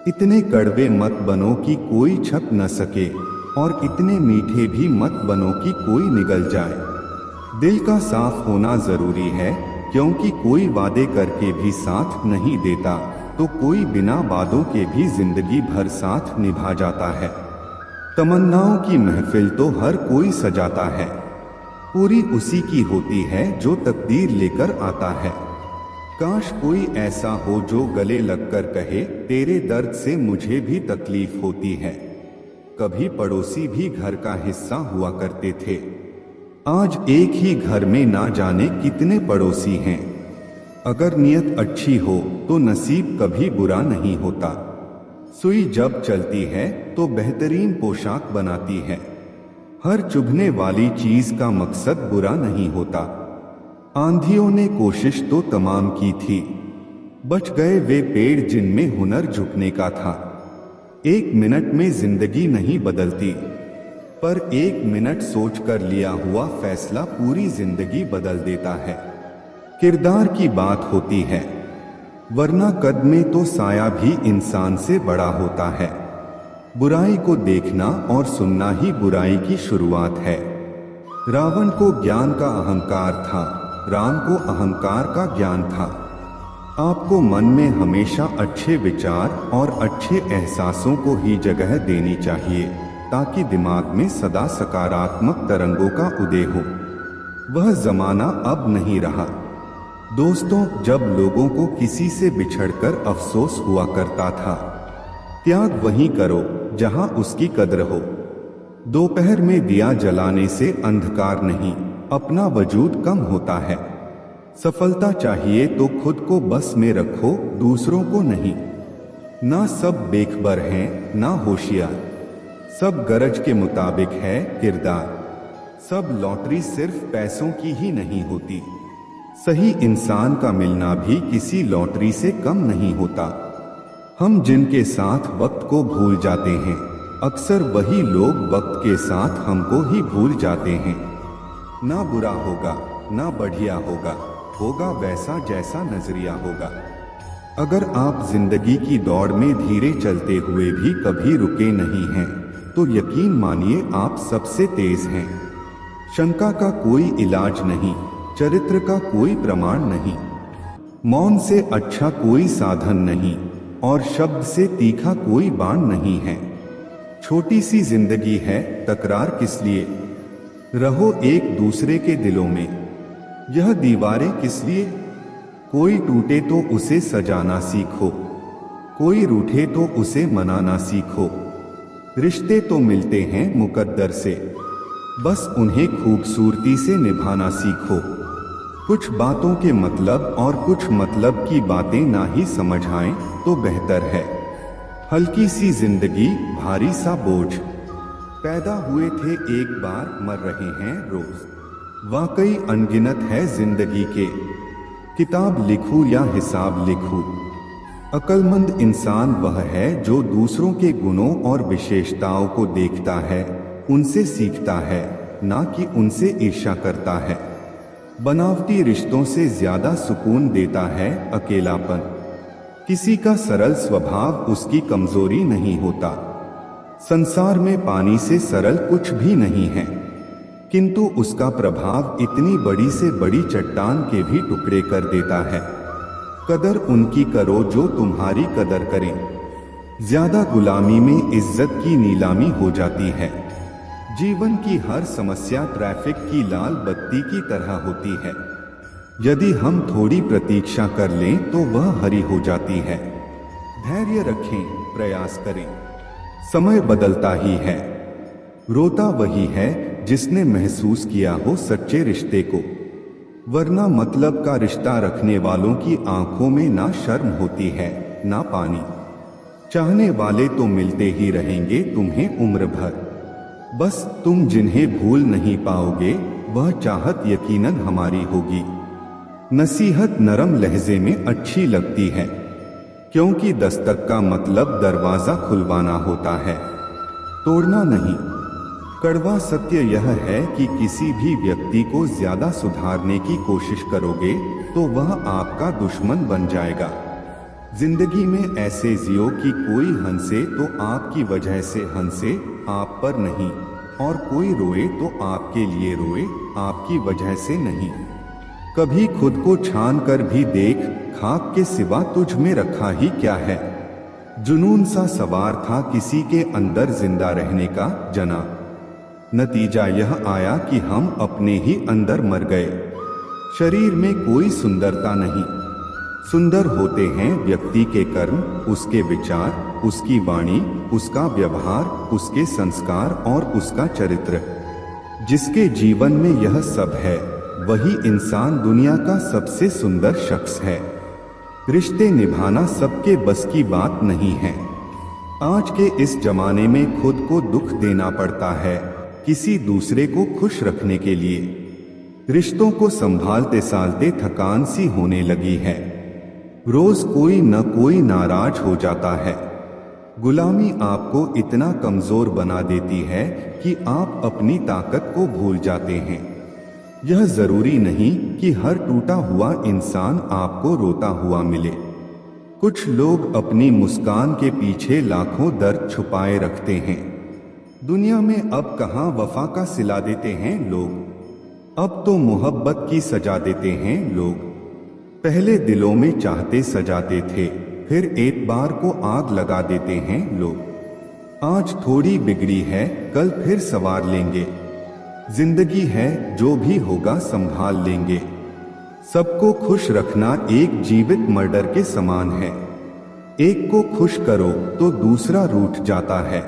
इतने कड़वे मत बनो कि कोई छप न सके, और इतने मीठे भी मत बनो कि कोई निगल जाए। दिल का साफ होना जरूरी है, क्योंकि कोई वादे करके भी साथ नहीं देता तो कोई बिना वादों के भी जिंदगी भर साथ निभा जाता है। तमन्नाओं की महफिल तो हर कोई सजाता है, पूरी उसी की होती है जो तकदीर लेकर आता है। काश कोई ऐसा हो जो गले लगकर कहे, तेरे दर्द से मुझे भी तकलीफ होती है। कभी पड़ोसी भी घर का हिस्सा हुआ करते थे, आज एक ही घर में ना जाने कितने पड़ोसी हैं। अगर नियत अच्छी हो तो नसीब कभी बुरा नहीं होता। सुई जब चलती है तो बेहतरीन पोशाक बनाती है। हर चुभने वाली चीज का मकसद बुरा नहीं होता। आंधियों ने कोशिश तो तमाम की थी, बच गए वे पेड़ जिनमें हुनर झुकने का था। एक मिनट में जिंदगी नहीं बदलती, पर एक मिनट सोचकर लिया हुआ फैसला पूरी जिंदगी बदल देता है। किरदार की बात होती है, वरना कद में तो साया भी इंसान से बड़ा होता है। बुराई को देखना और सुनना ही बुराई की शुरुआत है। रावण को ज्ञान का अहंकार था, राम को अहंकार का ज्ञान था। आपको मन में हमेशा अच्छे विचार और अच्छे एहसासों को ही जगह देनी चाहिए, ताकि दिमाग में सदा सकारात्मक तरंगों का उदय हो। वह जमाना अब नहीं रहा। दोस्तों, जब लोगों को किसी से बिछड़कर अफसोस हुआ करता था, त्याग वहीं करो जहां उसकी कद्र हो। दोपहर में दिया जलाने से अंधकार नहीं, अपना वजूद कम होता है। सफलता चाहिए तो खुद को बस में रखो, दूसरों को नहीं। ना सब बेखबर हैं, ना होशियार। सब गरज के मुताबिक है किरदार। सब लॉटरी सिर्फ पैसों की ही नहीं होती। सही इंसान का मिलना भी किसी लॉटरी से कम नहीं होता। हम जिनके साथ वक्त को भूल जाते हैं, अक्सर वही लोग वक्त के साथ हमको ही भूल जाते हैं। ना बुरा होगा, ना बढ़िया होगा, होगा वैसा जैसा नजरिया होगा। अगर आप जिंदगी की दौड़ में धीरे चलते हुए भी कभी रुके नहीं हैं, तो यकीन मानिए आप सबसे तेज हैं। शंका का कोई इलाज नहीं, चरित्र का कोई प्रमाण नहीं। मौन से अच्छा कोई साधन नहीं, और शब्द से तीखा कोई बाण नहीं है। छोटी सी जिंदगी है, तकरार किस लिए? रहो एक दूसरे के दिलों में। यह दीवारें किस लिए? कोई टूटे तो उसे सजाना सीखो, कोई रूठे तो उसे मनाना सीखो। रिश्ते तो मिलते हैं मुकद्दर से, बस उन्हें खूबसूरती से निभाना सीखो। कुछ बातों के मतलब और कुछ मतलब की बातें ना ही समझ आएं तो बेहतर है। हल्की सी जिंदगी, भारी सा बोझ। पैदा हुए थे एक बार, मर रहे हैं रोज। वाकई अनगिनत है जिंदगी के, किताब लिखूं या हिसाब लिखूं। अक्लमंद इंसान वह है जो दूसरों के गुणों और विशेषताओं को देखता है, उनसे सीखता है, ना कि उनसे ईर्ष्या करता है। बनावटी रिश्तों से ज्यादा सुकून देता है अकेलापन। किसी का सरल स्वभाव उसकी कमजोरी नहीं होता। संसार में पानी से सरल कुछ भी नहीं है, किंतु उसका प्रभाव इतनी बड़ी से बड़ी चट्टान के भी टुकड़े कर देता है। कदर उनकी करो जो तुम्हारी कदर करें। ज्यादा गुलामी में इज्जत की नीलामी हो जाती है। जीवन की हर समस्या ट्रैफिक की लाल बत्ती की तरह होती है। यदि हम थोड़ी प्रतीक्षा कर लें तो वह हरी हो जाती है। धैर्य रखें, प्रयास करें। समय बदलता ही है। रोता वही है जिसने महसूस किया हो सच्चे रिश्ते को, वरना मतलब का रिश्ता रखने वालों की आंखों में ना शर्म होती है ना पानी। चाहने वाले तो मिलते ही रहेंगे तुम्हें उम्र भर, बस तुम जिन्हें भूल नहीं पाओगे वह चाहत यकीनन हमारी होगी। नसीहत नरम लहजे में अच्छी लगती है, क्योंकि दस्तक का मतलब दरवाजा खुलवाना होता है, तोड़ना नहीं। कड़वा सत्य यह है कि किसी भी व्यक्ति को ज्यादा सुधारने की कोशिश करोगे तो वह आपका दुश्मन बन जाएगा। जिंदगी में ऐसे जियो कि कोई हंसे तो आपकी वजह से हंसे, आप पर नहीं, और कोई रोए तो आपके लिए रोए, आपकी वजह से नहीं। कभी खुद को छान कर भी देख, खाक के सिवा तुझ में रखा ही क्या है। जुनून सा सवार था किसी के अंदर जिंदा रहने का जना, नतीजा यह आया कि हम अपने ही अंदर मर गए। शरीर में कोई सुंदरता नहीं, सुंदर होते हैं व्यक्ति के कर्म, उसके विचार, उसकी वाणी, उसका व्यवहार, उसके संस्कार और उसका चरित्र। जिसके जीवन में यह सब है वही इंसान दुनिया का सबसे सुंदर शख्स है। रिश्ते निभाना सबके बस की बात नहीं है। आज के इस जमाने में खुद को दुख देना पड़ता है किसी दूसरे को खुश रखने के लिए। रिश्तों को संभालते सालते थकान सी होने लगी है। रोज कोई न कोई नाराज हो जाता है। गुलामी आपको इतना कमजोर बना देती है कि आप अपनी ताकत को भूल जाते हैं। यह जरूरी नहीं कि हर टूटा हुआ इंसान आपको रोता हुआ मिले। कुछ लोग अपनी मुस्कान के पीछे लाखों दर्द छुपाए रखते हैं। दुनिया में अब कहाँ वफा का सिला देते हैं लोग, अब तो मोहब्बत की सजा देते हैं लोग। पहले दिलों में चाहते सजाते थे, फिर एक बार को आग लगा देते हैं लोग। आज थोड़ी बिगड़ी है, कल फिर सवार लेंगे। जिंदगी है, जो भी होगा संभाल लेंगे। सबको खुश रखना एक जीवित मर्डर के समान है। एक को खुश करो तो दूसरा रूठ जाता है।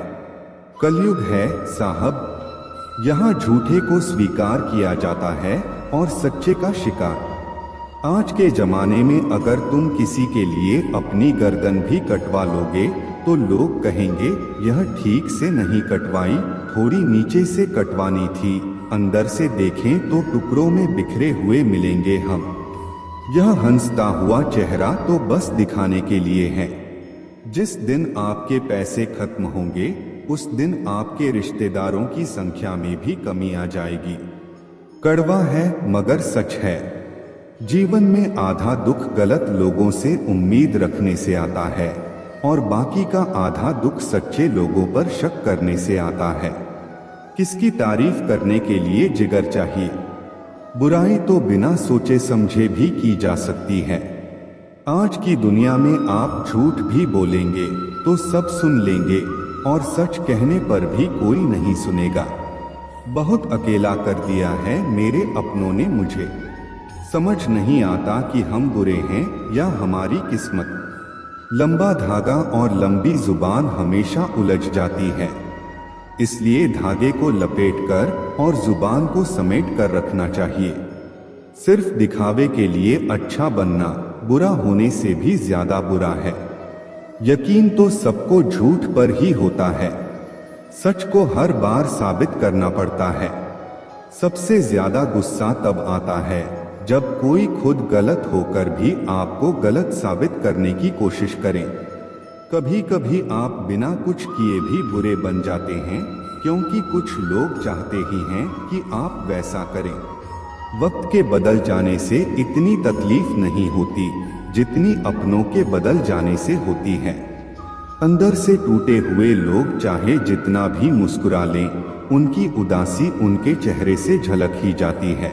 कलयुग है साहब, यहाँ झूठे को स्वीकार किया जाता है और सच्चे का शिकार। आज के जमाने में अगर तुम किसी के लिए अपनी गर्दन भी कटवा लोगे तो लोग कहेंगे यह ठीक से नहीं कटवाई, थोड़ी नीचे से कटवानी थी। अंदर से देखें तो टुकड़ों में बिखरे हुए मिलेंगे हम। यह हंसता हुआ चेहरा तो बस दिखाने के लिए है। जिस दिन आपके पैसे खत्म होंगे उस दिन आपके रिश्तेदारों की संख्या में भी कमी आ जाएगी। कड़वा है मगर सच है। जीवन में आधा दुख गलत लोगों से उम्मीद रखने से आता है और बाकी का आधा दुख सच्चे लोगों पर शक करने से आता है। किसकी तारीफ करने के लिए जिगर चाहिए। बुराई तो बिना सोचे समझे भी की जा सकती है। आज की दुनिया में आप झूठ भी बोलेंगे तो सब सुन लेंगे और सच कहने पर भी कोई नहीं सुनेगा। बहुत अकेला कर दिया है मेरे अपनों ने मुझे। समझ नहीं आता कि हम बुरे हैं या हमारी किस्मत। लंबा धागा और लंबी जुबान हमेशा उलझ जाती है, इसलिए धागे को लपेटकर और जुबान को समेट कर रखना चाहिए। सिर्फ दिखावे के लिए अच्छा बनना बुरा होने से भी ज्यादा बुरा है। यकीन तो सबको झूठ पर ही होता है, सच को हर बार साबित करना पड़ता है। सबसे ज्यादा गुस्सा तब आता है जब कोई खुद गलत होकर भी आपको गलत साबित करने की कोशिश करें। कभी कभी आप बिना कुछ किए भी बुरे बन जाते हैं, क्योंकि कुछ लोग चाहते ही हैं कि आप वैसा करें। वक्त के बदल जाने से इतनी तकलीफ नहीं होती जितनी अपनों के बदल जाने से होती है। अंदर से टूटे हुए लोग चाहे जितना भी मुस्कुरा लें, उनकी उदासी उनके चेहरे से झलक ही जाती है।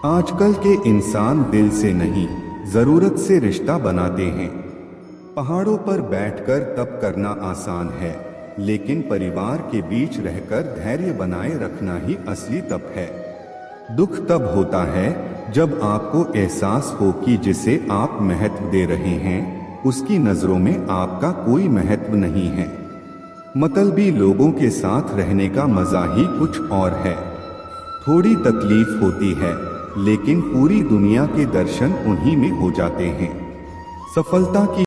आजकल के इंसान दिल से नहीं, जरूरत से रिश्ता बनाते हैं। पहाड़ों पर बैठकर तप करना आसान है, लेकिन परिवार के बीच रहकर धैर्य बनाए रखना ही असली तप है। दुख तब होता है जब आपको एहसास हो कि जिसे आप महत्व दे रहे हैं उसकी नजरों में आपका कोई महत्व नहीं है। मतलबी लोगों के साथ रहने का मजा ही कुछ और है। थोड़ी तकलीफ होती है, लेकिन पूरी दुनिया के दर्शन उन्हीं में हो जाते हैं। सफलता की